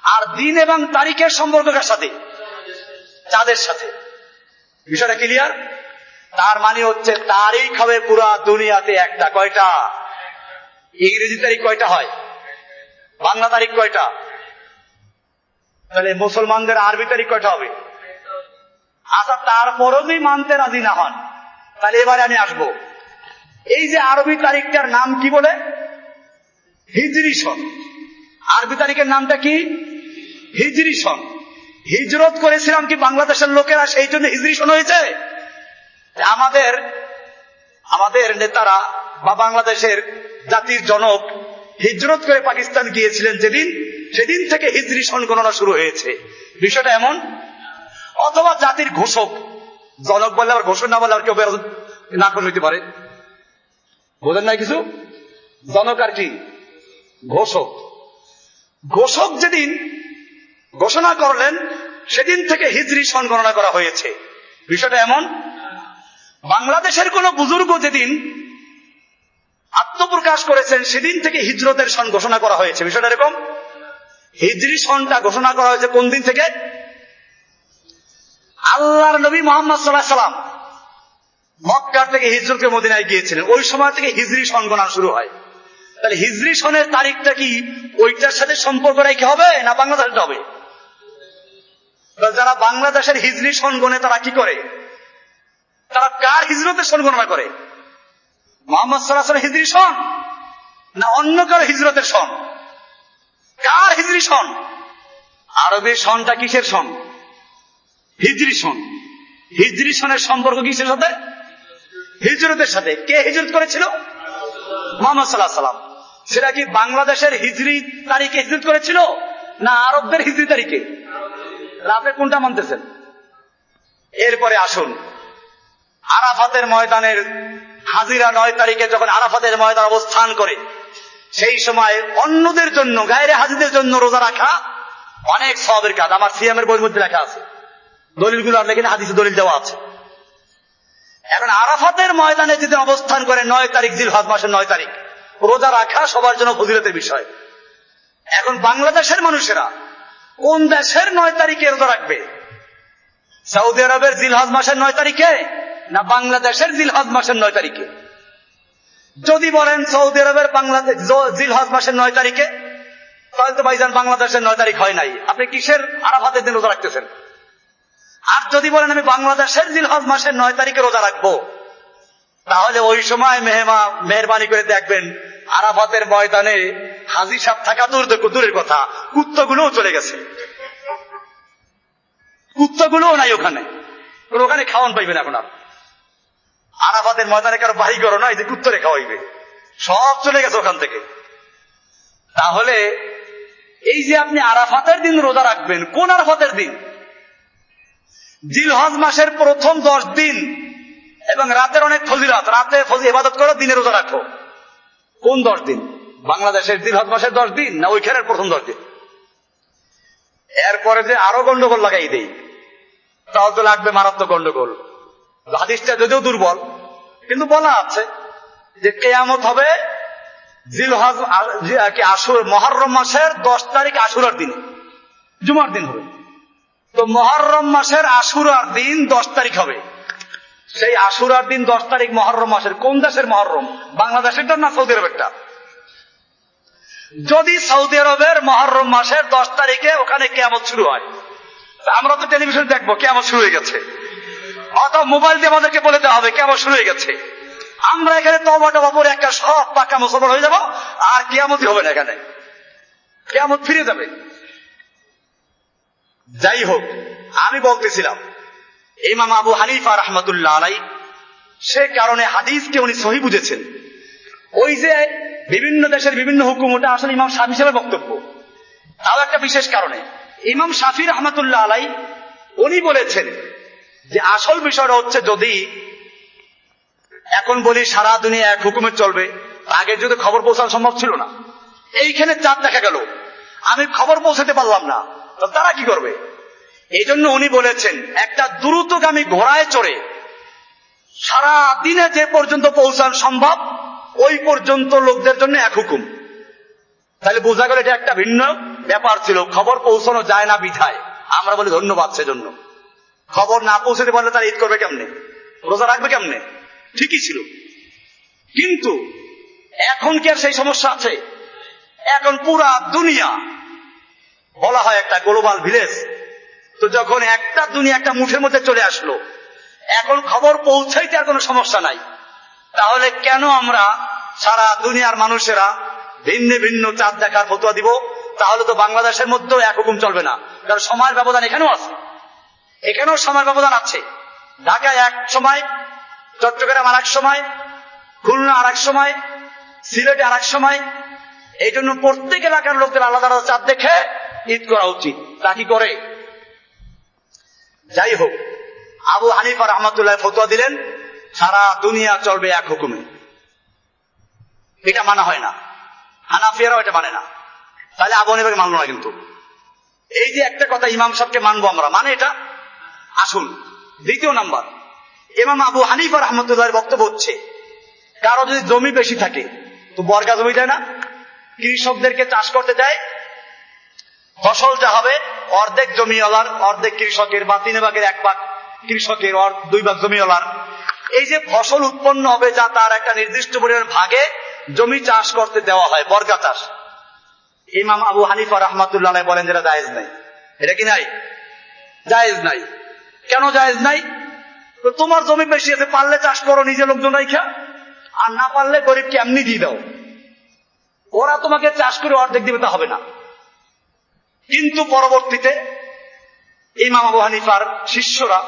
আর দিন এবং তারিখের সম্পর্ক কার সাথে? চাঁদের সাথে। বিষয়টা ক্লিয়ার? তার মানে হচ্ছে তারিখ হবে পুরা দুনিয়াতে একটা। কয়টা? ইংরেজি তারিখ কয়টা হয়? বাংলা তারিখ কয়টা? তাহলে মুসলমানদের আরবি তারিখ কয়টা হবে? আচ্ছা, তারপরও যদি মানতে রাজি না হন তাহলে এবারে আমি আসবো। এই যে আরবি তারিখটার নাম কি বলে? হিজরি সন। আরবি তারিখের নামটা কি? হিজরি সন। হিজরত করেছিলাম কি বাংলাদেশের লোকেরা, সেই জন্য হিজরি সন হয়েছে? আমাদের নেতারা বা বাংলাদেশের জাতির জনক হিজরত করে পাকিস্তান গিয়েছিলেন যেদিন, সেদিন থেকে হিজরি সন গণনা শুরু হয়েছে। বিষয়টা এমন। অথবা জাতির ঘোষক, জনক বললে আবার ঘোষক না বললে আর কেউ না করে হইতে পারে। বোঝেন নাই কিছু? জনক আর কি? ঘোষক। ঘোষক যেদিন ঘোষণা করলেন সেদিন থেকে হিজরি সন গণনা করা হয়েছে। বিষয়টা এমন, বাংলাদেশের কোন বুজুর্গ যেদিন আত্মপ্রকাশ করেছেন সেদিন থেকে হিজরতের সন ঘোষণা করা হয়েছে। বিষয়টা এরকম, হিজরি সনটা ঘোষণা করা হয়েছে কোন দিন থেকে? আল্লাহর নবী মুহাম্মদ সাল্লাল্লাহু আলাইহি সাল্লাম মক্কা থেকে হিজরত করে মদিনায় গিয়েছিলেন, ওই সময় থেকে হিজরি সন গণনা শুরু হয়। তাহলে হিজরি সনের তারিখটা কি ওইটার সাথে সম্পর্ক রেখে হবে না বাংলাদেশে হবে? যারা বাংলাদেশের হিজরি সন গণে তারা কি করে? তারা কার হিজরতের সন গণনা করে? মুহাম্মদ সাল্লাল্লাহু আলাইহি ওয়াসাল্লাম হিজরি সন না অন্য কারো হিজরতের সন? কার হিজরি সন? আরবি সনটা কিসের সন? হিজরি সন। হিজরি সনের সম্পর্ক কিসের সাথে? হিজরতের সাথে। কে হিজরত করেছিল? মুহাম্মদ সাল্লাল্লাহু আলাইহি ওয়াসাল্লাম। সেটা কি বাংলাদেশের হিজরি তারিখে হিজরত করেছিল না আরবদের হিজরি তারিখে? আপনি কোনটা মানতেছেন? এরপরে আসুন, আরাফাতের ময়দানের হাজিরা 9 তারিখে যখন আরাফাতের ময়দান অবস্থান করে, সেই সময় অন্যদের জন্য, গায়রে হাজিদের জন্য রোজা রাখা অনেক সওয়াবের কাজ। আমার সিয়ামের বইয়ের মধ্যে লেখা আছে, দলিলগুলো আর লেখেন, হাদিসে দলিল দেওয়া আছে। এখন আরাফাতের ময়দানে যেদিন অবস্থান করে 9 তারিখ, জিলহজ মাসের 9 তারিখ, রোজা রাখা সবার জন্য ফজিলতের বিষয়। এখন বাংলাদেশের মানুষেরা কোন দেশের 9 তারিখে রোজা রাখবে? সৌদি আরবের জিলহজ মাসের 9 তারিখে না বাংলাদেশের জিলহজ মাসের 9 তারিখে? যদি বলেন সৌদি আরবের বাংলাদেশ জিলহজ মাসের 9 তারিখে, তাহলে তো ভাইজান বাংলাদেশের 9 তারিখ হয় নাই, আপনি কিসের আরাফাতের দিন রোজা রাখতেছেন? আর যদি বলেন আমি বাংলাদেশের জিলহজ মাসের 9 তারিখে রোজা রাখবো, তাহলে ওই সময় মেহরবানি করে দেখবেন আরাফাতের ময়দানে হাজী সাহেব থাকা দূরের কথা, কুত্তাগুলোও চলে গেছে, কুত্তাগুলোও নাই ওখানে, ওখানে খাওয়ান পাইবেন এখন। আর আরাফাতের ময়দানে কারো বাড়ি করো না, এই যে কুত্তরে খাওয়াইবে, সব চলে গেছে ওখান থেকে। তাহলে এই যে আপনি আরাফাতের দিন রোজা রাখবেন, কোন আরাফাতের দিন? জিলহজ মাসের প্রথম 10 দিন এবং রাতের অনেক ফজিলত, রাতে ইবাদত করো, দিনে রোজা রাখো। কোন 10 দিন? বাংলাদেশের জিলহজ মাসের 10 দিন না ওইখানের প্রথম 10 দিন? এরপরে যে আরো গন্ডগোল লাগাই দেই, তাহলে তো লাগবে মারাত্মক গন্ডগোল। হাদিসটা যদিও দুর্বল, কিন্তু বলা আছে যে কিয়ামত হবে জিলহজ মুহররম মাসের 10 তারিখ আশুরার দিনে, জুমার দিন হবে। তো মুহররম মাসের আশুরার দিন 10 তারিখ হবে। সেই আশুরার দিন 10 তারিখ মুহররম মাসের কোন দেশের মুহররম? বাংলাদেশেরটা না সৌদি আরবেরটা? যদি সৌদি আরবের মুহররম মাসের 10 তারিখে ওখানে কিয়ামত শুরু হয়, আমরা তো টেলিভিশন দেখবো কিয়ামত শুরু হয়ে গেছে, অথবা মোবাইল দিয়ে আমাদেরকে বলে দেওয়া হবে কিয়ামত শুরু হয়ে গেছে। আমরা এখানে তওবা টবা পরে একটা সব পাকা মুসলমান হয়ে যাব, আর কিয়ামতই হবে না, এখানে কিয়ামত ফিরে যাবে। যাই হোক, আমি বলতেছিলাম ইমাম আবু হানিফা রাহমাতুল্লাহ আলাইহি সে কারণে হাদিসকে উনি সহিহ বুঝেছেন। ওই যে বিভিন্ন দেশের বিভিন্ন হুকুম, ওটা আসলে ইমাম শাফিঈ সাহেবের বক্তব্য, তাও একটা বিশেষ কারণে। ইমাম শাফিঈ রাহমাতুল্লাহ আলাইহি উনি বলেছেন যে আসল বিষয়টা হচ্ছে, যদি এখন বলি সারা দুনিয়া এক হুকুমে চলবে, আগে যদি খবর পৌঁছানো সম্ভব ছিল না, এইখানে চাঁদ দেখা গেল, আমি খবর পৌঁছাতে পারলাম না, তো তারা কি করবে? এই জন্য উনি বলেছেন একটা দ্রুতগামী ঘোড়ায় চড়ে সারা দিনে যে পর্যন্ত পৌঁছানো সম্ভব ওই পর্যন্ত লোকদের জন্য এক হুকুম। তাহলে বোঝা গেল এটা একটা ভিন্ন ব্যাপার ছিল, খবর পৌঁছানো যায় না বিধায় আমরা বলি ধন্যবাদ। সেজন্য খবর না পৌঁছাতে পারলে তারা ঈদ করবে কেমনে, রোজা রাখবে কেমনে? ঠিকই ছিল, কিন্তু এখন কি আর সেই সমস্যা আছে? এখন পুরা দুনিয়া বলা হয় একটা গ্লোবাল ভিলেজ। তো যখন একটা দুনিয়া একটা মুঠের মধ্যে চলে আসলো, এখন খবর পৌঁছাইতে আর কোনো সমস্যা নাই, তাহলে কেন আমরা সারা দুনিয়ার মানুষেরা ভিন্ন ভিন্ন চাঁদ দেখার ফতোয়া দিব? তাহলে তো বাংলাদেশের মধ্যেও এক হুকুম চলবে না, কারণ সময়ের ব্যবধান এখানেও আছে, এখানেও সময়ের ব্যবধান আছে। ঢাকায় এক সময়, চট্টগ্রাম আর এক সময়, খুলনা আর এক সময়, সিলেটে আর এক সময়। এই জন্য প্রত্যেক এলাকার লোকদের আলাদা আলাদা চাঁদ দেখে ঈদ করা উচিত, তা কি করে? যাই হোক, আবু হানিফা রাহমাতুল্লাহ ফতোয়া দিলেন সারা দুনিয়া চলবে এক হুকুমে। এটা মানা হয় না, হানাফিয়ারাও এটা মানে না। তাহলে আবু হানিফাকে মানলো না। কিন্তু এই যে একটা কথা ইমাম সাহেবকে মানবো আমরা, মানে এটা আসুন দ্বিতীয় নাম্বার, ইমাম আবু হানিফা রাহমাতুল্লাহর বক্তব্য হচ্ছে, কারো যদি জমি বেশি থাকে তো বর্গা জমি দেয় না, কৃষকদেরকে চাষ করতে দেয়, ফসল যা হবে অর্ধেক জমিওয়ালার, অর্ধেক কৃষকের, বা 3 ভাগের 1 ভাগ কৃষকের, 2 ভাগ জমিওয়ালার। এই যে ফসল উৎপন্ন হবে যা, তার একটা নির্দিষ্ট পরিমাণ ভাগে জমি চাষ করতে দেওয়া হয়, বর্গা চাষ। ইমাম আবু হানিফা রাহমাতুল্লাহ বলেন যেটা জায়েজ নাই। এটা কি নাই? জায়েজ নাই। কেন জায়েজ নাই? তো তোমার জমি বেশি আছে, পারলে চাষ করো নিজে লোকজন রাইখা, আর না পারলে গরিবকে এমনি দিয়ে দাও। ওরা তোমাকে চাষ করে অর্ধেক দিবে তা হবে না। কিন্তু পরবর্তীতে ইমাম আবু হানিফার শিষ্যরা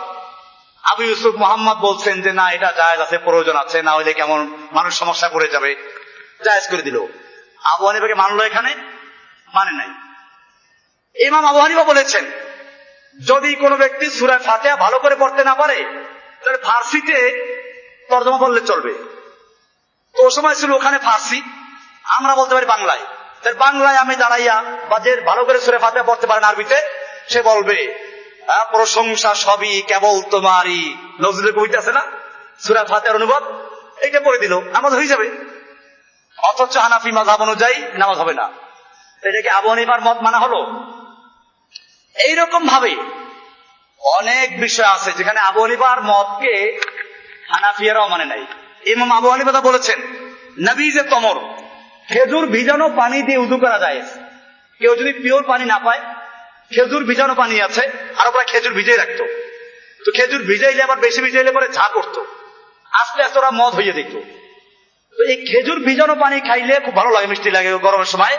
আবু ইউসুফ মোহাম্মদ বলছেন যে না, এটা জায়েজ আছে, প্রয়োজন আছে, না হইলে কেমন মানুষ সমস্যা পড়ে যাবে, জায়েজ করে দিল। আবু হানিফাকে মানলো? এখানে মানে নাই। ইমাম আবু হানিফা বলেছেন, যদি কোনো ব্যক্তি সূরা ফাতিহা ভালো করে পড়তে না পারে তাহলে ফার্সিতে তর্জমা বললে চলবে। তো ও সময় ছিল ওখানে ফার্সি, আমরা বলতে পারি বাংলায়। তাই বাংলায় আমি দাঁড়াইয়া, বা যে ভালো করে সূরা ফাতিহা পড়তে পারেন আরবিতে, সে বলবে প্রশংসা সবই কেবল তোমারই। নজরুলের কবিতা আছে না, সূরা ফাতিহার অনুবাদ, এইটা পড়ে দিল, নামাজ হয়ে যাবে। অথচ হানাফি মাযহাব অনুযায়ী নামাজ হবে না। এটাকে আবু হানিফার মত মানা হলো। এইরকম ভাবে অনেক বিষয় আছে যেখানে আবু হানিফার মতকে হানাফিয়ারাও মানে নাই। ইমাম আবু হানিফা বলেছেন, নবীজে তমর, খেজুর ভিজানো পানি দিয়ে উযু করা যায়। কেউ যদি পিওর পানি না পায়, খেজুর ভিজানো পানি আছে, আর ওরা খেজুর ভিজিয়ে রাখতো, তো খেজুর ভিজাইলে আবার বেশি ভিজাইলে পরে ঝা করতো, আস্তে আস্তে ওরা মদ হইয়ে দিত। তো এই খেজুর ভিজানো পানি খাইলে খুব ভালো লাগে, মিষ্টি লাগে গরমের সময়।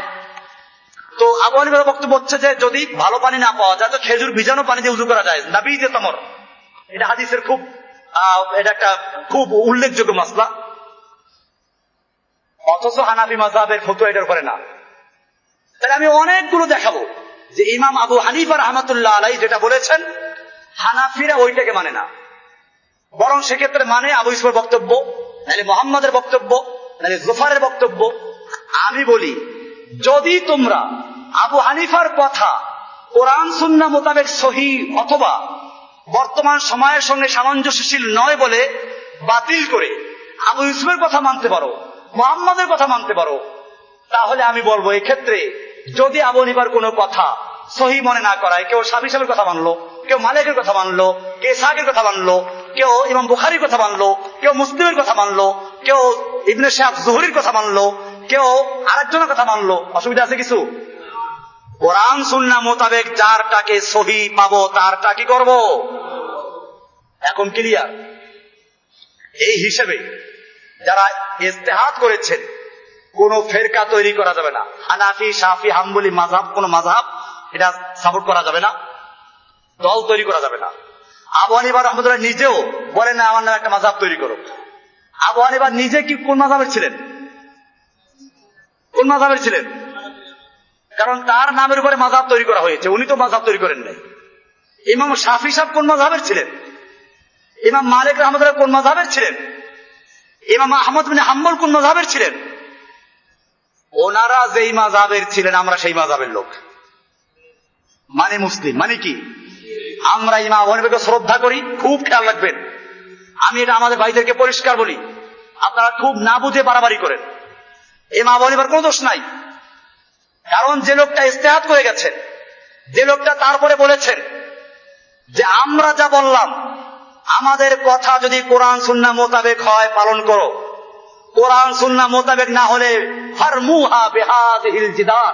তো আবু হানিফার বক্তব্য হচ্ছে যে যদি ভালো পানি না পাওয়া যায় তো খেজুর ভিজানো পানি দিয়ে উযু করা যায়। নবীজে তমর, এটা হাদিসের খুব এটা একটা খুব উল্লেখযোগ্য মাসলা। অথচ হানাফি মাযহাবের ফতোয়া এটার করে না। তাহলে আমি অনেকগুলো দেখাবো যে ইমাম আবু হানিফা রাহমাতুল্লাহ আলাইহি যেটা বলেছেন, হানাফিরা ওইটাকে মানে না, বরং সেক্ষেত্রে মানে আবু ইউসুফের বক্তব্য, নাহলে মুহাম্মাদের বক্তব্য, নাহলে জুফারের বক্তব্য। আমি বলি, যদি তোমরা আবু হানিফার কথা কোরআন সুন্নাহ মোতাবেক সহিহ অথবা বর্তমান সময়ের সঙ্গে সামঞ্জস্যশীল নয় বলে বাতিল করে আবু ইউসুফের কথা মানতে পারো, মুহাম্মাদের কথা মানতে পারো, তাহলে আমি বলবো এই ক্ষেত্রে যদি আবু হানিফার কোনো কথা সহিহ মনে না করায়, কেউ শাফি সাহেবের কথা মানলো, কেউ মালিকের কথা মানলো, কেউ ইসহাকের কথা মানলো, কেউ ইমাম বুখারীর কথা মানলো, কেউ মুসলিমের কথা মানলো, কেউ ইবনে শাহাব যুহরির কথা মানলো, কেউ আরেকজনের কথা মানলো, অসুবিধা আছে কিছু? কোরআন সুন্নাহ মোতাবেক যারটাকে সহিহ পাবো তারটা কি করব? এখন ক্লিয়ার? এই হিসেবে যারা ইজতিহাদ করেছেন, কোন ফেরকা তৈরি করা যাবে না। হানাফি, শাফি, হাম্বলি মাযহাব, কোন মাযহাব এটা সাপোর্ট করা যাবে না, দল তৈরি করা যাবে না। আবু হানিফা রাহমাতুল্লাহ নিজেও বলেন না আমার নামে একটা মাযহাব তৈরি করো। আবু হানিফা নিজে কি কোন মাযহাবের ছিলেন? কোন মাযহাবের ছিলেন? কারণ তার নামের উপরে মাযহাব তৈরি করা হয়েছে, উনি তো মাযহাব তৈরি করেন নাই। ইমাম শাফি সাহেব কোন মাযহাবের ছিলেন? ইমাম মালিক রাহমাতুল্লাহ কোন মাযহাবের ছিলেন? ইমাম আহমদ বিন হাম্বল কোন মাযহাবের ছিলেন? ওনারা যেই মাযহাবের ছিলেন আমরা সেই মাযহাবের লোক, মানে মুসলিম। মানে কি? আমরা ইমাম আবু হানিফাকে শ্রদ্ধা করি। খুব খেয়াল রাখবেন, আমি এটা আমাদের ভাইদেরকে পরিষ্কার বলি, আপনারা খুব না বুঝে বাড়াবাড়ি করেন। ইমাম আবু হানিফার কোনো দোষ নাই, কারণ যে লোকটা ইজতিহাদ করে গেছেন, যে লোকটা তারপরে বলেছেন যে আমরা যা বললাম আমাদের কথা যদি কোরআন সুন্নাহ মোতাবেক হয় পালন করো, কোরআন সুন্নাহ মোতাবেক না হলে ফারমুহা বিহাযিহিল জিদার,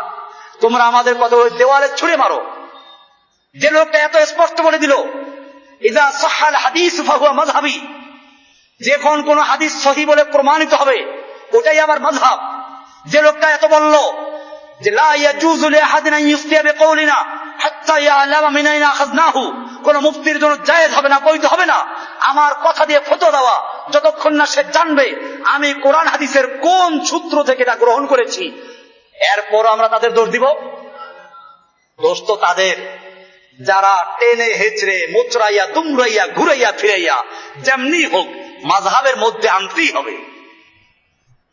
তোমরা আমাদের কথা ওই দেওয়ালে ছুঁড়ে মারো। যে লোকটা এত স্পষ্ট বলে দিল ইযা সাহহাল হাদিস ফাহুয়া মাযহাবি, যখন কোন হাদিস সহিহ বলে প্রমাণিত হবে ওটাই আমার মাযহাব। যে লোকটা এত বলল যে লা ইয়াজুযু লিআহাদিন আন ইফতিয়া বিকাউলিনা হাত্তা ইয়ালামা মিন আইনা আখাযনাহু, কোন মুফতির জন্য জায়েজ হবে না, বৈধ হবে না আমার কথা দিয়ে ফতোয়া দেওয়া যতক্ষণ না সে জানবে আমি কোরআন হাদিসের কোন সূত্র থেকে এটা গ্রহণ করেছি। এরপর আমরা তাদের দোষ দিব? দোষ তো তাদের যারা টেনে হেঁচড়ে মোচড়াইয়া দুমড়াইয়া ঘুরাইয়া ফিরাইয়া যেমনি হোক মাযহাবের মধ্যে আনতেই হবে,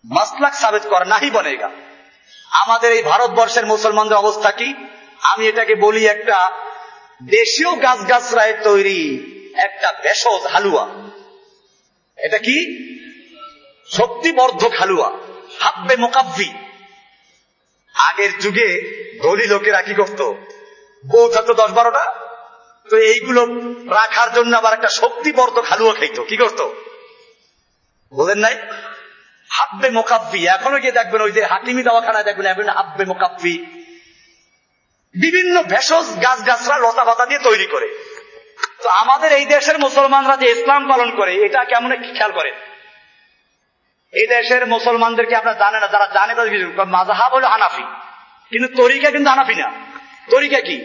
মাসলাক সাবিত করা নাহি বনেগা। আমাদের এই ভারতবর্ষের মুসলমানদের অবস্থা কি? আমি এটাকে বলি একটা দেশীয় গাছগাছরায় তৈরি একটা ভেষজ হালুয়া। এটা কি? শক্তিবর্ধক হালুয়া, হাব্বে মুকাফফি। আগের যুগে ধনী লোকেরা কি করত? বউ থাকতো 10-12টা, তো এইগুলো রাখার জন্য আবার একটা শক্তিবর্ধক হালুয়া খাইতো। কি করত বলেন নাই? হাব্বে মুকাফফি। এখনো গিয়ে দেখবেন ওই যে হাকিমি দওয়াখানায় দেখবেন এখন হাব্বে মুকাফফি বিভিন্ন ভেষজ গাছগাছরা লতা পাতা দিয়ে তৈরি করে। তো আমাদের এই দেশের মুসলমানরা যে ইসলাম পালন করে এটা কেমন খেয়াল করেন? এই দেশের মুসলমানদেরকে আপনারা জানেন না, যারা জানে তাদের কিছু মাযহাব হলো হানাফি, কিন্তু তরিকা কিন্তু হানাফি না। তরিকা কি?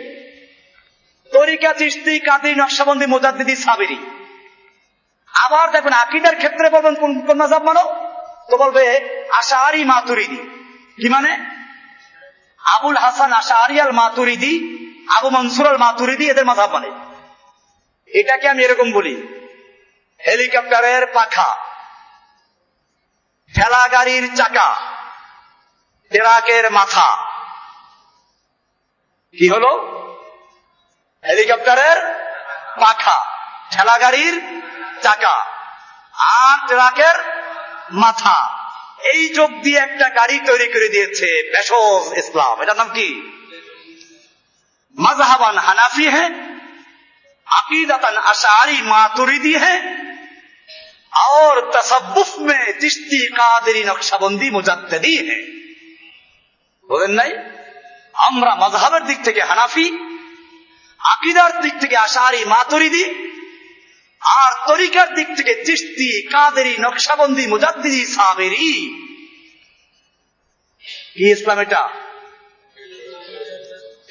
তরিকা চিশতি, কাদরি, নকশবন্দি, মুজাদ্দিদি, সাবেরি। আবার দেখবেন আকীদার ক্ষেত্রে বলবেন কোন মাযহাব মানো, তো বলবে আশআরী, মাতুরিদি। কি মানে? আবুল হাসান আশআরী আল মাতুরিদি, আবু মনসুর আল মাতুরিদি এদের মাযহাব মানে। এটাকে আমি এরকম বলি, হেলিকপ্টারের পাখা, ঠেলা গাড়ির চাকা, ট্রাকের মাথা। কি হলো? হেলিকপ্টারের পাখা, ঠেলা গাড়ির চাকা আর ট্রাকের মাথা। এই যোগ দিয়ে একটা গাড়ি তৈরি করে দিয়েছে ভেষজ ইসলাম। এটার নাম কি? मजहबन हनाफी है, अकीदतन अशारी मातुरिदी है और तसव्वुफ में चिश्ती कादरी नक्शबंदी मुजद्दिदी है। বলেন নাই আমরা মাযহাবের দিক থেকে হানাফি, আকীদার দিক থেকে আশারি মাতুরিদি, আর তরিকার দিক থেকে চিশতি কাদেরি নকশবন্দি মুজাদ্দিদি সাবেরি। কি ইসলাম এটা?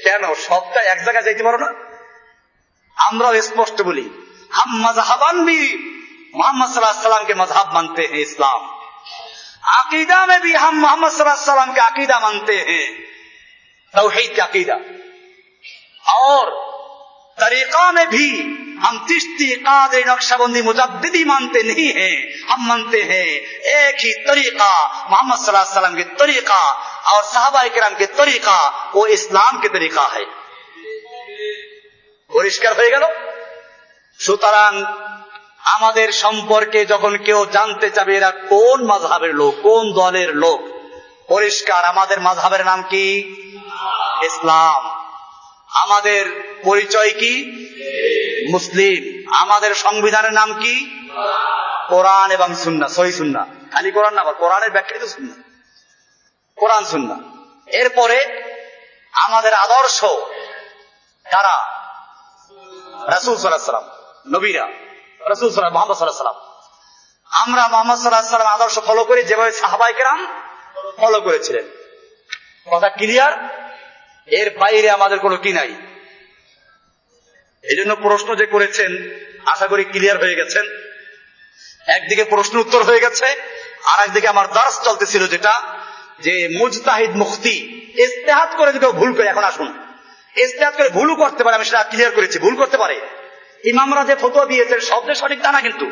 কেন সবটা এক জায়গায় যাইতে পারো না? আমরাও স্পষ্ট বলি हम मजहबन भी मोहम्मद सल्लल्लाहु अलैहि वसल्लम के मजहब मानते हैं इस्लाम, अकीदा में भी हम मोहम्मद सल्लल्लाहु अलैहि वसल्लम के अकीदा मानते हैं, तौहीद का अकीदा, और तरीका में भी हम चिश्ती कादरी नक्शबंदी मुजद्दिदी मानते नहीं हैं, हम मानते हैं एक ही तरीका मोहम्मद सल्लल्लाहु अलैहि वसल्लम के तरीका और साहबाए किराम के तरीका वो इस्लाम के तरीका है। পরিষ্কার হয়ে গেল। সুতরাং আমাদের সম্পর্কে যখন কেউ জানতে চাবে এরা কোন মাযহাবের লোক, কোন দলের লোক, পরিষ্কার আমাদের মাযহাবের নাম কি? ইসলাম। আমাদের পরিচয় কি? মুসলিম। আমাদের সংবিধানের নাম কি? কোরআন এবং সুন্নাহ, সহিহ সুন্নাহ। খালি কোরআন না, কোরআনের ব্যাখ্যাই তো সুন্নাহ, কোরআন সুন্নাহ। এরপরে আমাদের আদর্শ কারা? রাসূল সাল্লাল্লাহু আলাইহি ওয়াসাল্লাম, নবীরা, রাসূল সাল্লাল্লাহু মুহাম্মদ সাল্লাল্লাহু আলাইহি ওয়াসাল্লাম। আমরা মুহাম্মদ সাল্লাল্লাহু আলাইহি ওয়াসাল্লাম আদর্শ ফলো করি যেভাবে সাহাবায়ে কেরাম ফলো করেছিলেন। কথা ক্লিয়ার? এর বাইরে আমাদের কোনো কি নাই। এই জন্য প্রশ্ন যে করেছেন আশা করি ক্লিয়ার হয়ে গেছেন। একদিকে প্রশ্ন উত্তর হয়ে গেছে, আর একদিকে আমার দার্স চলতেছিল যেটা যে মুজতাহিদ মুফতি ইজতিহাদ করে যদি ভুল করে, এখন আসুন ইজতিহাদ করে ভুলও করতে পারে, আমি সেটা ক্লিয়ার করেছি, ভুল করতে পারে। ইমামরা যে ফতোয়া দিয়েছেন সব যে সঠিক তা না, কিন্তু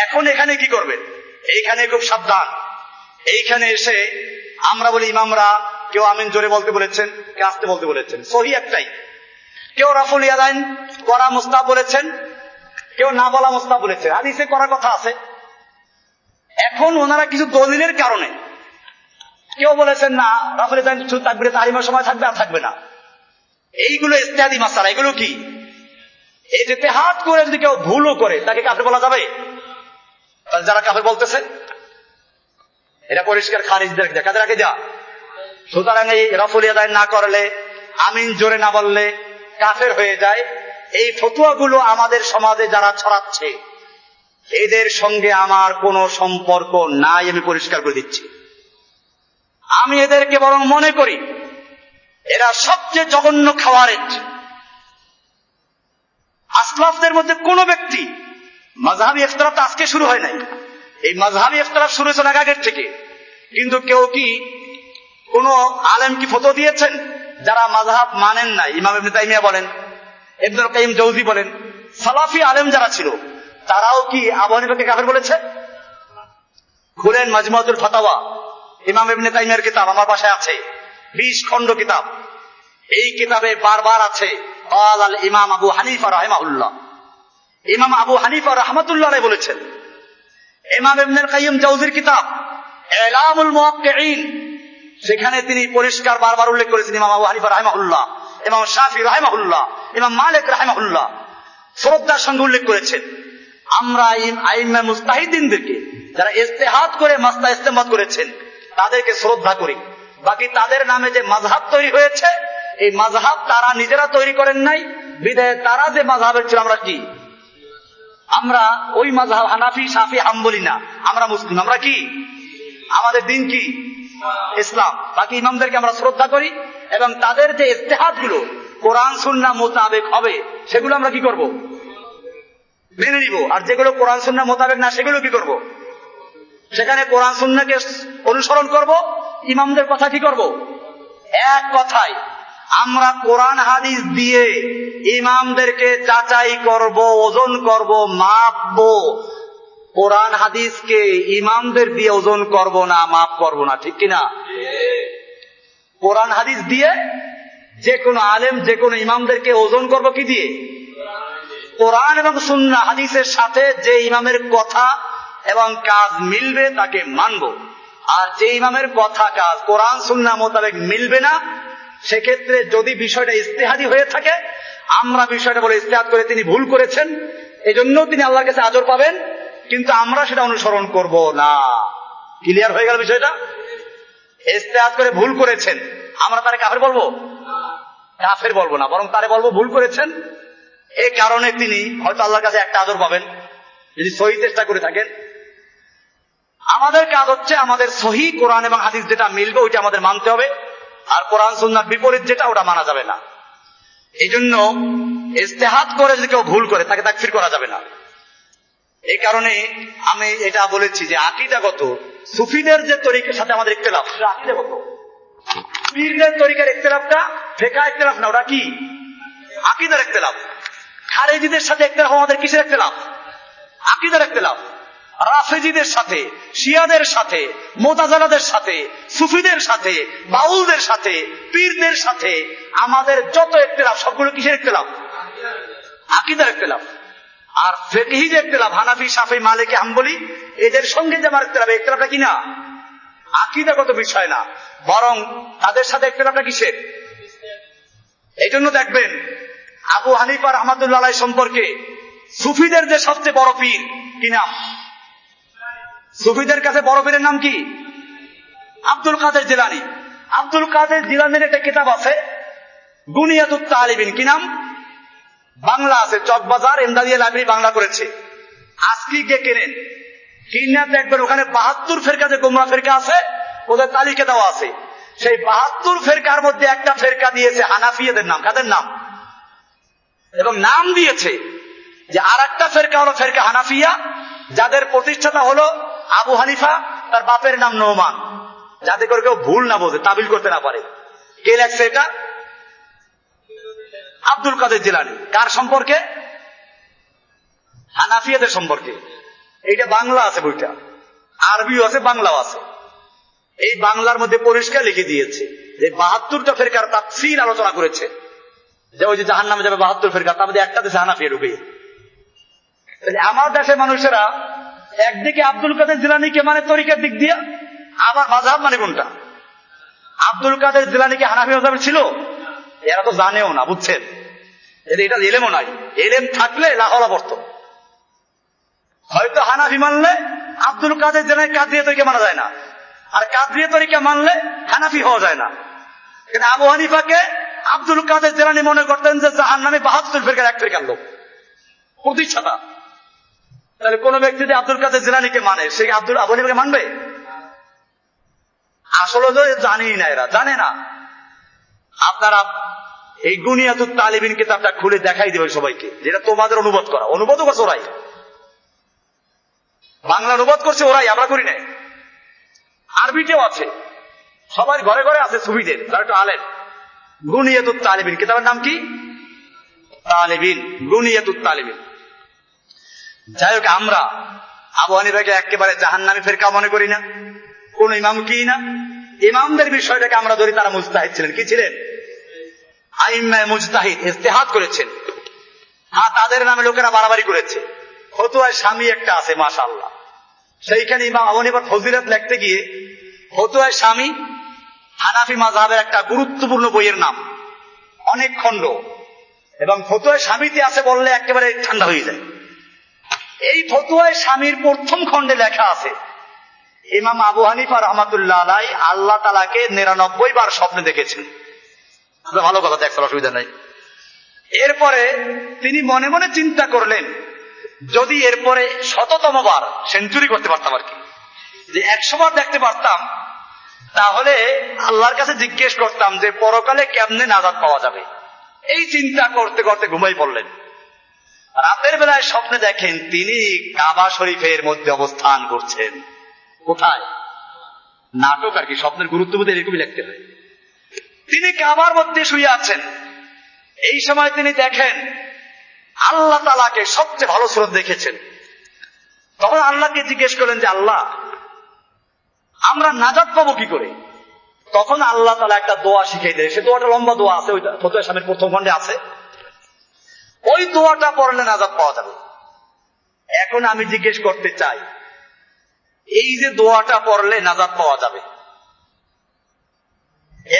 এখন এখানে কি করবেন? এইখানে খুব সাবধান। এইখানে এসে আমরা বলি ইমামরা কেউ আমিন জোরে বলতে বলেছেন, কেউ আস্তে বলতে বলেছেন, সহি একটাই। কেউ রাফুল ইয়াদাইন করা মুস্তাহাব বলেছেন, কেউ না বলা মুস্তাহাব বলেছেন, হাদিসে করার কথা আছে। এখন ওনারা কিছু দলিলের কারণে কেউ বলেছেন না রাফুল ইয়াদাইন শুধু তাকবীরে তাহরিমার সময় থাকবে আর থাকবে না। এইগুলো ইজতিহাদি মাসালা। এগুলো কি? ইজতিহাদ করে যদি কেউ ভুলও করে তাকে কাফের বলা যাবে? যারা কাফের বলতেছে এটা পরিষ্কার খারিজদের কাজে রাখে যা। সুতরাং এই রাফুল ইয়াদাইন না করলে, আমিন জোরে না বললে কাফের হয়ে যায়। এই ফতোয়াগুলো আমাদের সমাজে যারা ছড়াচ্ছে এদের সঙ্গে আমার কোনো সম্পর্ক নাই, আমি পরিষ্কার করে দিচ্ছি। আমি এদেরকে বরং মনে করি এরা সবচেয়ে জঘন্য খাওয়ারেজ। আসলাফদের মধ্যে কোন ব্যক্তি, মাযহাবী ইখতিলাফ তো আজকে শুরু হয় নাই, এই মাযহাবী ইখতিলাফ শুরু হয়েছে আগের থেকে, কিন্তু কেউ কি কোন আলেম কি ফতোয়া দিয়েছেন যারা মাযহাব মানেন নাই? ইমাম ইবনে তাইমিয়া বলেন, ইবনুল কাইয়িম জওজি বলেন, সালাফি আলেম যারা ছিল তারাও কি আবু হানিফাকে কাফের বলেছে? খুলেন মাজমুআতুল ফাতাওয়া, ইমাম ইবনে তাইমিয়ার কিতাব আমার বাসায় আছে, 20 খণ্ড কিতাব। এই কিতাবে বারবার আছে ক্বাল আল ইমাম আবু হানিফা রাহিমাহুল্লাহ। ইমাম আবু হানিফা রাহমাতুল্লাহ আলাইহি বলেছেন, ইমাম ইবনুল কাইয়্যিম জাওজির কিতাব ইলামুল মুওয়াক্কিঈন, সেখানে তিনি পরিষ্কার বারবার উল্লেখ করেছেন ইমাম আবু হানিফা রাহিমাহুল্লাহ, ইমাম শাফি রাহিমাহুল্লাহ, ইমাম মালিক রাহিমাহুল্লাহ শ্রদ্ধার সঙ্গে উল্লেখ করেছেন, আমরা আইম্মা মুজতাহিদিনদেরকে যারা ইজতিহাদ করে মাসলা ইস্তেমবাত করেছেন তাদেরকে শ্রদ্ধা করি। বাকি তাদের নামে যে মাযহাব তৈরি হয়েছে, এই মাযহাব তারা নিজেরা তৈরি করেন নাই, বিধায় তারা যে মাযহাবের ছিল আমরা কি, আমরা ওই মাযহাব হানাফি শাফি হাম্বলি না, আমরা মুসলিম। আমরা কি, আমাদের দিন কি ইসলাম। বাকি ইমামদেরকে আমরা শ্রদ্ধা করি এবং তাদের যে ইজতিহাদ গুলো কোরআন সুন্নাহ মোতাবেক হবে সেগুলো আমরা কি করব, মেনে নিব। আর যেগুলো কোরআন সুন্নাহ মোতাবেক না সেগুলো কি করব, সেখানে কোরআন সুন্নাহকে অনুসরণ করব, ইমামদের কথা কি করব। এক কথায় আমরা কোরআন হাদিস দিয়ে ইমামদেরকে যাচাই করব, ওজন করব, মাপবো। কোরআন হাদিসকে ইমামদের দিয়ে ওজন করব না, মাপ করব না, ঠিক কিনা? কোরআন হাদিস দিয়ে যে কোনো আলেম যে কোনো ইমামদেরকে ওজন করব কি দিয়ে, কোরআন এবং সুন্নাহ হাদিসের সাথে যে ইমামের কথা এবং কাজ মিলবে তাকে মানব। আর যে ইমামের কথা কাজ কোরআন সুন্নাহ মোতাবেক মিলবে না, সেক্ষেত্রে যদি বিষয়টা ইজতিহাদি হয়ে থাকে, আমরা বিষয়টা বলে ইজতিহাদ করে তিনি ভুল করেছেন, এজন্য তিনি আল্লাহর কাছে আজর পাবেন, কিন্তু আমরা সেটা অনুসরণ করব না। ক্লিয়ার হয়ে গেল বিষয়টা? ইজতিহাদ করে ভুল করেছেন, আমরা তারে কাফের বলবো? কাফের বলবো না, বরং তারে বলবো ভুল করেছেন। এই কারণে তিনি হয়তো আল্লাহর কাছে একটা আজর পাবেন যদি সহি চেষ্টা করে থাকেন। আমাদের কাজ হচ্ছে আমাদের সহি কোরআন এবং হাদিস যেটা মিলবে ওইটা আমাদের মানতে হবে, আর কোরআন সুন্নাহর বিপরীত যেটা ওটা মানা যাবে না। এই জন্য ইজতিহাদ করে যদি কেউ ভুল করে তাকে তাকফির করা যাবে না। এই কারণে আমি এটা বলেছি যে আকীদাগত সুফিদের যে তরিকার সাথে আমাদের ইখতিলাফ, সেটা আকীদাগত। পীরদের তরিকার ইখতিলাফটা ফিকহ ইখতিলাফ না, ওটা কি আকীদার ইখতিলাফ। খারেজিদের সাথে ইখতিলাফ আমাদের কিসের ইখতিলাফ? আকীদার ইখতিলাফ। রাফেজিদের সাথে, শিয়াদের সাথে, মুতাজিলাদের সাথে, সুফিদের সাথে, বাউলদের সাথে, পীরদের সাথে আমাদের যত ইখতিলাফ সবগুলো কিসের ইখতিলাফ? আকীদার ইখতিলাফ। আর ফিকহি যে ইখতিলাফ, হানাফি শাফি মালিকি হাম্বলি, এদের সঙ্গে যে আমার ইখতিলাফ, ইখতিলাফটা কি না আকীদাগত বিষয় না, বরং তাদের সাথে ইখতিলাফটা কিসের? এই জন্য দেখবেন আবু হানিফা রাহমাতুল্লাহ আলাইহি সম্পর্কে সুফিদের যে সবচেয়ে বড় পীর কি নাম? সুফিদের কাছে বড় পীরের নাম কি? আব্দুল কাদের জিলানী। আব্দুল কাদের জিলানীর একটা কিতাব আছে বুনিয়াতুত তালিবিন, কি নাম? বাংলা আছে, চকবাজার এমদাদিয়া লাইব্রেরি বাংলা করেছে। আজকে গিয়ে কেনেন, কিনা দেখবেন ওখানে 72 ফেরকা যে গোমরা ফেরকা আছে ওদের তালিকা দেওয়া আছে। সেই 72 ফেরকার মধ্যে একটা ফেরকা দিয়েছে হানাফিয়াদের নাম। কাদের নাম? এবং নাম দিয়েছে যে আর একটা ফেরকা হলো ফেরকা হানাফিয়া, যাদের প্রতিষ্ঠাতা হলো আবু হানিফা, তার বাপের নাম নোমান, যাতে করে কেউ ভুল না বোঝে, তাবিল করতে না পারে। কে লেখছে এটা? আব্দুল কাদের জিলানী। কার সম্পর্কে? হানাফিয়াদের সম্পর্কে। এইটা বাংলা আছে বইটা, আরবিও আছে, বাংলাও আছে। এই বাংলার মধ্যে পরিষ্কার লিখে দিয়েছে যে 72টা ফেরকার তাফসীর আলোচনা করেছে, যে ওই যে জাহান্নামে যাবে 72 ফেরকা, তার মধ্যে একটা দেশে হানাফিয়া ঢুকে। আমার দেশের মানুষেরা একদিকে আব্দুল কাদের জিলানীকে মানে তরিকার দিক দিয়ে, আবার মাযহাব মানে কোনটা? আব্দুল কাদের জিলানী কি হানাফি মাযহাবের ছিল? এরা তো জানেও না, বুঝছেন? এটা এলেমও নাই। এলেম থাকলে লাহলা পড়ত। হয়তো হানাফি মানলে আব্দুল কাদের জিলানী কাদরিয়া তরিকা মানা যায় না, আর কাদরিয়া তরিকা মানলে হানাফি হওয়া যায় না। কিন্তু আবু হানিফাকে আব্দুল কাদের জিলানী মনে করতেন যে জাহান্নামে 72 ফেরকার এক ফেরকার লোক, প্রতিষ্ঠাতা। তাহলে কোন ব্যক্তি যদি আব্দুল কাদের জিলানীকে মানে, সে আবু হানিফাকে মানবে? আসলে তো জানি না, এরা জানে না। আপনারা এই বুনিয়াতুত তালিবিন কিতাবটা খুলে দেখাই দেবে সবাইকে, যেটা তোমাদের অনুবাদ করা। অনুবাদও করছে ওরাই, বাংলা অনুবাদ করছে ওরাই, আমরা করি নাই। আরবিতেও আছে, সবার ঘরে ঘরে আছে সুফিদের যারা একটু আলেম। বুনিয়াতুত তালিবিন কিতাবের নাম কি? তালিবিন, বুনিয়াতুত তালিবিন। যাই হোক, আমরা আবু হানিফাকে একেবারে জাহান্নামী ফেরকা মনে করি না, কোন ইমাম কি না। ইমামদের বিষয়টাকে আমরা ধরি, তারা মুজতাহিদ ছিলেন। কি ছিলেন? আইম্মায়ে মুজতাহিদ, ইজতিহাদ করেছেন। তাদের নামে লোকেরা বাড়াবাড়ি করেছে। ফতুয়ায় স্বামী একটা আছে মাশাআল্লাহ, সেইখানে ইমাম আবু হানিফার ফজিলত লিখতে গিয়ে ফতুয়ায় স্বামী হানাফি মাযহাবের একটা গুরুত্বপূর্ণ বইয়ের নাম, অনেক খণ্ড, এবং ফতুয়ায় স্বামীতে আছে বললে একেবারে ঠান্ডা হয়ে যায়। এই ফতুয়ায় স্বামীর প্রথম খণ্ডে লেখা আছে ইমাম আবু হানিফা রাহমাতুল্লাহ আলাইহি আল্লাহ তাআলাকে 99 বার স্বপ্নে দেখেছেন। ভালো কথা, দেখছেন, অসুবিধা নাই। এরপরে তিনি মনে মনে চিন্তা করলেন, যদি এরপরে 100তম বার সেঞ্চুরি করতে পারতাম আর কি, যে 100 বার দেখতে পারতাম, তাহলে আল্লাহর কাছে জিজ্ঞেস করতাম যে পরকালে কেমনে নাজাত পাওয়া যাবে। এই চিন্তা করতে করতে ঘুমাই পড়লেন। রাতের বেলায় স্বপ্নে দেখেন তিনি কাবা শরীফের মধ্যে অবস্থান করছেন। কোথায়? নাটক আর কি, স্বপ্নের গুরুত্ব বোধ এরকমই লিখতে হয়। তিনি কাবার মধ্যে শুয়ে আছেন। এই সময় তিনি দেখেন আল্লাহ তাআলাকে সবচেয়ে ভালো সুরত দেখেছেন। তখন আল্লাহকে জিজ্ঞেস করলেন যে আল্লাহ, আমরা নাজাত পাবো কি করে? তখন আল্লাহ তাআলা একটা দোয়া শিখিয়ে দেয়। সে দোয়াটা লম্বা দোয়া আছে, ওই ফতুয়া স্বামীর প্রথম খণ্ডে আছে। ওই দোয়াটা পড়লে নাজাত পাওয়া যাবে। এখন আমি জিজ্ঞেস করতে চাই, এই যে দোয়াটা পড়লে নাজাত পাওয়া যাবে,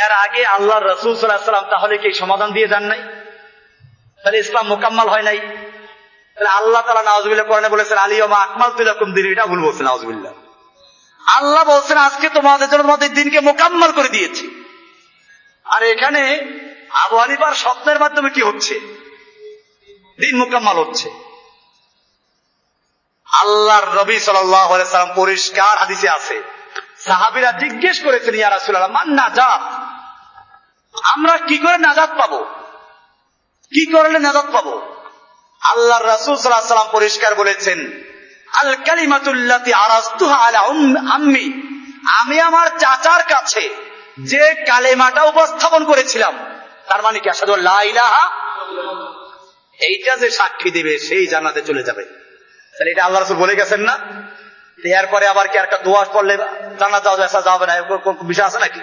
এর আগে আল্লাহ রাসূল সাল্লাল্লাহু আলাইহি ওয়াসাল্লাম তাহলে কি সমাধান দিয়ে যান নাই? তাহলে ইসলাম মোকাম্মল হয় নাই? তাহলে আল্লাহ তাআলা নাউযুবিল্লাহ কোরআনে বলেছেন আলিয়ামা আকমালতু লাকুম দীন, এটা ভুল বলছেন নাউযুবিল্লাহ। আল্লাহ বলছেন আজকে তোমাদের জন্য তোমাদের দিনকে মোকাম্মল করে দিয়েছি। আর এখানে আবু হানিফার স্বপ্নের মাধ্যমে কি হচ্ছে? দিন মোকাম্মল হচ্ছে। আল্লাহর নবী সাল্লাল্লাহু আলাইহি ওয়াসাল্লাম পরিষ্কার হাদিসে আছে, সাহাবীরা জিজ্ঞেস করেছেন ইয়া রাসূলুল্লাহ মান নাজাত, আমরা কি করে নাজাত পাবো, কি করলে নাজাত পাবো? আল্লাহর রাসূল সাল্লাল্লাহু আলাইহি ওয়াসাল্লাম পরিষ্কার বলেছেন আল কালিমাতুল্লাতি আরাস্তুহা আলা আম্মি, আমি আমার চাচার কাছে যে কালেমাটা উপস্থাপন করেছিলাম, তার মানে কি আশহাদু লা ইলাহা, এইটা যে সাক্ষী দিবে সেই জান্নাতে চলে যাবে। তাহলে এটা আল্লাহ রাসূল বলে গেছেন না? এরপরে আবার কি একটা দোয়া পড়লে জান্নাত যাবে না, কোন বিষয় আছে নাকি?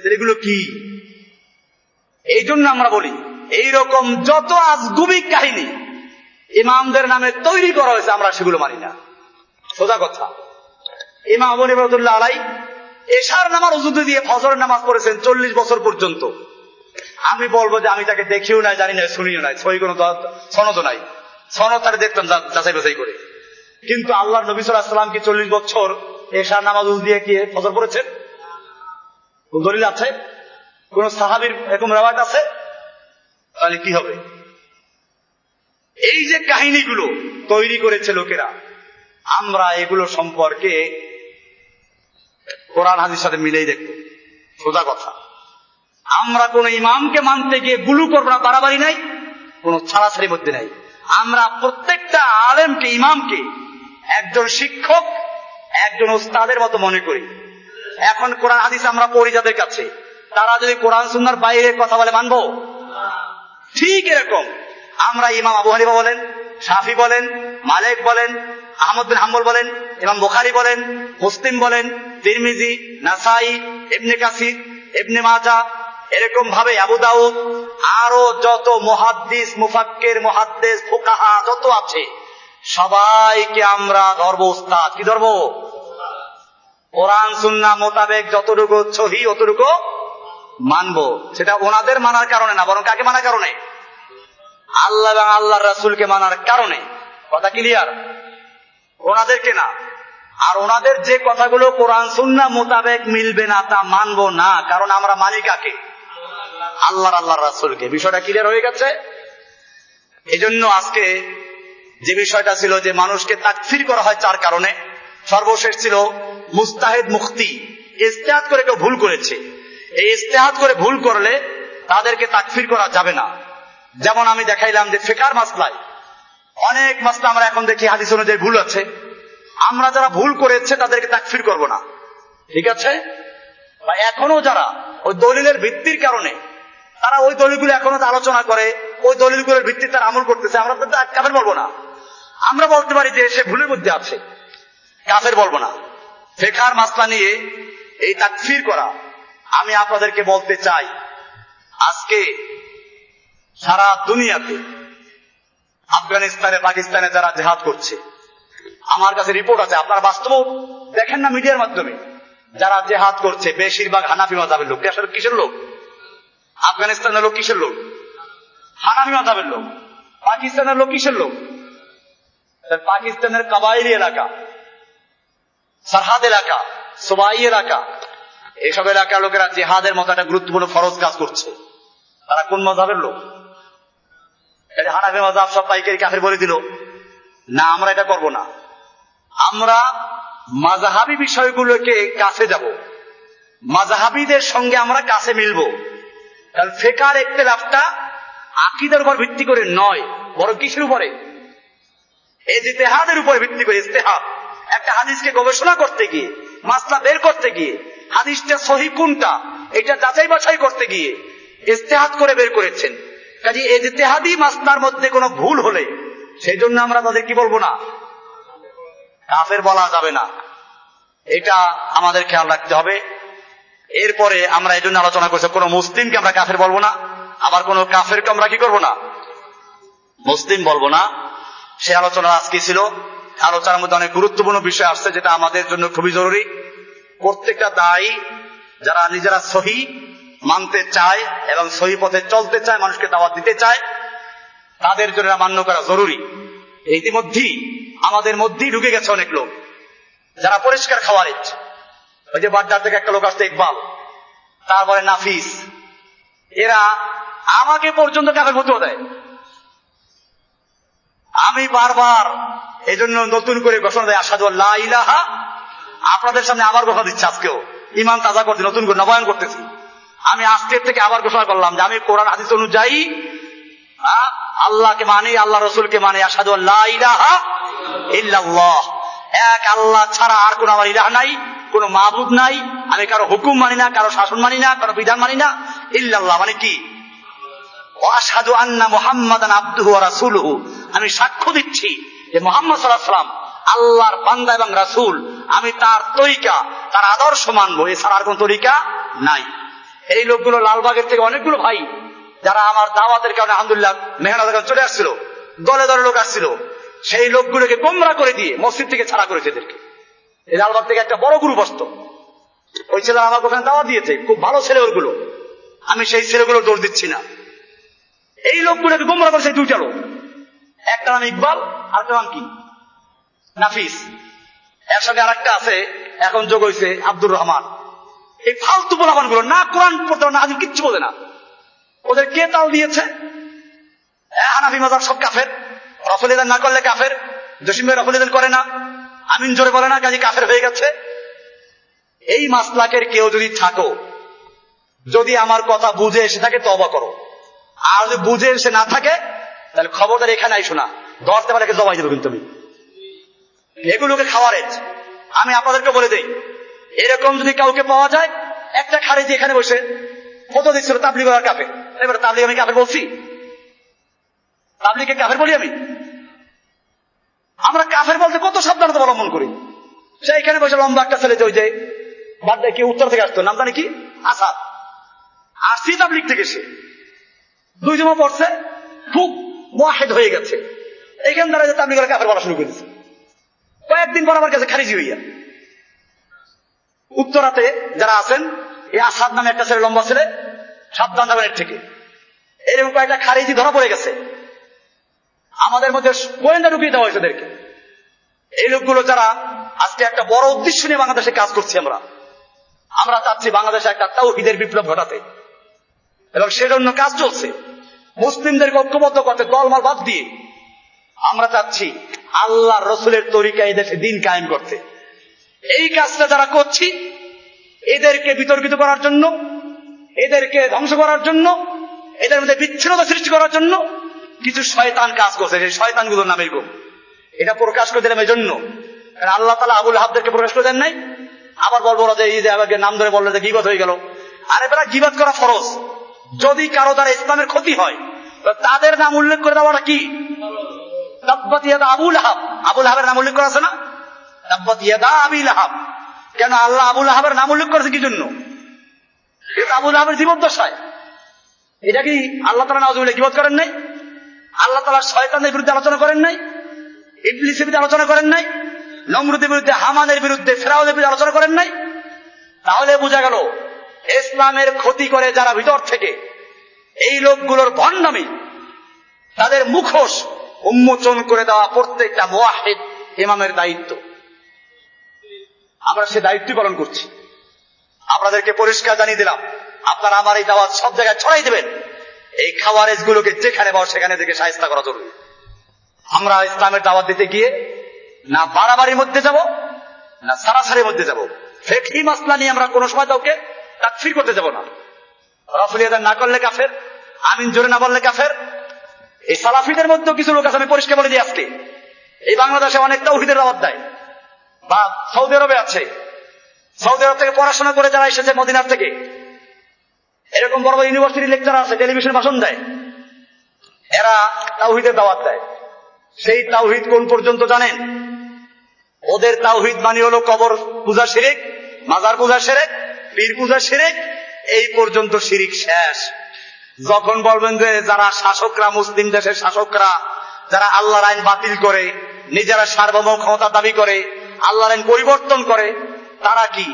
এগুলো কি? এই জন্য আমরা বলি এইরকম যত আজগুবি কাহিনী ইমামদের নামে তৈরি করা হয়েছে আমরা সেগুলো মানি না। সোজা কথা। ইমাম আবু হানিফা রাহমাতুল্লাহ আলাইহি এশার নামাজ উযু দিয়ে ফজরের নামাজ পড়েছেন 40 বছর পর্যন্ত। আমি বলবো যে আমি তাকে দেখিও নাই, জানি না, শুনিও নাই, সহি কোনো সনদ নাই, সনদ তাকে দেখতাম যাচাই বাছাই করে। কিন্তু আল্লাহর নবী সাল্লাল্লাহু আলাইহি ওয়াসাল্লাম কি 40 বছর এশার নামাজ উযু দিয়ে কি ফজর পড়েছেন? কোন দলিল আছে? কোন সাহাবীর এরকম রিওয়ায়াত আছে? তাহলে কি হবে? এই যে কাহিনীগুলো তৈরি করেছে লোকেরা, আমরা এগুলো সম্পর্কে কোরআন হাদিসের সাথে মিলেই দেখবো। সোজা কথা। আমরা কোন ইমামকে মানতে গিয়ে গুলু করবো না, বাড়াবাড়ি নাই, কোন ছাড়াছাড়ির মধ্যে নাই। আমরা প্রত্যেকটা আলেমকে, ইমামকে একজন শিক্ষক, একজন ওস্তাদের মতো মনে করি। এখন কোরআন হাদিস আমরা পড়ি যাদের কাছে, তারা যদি কোরআন সুন্নাহর বাইরে কথা বলে মানবো? ঠিক এরকম আমরা ইমাম আবু হানিফা বলেন, শাফি বলেন, মালিক বলেন, আহমদ বিন হাম্বল বলেন, ইমাম বুখারী বলেন, মুসলিম বলেন, তিরমিজি, নাসাই, ইবনে কাসির, ইবনে মাজাহ, এরকম ভাবে আবু দাউদ, আরো যত মুহাদ্দিস, মুফাক্কির, মুহাদ্দিস, ফুকাহা যত আছে সবাইকে আমরা ধরবো উস্তাদ। কি ধরবো? কোরআন সুন্নাহ মোতাবেক যতটুকু সহিহ অতটুকু মানবো। সেটা ওনাদের মানার কারণে না, বরং কাকে মানার কারণে? আল্লাহ এবং আল্লাহর রাসূলকে মানার কারণে। কথা ক্লিয়ার? ওনাদেরকে না। আর ওনাদের যে কথাগুলো কোরআন সুন্নাহ মোতাবেক মিলবে না তা মানবো না, কারণ আমরা মানি কাকে? আল্লাহর রাসূলকে। বিষয়টা ক্লিয়ার হয়ে গেছে? এজন্য আজকে যে বিষয়টা ছিল যে মানুষকে তাকফির করা হয় 4 কারণে, সর্বশেষ ছিল মুস্তাহিদ মুখতি, ইজতিহাদ করে কেউ ভুল করেছে, এই ইজতিহাদ করে ভুল করলে তাদেরকে তাকফির করা যাবে না। যেমন আমি দেখাইলাম যে ফিকহের মাসলায় অনেক মাসলা আমরা এখন দেখি হাদিস অনুযায়ী ভুল আছে, আমরা যারা ভুল করেছে তাদেরকে তাকফির করব না, ঠিক আছে? বা এখনো যারা ওই দলিলের ভিত্তির কারণে তারা ওই দলিলগুলো এখনো আলোচনা করে, ওই দলিলগুলোর ভিত্তিতে তারা আমল করতেছে, আমরা তাদের কাফের বলবো না। আমরা বলতে পারি যে সে ভুলের মধ্যে আছে, কাফের বলবো না। ফিকহের মাসলা নিয়ে এই তাকফির করা, আমি আপনাদেরকে বলতে চাই আজকে সারা দুনিয়াতে আফগানিস্তানে পাকিস্তানে যারা জেহাদ করছে, আমার কাছে রিপোর্ট আছে, আপনারা বাস্তব দেখেন না মিডিয়ার মাধ্যমে, যারা জেহাদ করছে বেশিরভাগ হানাফি মাযহাবের লোক। আসলে কিসের লোক? আফগানিস্তানের লোক কিসের লোক? হানাফি মাযহাবের লোক। পাকিস্তানের লোক কিসের লোক? পাকিস্তানের কাবাইলি এলাকা, সরহাদ এলাকা, সুবাই এলাকা, এইসব এলাকার লোকেরা জেহাদের মতো একটা গুরুত্বপূর্ণ ফরজ কাজ করছে। তারা কোন মাযহাবের লোক? হানাফি মাযহাব সব পাইকারি কাফের বলে দিল না, আমরা এটা করব না। আমরা মাযহাবী বিষয়গুলোকে কাছে যাব, মাযহাবীদের সঙ্গে আমরা কাছে মিলবো। কারণ ফিকহের ইখতিলাফটা আকীদার উপর ভিত্তি করে নয়, বরং কিসের উপরে? ইজতিহাদের উপরে ভিত্তি করে। ইজতিহাদ, একটা হাদিসকে গবেষণা করতে গিয়ে, মাসলা বের করতে গিয়ে, হাদিসটা সহিহ কোনটা এটা যাচাই বাছাই করতে গিয়ে ইজতিহাদ করে বের করেছেন। কাজে ইজতিহাদি মাসলার মধ্যে কোনো ভুল হলে সেই জন্য আমরা তাদের কি বলবো না, কাফের বলা যাবে না। এটা আমাদের খেয়াল রাখতে হবে। এরপরে আমরা এই জন্য আলোচনা করছি, কোন মুসলিমকে আমরা কাফের বলবো না, আবার কোন কাফেরকে আমরা কি করবো না, মুসলিম বলবো না। সে আলোচনা আজকে ছিল। আলোচনার মধ্যে অনেক গুরুত্বপূর্ণ বিষয় আসছে, যেটা আমাদের জন্য খুবই জরুরি। প্রত্যেকটা দায়ী যারা নিজেরা সহিহ মানতে চায় এবং সহিহ পথে চলতে চায়, মানুষকে দাওয়াত দিতে চায়, তাদের জন্য মান্য করা জরুরি। ইতিমধ্যেই আমাদের মধ্যেই ঢুকে গেছে অনেক লোক যারা পরিষ্কার খাওয়ারিজ। ওই যে বাড্ডার থেকে একটা লোক আসছে ইকবাল, তারপরে নাফিস, এরা আমাকে পর্যন্ত কাফের ফতোয়া দেয়। আমি বারবার এই জন্য নতুন করে ঘোষণা দেয়, আশহাদু আল্লা ইলাহা, আপনাদের সামনে আবার ঘোষণা দিচ্ছি, আজকেও ঈমান তাজা করতে নতুন করে নবায়ন করতেছি। আমি আজকের থেকে আবার ঘোষণা করলাম যে আমি কোরআন হাদিস অনুযায়ী আল্লাহকে মানি, আল্লাহ রসুলকে মানি। আশহাদু আল্লা ইলাহা ইল্লাল্লাহ, এক আল্লাহ ছাড়া আর কোন আমার ইলাহ নাই, কোন মাবুদ নাই। আমি কারো হুকুম মানি না, কারো শাসন মানি না, কারো বিধান মানি না। ইল্লাল্লাহ মানে কি? আশহাদু আন্না মুহাম্মাদান আবদুহু ওয়া রাসূলুহু, আমি সাক্ষ্য দিচ্ছি যে মুহাম্মদ সাল্লাল্লাহু আলাইহি ওয়াসাল্লাম আল্লাহর বান্দা এবং রাসূল। আমি তার তরিকা, তার আদর্শ মানবো, এছাড়া আর কোন তরিকা নাই। এই লোকগুলো লালবাগের থেকে অনেকগুলো ভাই যারা আমার দাওয়াতের কারণে আলহামদুলিল্লাহ মেহনতের কারণে চলে আসছিল, দলে দলে লোক আসছিল, সেই লোকগুলোকে গোমরা করে দিয়ে মসজিদ থেকে ছাড়া করেছে এদেরকে। এই লালবাগ থেকে একটা বড় গ্রুপ আসতো, ওই ছেলেরা আমার ওখানে দাওয়াত দিয়েছে, খুব ভালো ছেলে ওগুলো, আমি সেই ছেলেগুলো দোষ দিচ্ছি না। এই লোকগুলোকে গোমরা করেছে দুইটা লোক, একটা নাম ইকবাল আর একটা নাম কি নাফিস, এর সঙ্গে আর একটা আছে এখন যোগ হয়েছে আব্দুর রহমান। এই ফালতু পোলাপান গুলো না কোরআন পড়তে না আজ কিচ্ছু বলে না। ওদের কে তাল দিয়েছে? হানাফি মাযহাব সব কাফের, রফল ইদান না করলে কাফের, জসিম ভাই রফল ইদান করে না, আমিন জোরে বলে না, কাজে কাফের হয়ে গেছে। এই মাসলাকের কেউ যদি থাকো, যদি আমার কথা বুঝে এসে থাকে তওবা করো, আর যদি বুঝে এসে না থাকে তাহলে খবরদার এখানে আইসো না, ধরতে পারে জবাই দেবো কিন্তু আমি। এগুলোকে খাওয়ারেজ আমি আপনাদেরকে বলে দেই, এরকম যদি কাউকে পাওয়া যায়, একটা খারেজি এখানে বসে ফতোয়া দিচ্ছিল তাবলীগ আর কাফের, এবার তাবলীগ আমি কাফের বলছি? তাবলীগকে কাফের বলি আমি? আমরা কাফের বলতে কত সাবধানতা অবলম্বন করি। সে এখানে বসে লম্বা একটা ছেলে, ওই যে বাড্ডায় কি উত্তর থেকে আসতো, নাম জানি কি, আসাদ, আসছি তাবলীগ থেকে, সে 2 জমা পড়ছে, খুব মুয়াহিদ হয়ে গেছে, এখান দ্বারা যে তাবলীগ আর কাফের বলা শুরু করেছে। কয়েকদিন পর আমার কাছে খারিজি হইয়া উত্তরাতে যারা আছেন, এই আসাদ নামে একটা ছেলে, লম্বা ছেলে, সাবধান যাবেন এর থেকে, এরকম কয়েকটা খারিজি ধরা পড়ে গেছে। আমাদের মধ্যে গোয়েন্দা ঢুকিয়ে দেওয়া হয়েছে এদেরকে। এই লোকগুলো যারা আজকে একটা বড় উদ্দেশ্য নিয়ে বাংলাদেশে কাজ করছি, আমরা চাচ্ছি বাংলাদেশে একটা তাওহীদের বিপ্লব ঘটাতে, এবং সেজন্য কাজ চলছে। মুসলিমদেরকে ঐক্যবদ্ধ করতে, দলমত বাদ দিয়ে আমরা চাচ্ছি আল্লাহ রসুলের তরিকা এই দেশে দিন কায়েম করতে। এই কাজটা যারা করছি, এদেরকে বিতর্কিত করার জন্য, এদেরকে ধ্বংস করার জন্য, এদের মধ্যে বিচ্ছিন্নতা সৃষ্টি করার জন্য কিছু শয়তান কাজ করছে। সেই শয়তানগুলোর নাম এরকম, এটা প্রকাশ করে দিলাম এই জন্য, আল্লাহ তাআলা আবুল আহাবদেরকে প্রকাশ করে দেন নাই। আবার বলবো যে এই যে আমাকে নাম ধরে বললো যে গীবত হয়ে গেল। আরে বেলা, গীবত করা ফরজ। যদি কারো দ্বারা ইসলামের ক্ষতি হয়, তাদের নাম উল্লেখ করে দেওয়াটা কি? তাব্বাত ইয়াদা আবুল আহাব, আবুল আহাবের নাম উল্লেখ করা আছে না? তাব্বাত ইয়াদা আবি লাহাব। কেন আল্লাহ আবুল আহাবের নাম উল্লেখ করেছে কি জন্য? এটা আবুল আহাবের জীবদ্দশায়। এটা কি আল্লাহ তাআলা নাউযুবিল্লাহ গীবত করেন নাই? আল্লাহ তাআলা শয়তানের বিরুদ্ধে আলোচনা করেন নাই? ইবলিসের বিরুদ্ধে আলোচনা করেন নাই? নমরুদের বিরুদ্ধে, হামানের বিরুদ্ধে, ফেরাউনের বিরুদ্ধে আলোচনা করেন নাই? তাহলে বোঝা গেল ইসলামের ক্ষতি করে যারা ভিতর থেকে, এই লোকগুলোর ভণ্ডামি, তাদের মুখোশ উন্মোচন করে দেওয়া প্রত্যেকটা মুওয়াহিদ ইমামের দায়িত্ব। আমরা সে দায়িত্ব পালন করছি। আপনাদেরকে পরিষ্কার জানিয়ে দিলাম, আপনারা আমার এই দাওয়াত সব জায়গায় ছড়াই দেবেন। এই খাওয়ারেজ গুলোকে যেখানে পাও সেখানে থেকে শায়েস্তা করা জরুরি। আমরা ইসলামের দাওয়াত দিতে গিয়ে না বাড়াবাড়ির মধ্যে যাব, না সারাসারির মধ্যে যাব। ফিকহি মাসলা নিয়ে আমরা কোনো সময় কাউকে তাকফির করতে যাব না। রাসূল আযান না করলে কাফের, আমিন জোরে না বললে কাফের। এই সালাফিদের মধ্যে কিছু লোক আছে, আমি পরিষ্কার বলে দিই আজকে, এই বাংলাদেশে অনেক তাওহীদের দাওয়াত দেয়, বা সৌদি আরবে আছে, সৌদি আরব থেকে পড়াশোনা করে যারা এসেছে মদিনার থেকে, এরকম বড় বড় ইউনিভার্সিটি লেকচার আছে, টেলিভিশন ভাষণ দেয়, এরা তাওহীদের দাওয়াত দেয়। সেই তাওহীদ কোন পর্যন্ত জানেন? ওদের তাওহীদ মানে হলো কবর পূজা শিরিক, মাজার পূজা শিরিক, পীর পূজা শিরিক, এই পর্যন্ত শিরিক শেষ। যখন বলবেন যে যারা শাসকরা, মুসলিম দেশের শাসকরা যারা আল্লাহর আইন বাতিল করে, নিজেরা সার্বভৌম ক্ষমতা দাবি করে, আল্লাহর আইন পরিবর্তন করে, তারা কি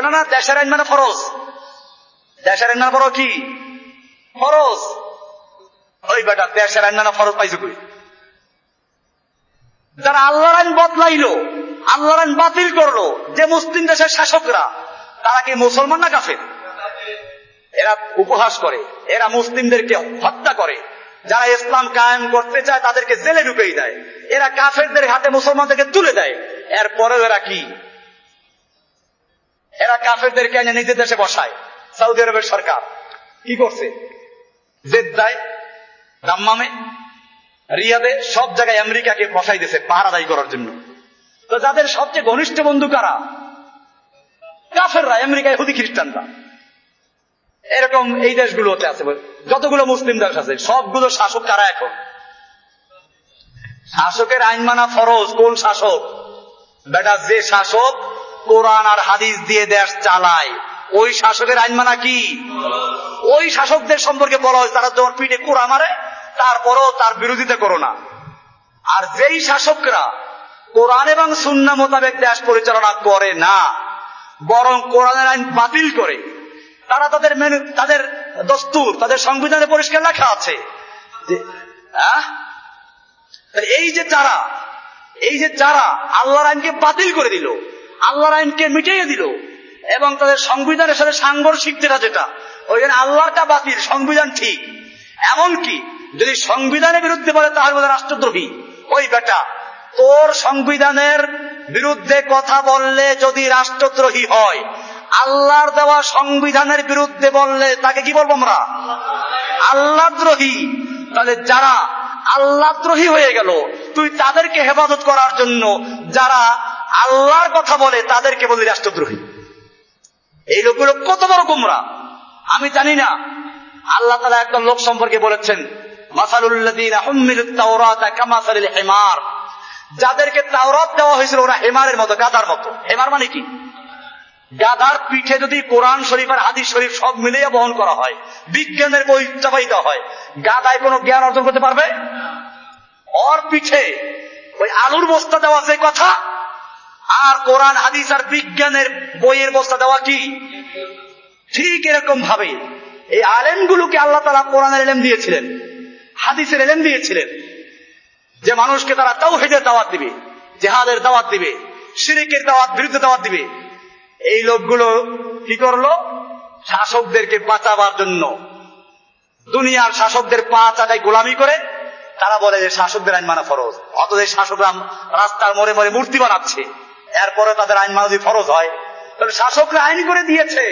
না দেশের আইন মানে ফরজ, দেশের আইন মানে বড় কি ফরজ। ওই বেটা দেশের আইন মানে ফরজ পাইছে কই? যারা আল্লাহর আইন বদলাইলো, আল্লাহর আইন বাতিল করলো, যে মুসলিম দেশের শাসকরা, তারা কি মুসলমান না কাফের? এরা উপহাস করে, এরা মুসলিমদেরকে হত্যা করে, যারা ইসলাম কায়েম করতে চায় তাদেরকে জেলে ঢুকিয়ে দেয়, এরা কাফেরদের হাতে মুসলমানদেরকে তুলে দেয়। এরপরেও এরা কি? এরা কাফেরদেরকে এনে নিজের দেশে বসায়। সৌদি আরবের সরকার কি করছে? জেদ্দায়, দাম্মামে, রিয়াদে, সব জায়গায় আমেরিকাকে বসাই দিয়েছে পাহারাদারি করার জন্য। তো যাদের সবচেয়ে ঘনিষ্ঠ বন্ধু কারা? কাফেররা, আমেরিকায় ইহুদি খ্রিস্টানরা। এরকম এই দেশগুলোতে আছে, যতগুলো মুসলিম দেশ আছে সবগুলো শাসক কারা এখন? শাসকের আইন মানা ফরজ। কোন শাসক? বেটা যে শাসক কোরআন আর হাদিস দিয়ে দেশ চালায়, ওই শাসকের আইন মানা কি? ওই শাসকদের সম্পর্কে বলা হয় তারা তোমার পিঠে কোরআন মারে, তারপরও তার বিরোধিতা করো না। আর যেই শাসকরা কোরআন এবং সুন্নাহ মোতাবেক দেশ পরিচালনা করে না, বরং কোরআনের আইন বাতিল করে, তারা তাদের দস্তুর, তাদের সংবিধানে পরিষ্কার লেখা আছে এই যে যারা আল্লাহর আইনকে বাতিল করে দিল, আল্লাহর আইনকে মিটিয়ে দিল, এবং তাদের সংবিধানের সাথে সাংঘর্ষিক যেটা ওইখানে আল্লাহটা বাতিল, সংবিধান ঠিক। এমনকি যদি সংবিধানের বিরুদ্ধে বলে তাহলে বলে রাষ্ট্রদ্রোহী। ওই বেটা, তোর সংবিধানের বিরুদ্ধে কথা বললে যদি রাষ্ট্রদ্রোহী হয়, আল্লাহর দেওয়া সংবিধানের বিরুদ্ধে বললে তাকে কি বলবো আমরা? আল্লাহদ্রোহী। তাহলে যারা আল্লাহদ্রোহী হয়ে গেল, তুই তাদেরকে হেফাজত করার জন্য যারা আল্লাহর কথা বলে তাদেরকে বলি রাষ্ট্রদ্রোহী। এই লোকগুলো কত বড় গোমরা আমি জানি না। আল্লাহ তাআলা একদম লোক সম্পর্কে বলেছেন, মাসালুল্লাযীনা হুম্মিলুত তাওরাতা কামাসালিল হিমার, যাদেরকে তাওরাত দেওয়া হয়েছিল ওরা হিমারের মতো, গাধার মতো। হিমার মানে কি? গাধার পিঠে যদি কোরআন শরীফ আর হাদিস শরীফ সব মিলিয়ে বহন করা হয়, বিজ্ঞানের বই চাপাই দেওয়া হয়, গাধায় কোনো জ্ঞান অর্জন করতে পারবে? ওর পিঠে ওই আলুর বস্তা দেওয়া যে কথা, আর কোরআন হাদিস আর বিজ্ঞানের বইয়ের বস্তা দেওয়া কি ঠিক? এরকম ভাবে এই আলেমগুলোকে আল্লাহ তাআলা কোরআনের ইলম দিয়েছিলেন, হাদিসের ইলম দিয়েছিলেন, যে মানুষকে তারা তাওহীদের দাওয়াত দিবে, জিহাদের দাওয়াত দিবে, শিরকের দাওয়াত, বিরুদ্ধে দাওয়াত দিবে। এই লোকগুলো কি করলো? শাসকদেরকে বাঁচাবার জন্য দুনিয়ার শাসকদের পা চাটাই গোলামি করে তারা বলে যে শাসকদের আইন মানা ফরজ। অথচ শাসকরা রাস্তার মোড়ে মোড়ে মূর্তি বানাচ্ছে, এরপরে তাদের আইন মানা যদি ফরজ হয়, তাহলে শাসকরা আইন করে দিয়েছে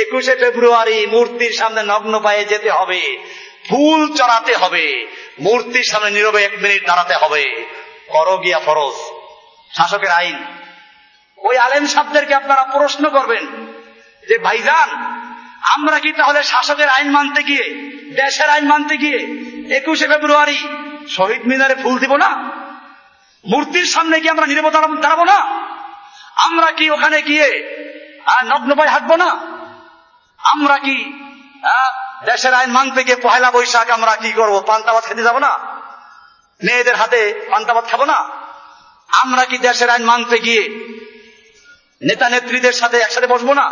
21শে ফেব্রুয়ারি মূর্তির সামনে নগ্ন পায়ে যেতে হবে, ফুল চড়াতে হবে, মূর্তির সামনে নীরবে 1 মিনিট দাঁড়াতে হবে, করো গিয়া ফরজ, শাসকের আইন। ওই আলেম সাহেবদেরকে আপনারা প্রশ্ন করবেন যে ভাইজান, আমরা কি তাহলে শাসকের আইন মানতে গিয়ে, দেশের আইন মানতে গিয়ে 21শে ফেব্রুয়ারি শহীদ মিনারে ফুল দিব না? মূর্তির সামনে কি আমরা নীরবে দাঁড়াবো না? আমরা কি ওখানে গিয়ে নগ্ন পায়ে হাঁটবো না? আমরা কি দেশের আইন মানতে গিয়ে 1লা বৈশাখ আমরা কি করবো? পান্তা ভাত খেতে যাবো না? মেয়েদের হাতে পান্তা ভাত খাবো না? আমরা কি দেশের আইন মানতে গিয়ে নেতা নেত্রীদের সাথে একসাথে বসবো না?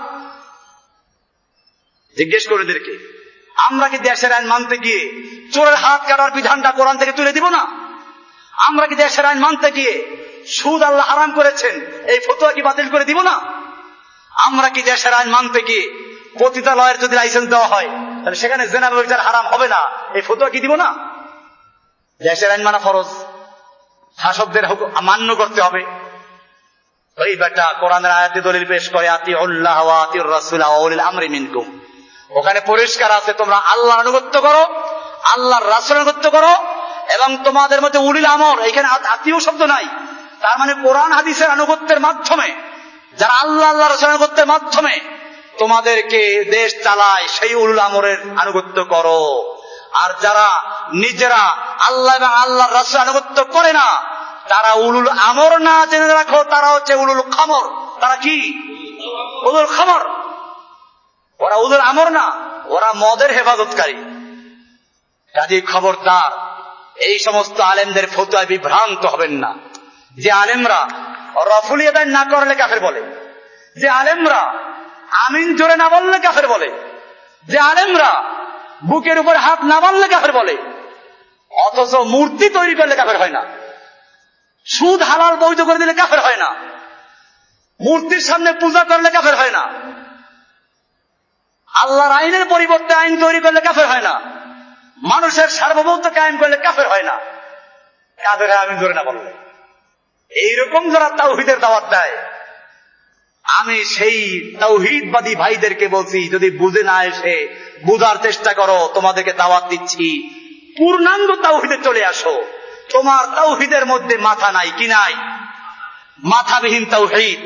জিজ্ঞেস করে এদেরকে, আমরা কি দেশের আইন মানতে গিয়ে চোরের হাত কাটার বিধানটা কোরআন থেকে তুলে দিব না? আমরা কি দেশের আইন মানতে গিয়ে সুদ আল্লাহ হারাম করেছেন এই ফতোয়া কি বাতিল করে দিব না? আমরা কি দেশের আইন মানতে গিয়ে পতিতালয়ের যদি লাইসেন্স দেওয়া হয় তাহলে সেখানে জেনা ব্যভিচার হারাম হবে না এই ফতোয়া কি দিব না? দেশের আইন মানা ফরজ, শাসকদের মান্য করতে হবে। ওই বেটা কোরআনের আয়াতে দলিল পেশ করে আতিউল্লাহ ওয়া আতিউর রাসূল ওয়া উলিল আমরি মিনকুম, ওখানে পরিষ্কার আছে তোমরা আল্লাহর আনুগত্য করো, আল্লাহর রাসূলের আনুগত্য করো, এবং তোমাদের মধ্যে উলিল আমর, এখানে আত্মীয় শব্দ নাই। তার মানে কোরআন হাদিসের আনুগত্যের মাধ্যমে, যারা আল্লাহ আল্লাহ রাসূলের আনুগত্যের মাধ্যমে তোমাদেরকে দেশ চালায় সেই উলুল আমরের আনুগত্য করো। আর যারা নিজেরা আল্লাহ এবং আল্লাহর রাসূলের আনুগত্য করে না তারা উলুল আমর না, জেনে রাখো তারা হচ্ছে উলুল খামর। তারা কি? উলুল খামর। ওরা উলুল আমর না, ওরা মদের হেফাজতকারী। কাজেই খবরদার এই সমস্ত আলেমদের ফতোয়ায় বিভ্রান্ত হবেন না। যে আলেমরা রফুল ইয়াদাইন না করলে কাফের বলে, যে আলেমরা আমিন জোরে না বললে কাফের বলে, যে আলেমরা বুকের উপর হাত না মারলে কাফের বলে, অথচ মূর্তি তৈরি করলে কাফের হয় না, সুদ হালাল বৈধ করে দিলে কাফের হয় না, মূর্তির সামনে পূজা করলে কাফের হয় না, আল্লাহর আইনের পরিবর্তে আইন তৈরি করলে কাফের হয় না, মানুষের সার্বভৌমত্ব কায়েম করলে কাফের হয় না, কাফের হয় আমিন জোরে না বললে। এইরকম যারা তাওহীদের দাওয়াত দেয়, আমি সেই তাওহীদবাদী ভাইদেরকে বলছি, যদি বুঝে না এসে বুঝার চেষ্টা করো, তোমাদেরকে দাওয়াত দিচ্ছি পূর্ণাঙ্গ তাওহীদে চলে আসো। তোমার তাওহীদের মধ্যে মাথা নাই, কি নাই? মাথাবিহীন তাওহীদ।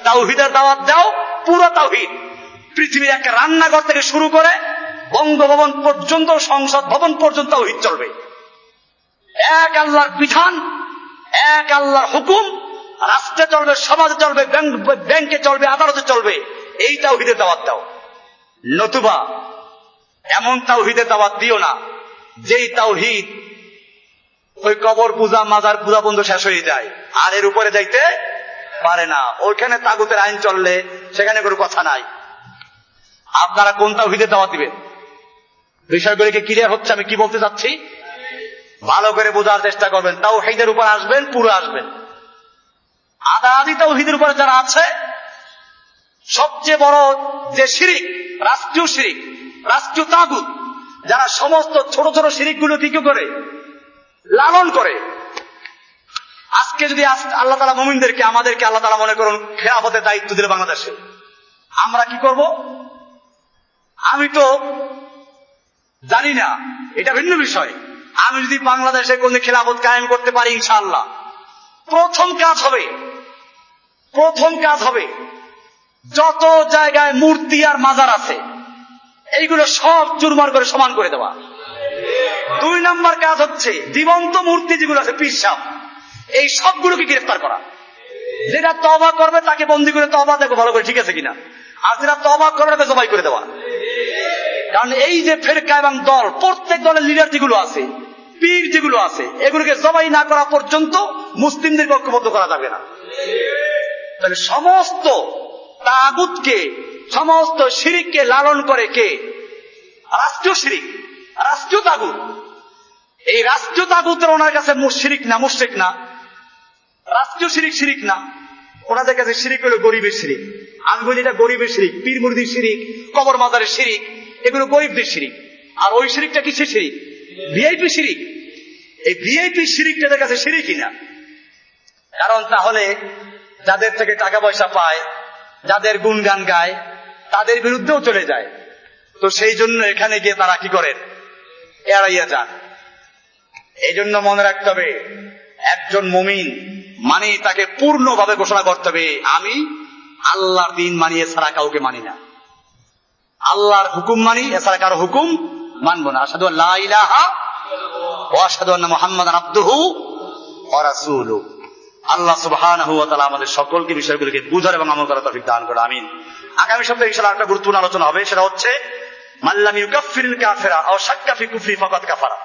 তাওহীদের দাওয়াত দাও, পুরো তাওহীদ। পৃথিবীর একটা রান্নাঘর থেকে শুরু করে বঙ্গভবন পর্যন্ত, সংসদ ভবন পর্যন্ত তাওহীদ চলবে। এক আল্লাহর বিধান, এক আল্লাহর হুকুম রাষ্ট্রে চলবে, সমাজে চলবে, ব্যাংকে চলবে, আদালতে চলবে। এই তাওহীদের দাওয়াত দাও। নতুবা এমন তাওহীদের দাওয়াত দিও না যেই তাওহীদ ওই কবর পূজা, মাজার পূজা বন্ধ শেষ হয়ে যায়, আর এর উপরে যাইতে পারে না। ওইখানে তাগুতের আইন চললে সেখানে কোনো কথা নাই। আপনারা কোন তাওহীদের দাওয়াত দিবেন? বিষয়গুলিকে ক্লিয়ার হচ্ছে আমি কি বলতে চাচ্ছি? ভালো করে বোঝার চেষ্টা করবেন। তাওহীদের উপর আসবেন, পুরো আসবেন। আদা আদি তাওহীদের উপরে যারা আছে, সবচেয়ে বড় যে শিরিক, রাষ্ট্রীয় শিরিক, রাষ্ট্রীয় তাগুত, যারা সমস্ত ছোট ছোট শিরিকগুলো কি করে লালন করে। আজকে যদি আল্লাহ তাআলা মুমিনদেরকে, আমাদেরকে আল্লাহ তাআলা মনে করুন খেলাফতের দায়িত্ব দিলে বাংলাদেশে, আমরা কি করব? আমি তো জানি না, এটা ভিন্ন বিষয়। আমি যদি বাংলাদেশে কোন খেলাফত কায়েম করতে পারি, ইনশাআল্লাহ প্রথম কাজ হবে যত জায়গায় মূর্তি আর মাজার আছে এইগুলো সব চুরমার করে সমান করে দেওয়া। 2 নম্বর কাজ হচ্ছে জীবন্ত মূর্তি যেগুলো আছে, পীর সাহেব, এই সবগুলোকে গ্রেফতার করা। যেটা তওবা করবে তাকে বন্দী করে তওবা দেখো ভালো করে ঠিক আছে কিনা, আর যেটা তওবা করবে তাকে জবাই করে দেওয়া। কারণ এই যে ফেরকা এবং দল, প্রত্যেক দলের লিডার যেগুলো আছে, পীর যেগুলো আছে, এগুলোকে জবাই না করা পর্যন্ত মুসলিমদেরকে ঐক্যবদ্ধ করা যাবে না। তাহলে সমস্ত তাগুতকে, সমস্ত শিরিককে লালন করে কে? রাষ্ট্রীয় শিরিক, রাষ্ট্রীয় তাগুত। এই রাষ্ট্রীয় তাগুতের ওনার কাছে শিরিক না, মুশরিক না, রাষ্ট্রীয় শিরিক শিরিক না। ওনাদের কাছে শিরিক হলো গরিবের শিরিক। আমি বলি এটা গরিবের শিরিক, পীর মুরিদির শিরিক, কবর মাজারের শিরিক, এগুলো গরিবদের শিরিক। আর ওই শিরিকটা কিসের শিরিক? ভিআইপি শিরিক। এই ভিআইপি শিরিকটা তাদের কাছে শিরিকই না। কারণ তাহলে যাদের থেকে টাকা পয়সা পায়, যাদের গুণগান গায়, তাদের বিরুদ্ধেও চলে যায়। তো সেই জন্য এখানে গিয়ে তারা কি করেন? এড়াইয়া যান। এই জন্য মনে রাখতে হবে, একজন মুমিন মানে তাকে পূর্ণভাবে ঘোষণা করতে হবে, আমি আল্লাহর দ্বীন মানি, এছাড়া কাউকে মানি না। আল্লাহর হুকুম মানি, এছাড়া কারো হুকুম মানব না। আশহাদু আল্লা ইলাহা ওয়া আশহাদু আন্না মুহাম্মাদান আবদুহু ওয়া রাসূলুহু। আল্লাহ সুবহানাহু ওয়া তাআলা আমাদের সকলকে বিষয়গুলোকে বুঝার এবং আমল করার তৌফিক দান করুন, আমিন। আগামী সপ্তাহে ইনশাআল্লাহ একটা গুরুত্বপূর্ণ আলোচনা হবে, সেটা হচ্ছে মাল্লাম ইউকাফফিরুল কাফিরা আও শাক্কা ফি কুফরি ফাকাদ কাফারা।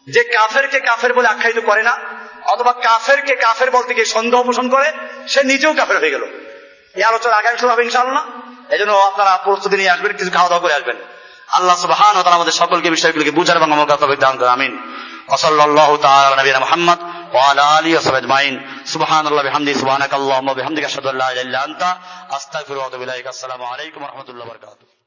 যে কাফেরকে কাফের বলে আখ্যায়িত করে না, অথবা কাফেরকে কাফের বলতে গিয়ে সন্দেহ পোষণ করে, সে নিজেও কাফের হয়ে গেল। এই আলোচনা আগামী শুরু হবে ইনশাআল্লাহ। এই জন্য আপনারা প্রস্তুতি নিয়ে আসবেন, কিছু খাওয়া দাওয়া করে আসবেন। আল্লাহ সুবহানাহু ওয়া তাআলা আমাদের সকলকে বিষয়গুলোকে বুঝার এবং আমল করার তৌফিক দান করুন। আমিন। ওয়া সাল্লাল্লাহু তাআলা আলা নবিয়িনা মুহাম্মদ ওয়া আলা আলিহি ওয়া সাহবিহি আজমাইন। সুবহানাল্লাহি ওয়া বিহামদিহি সুবহানাকাল্লাহুম্মা ওয়া বিহামদিকা আশহাদু আল্লা ইলাহা ইল্লা আনতা আস্তাগফিরুকা ওয়া আতুবু ইলাইক। আসসালামু আলাইকুম ওয়া রাহমাতুল্লাহি ওয়া বারাকাতুহু।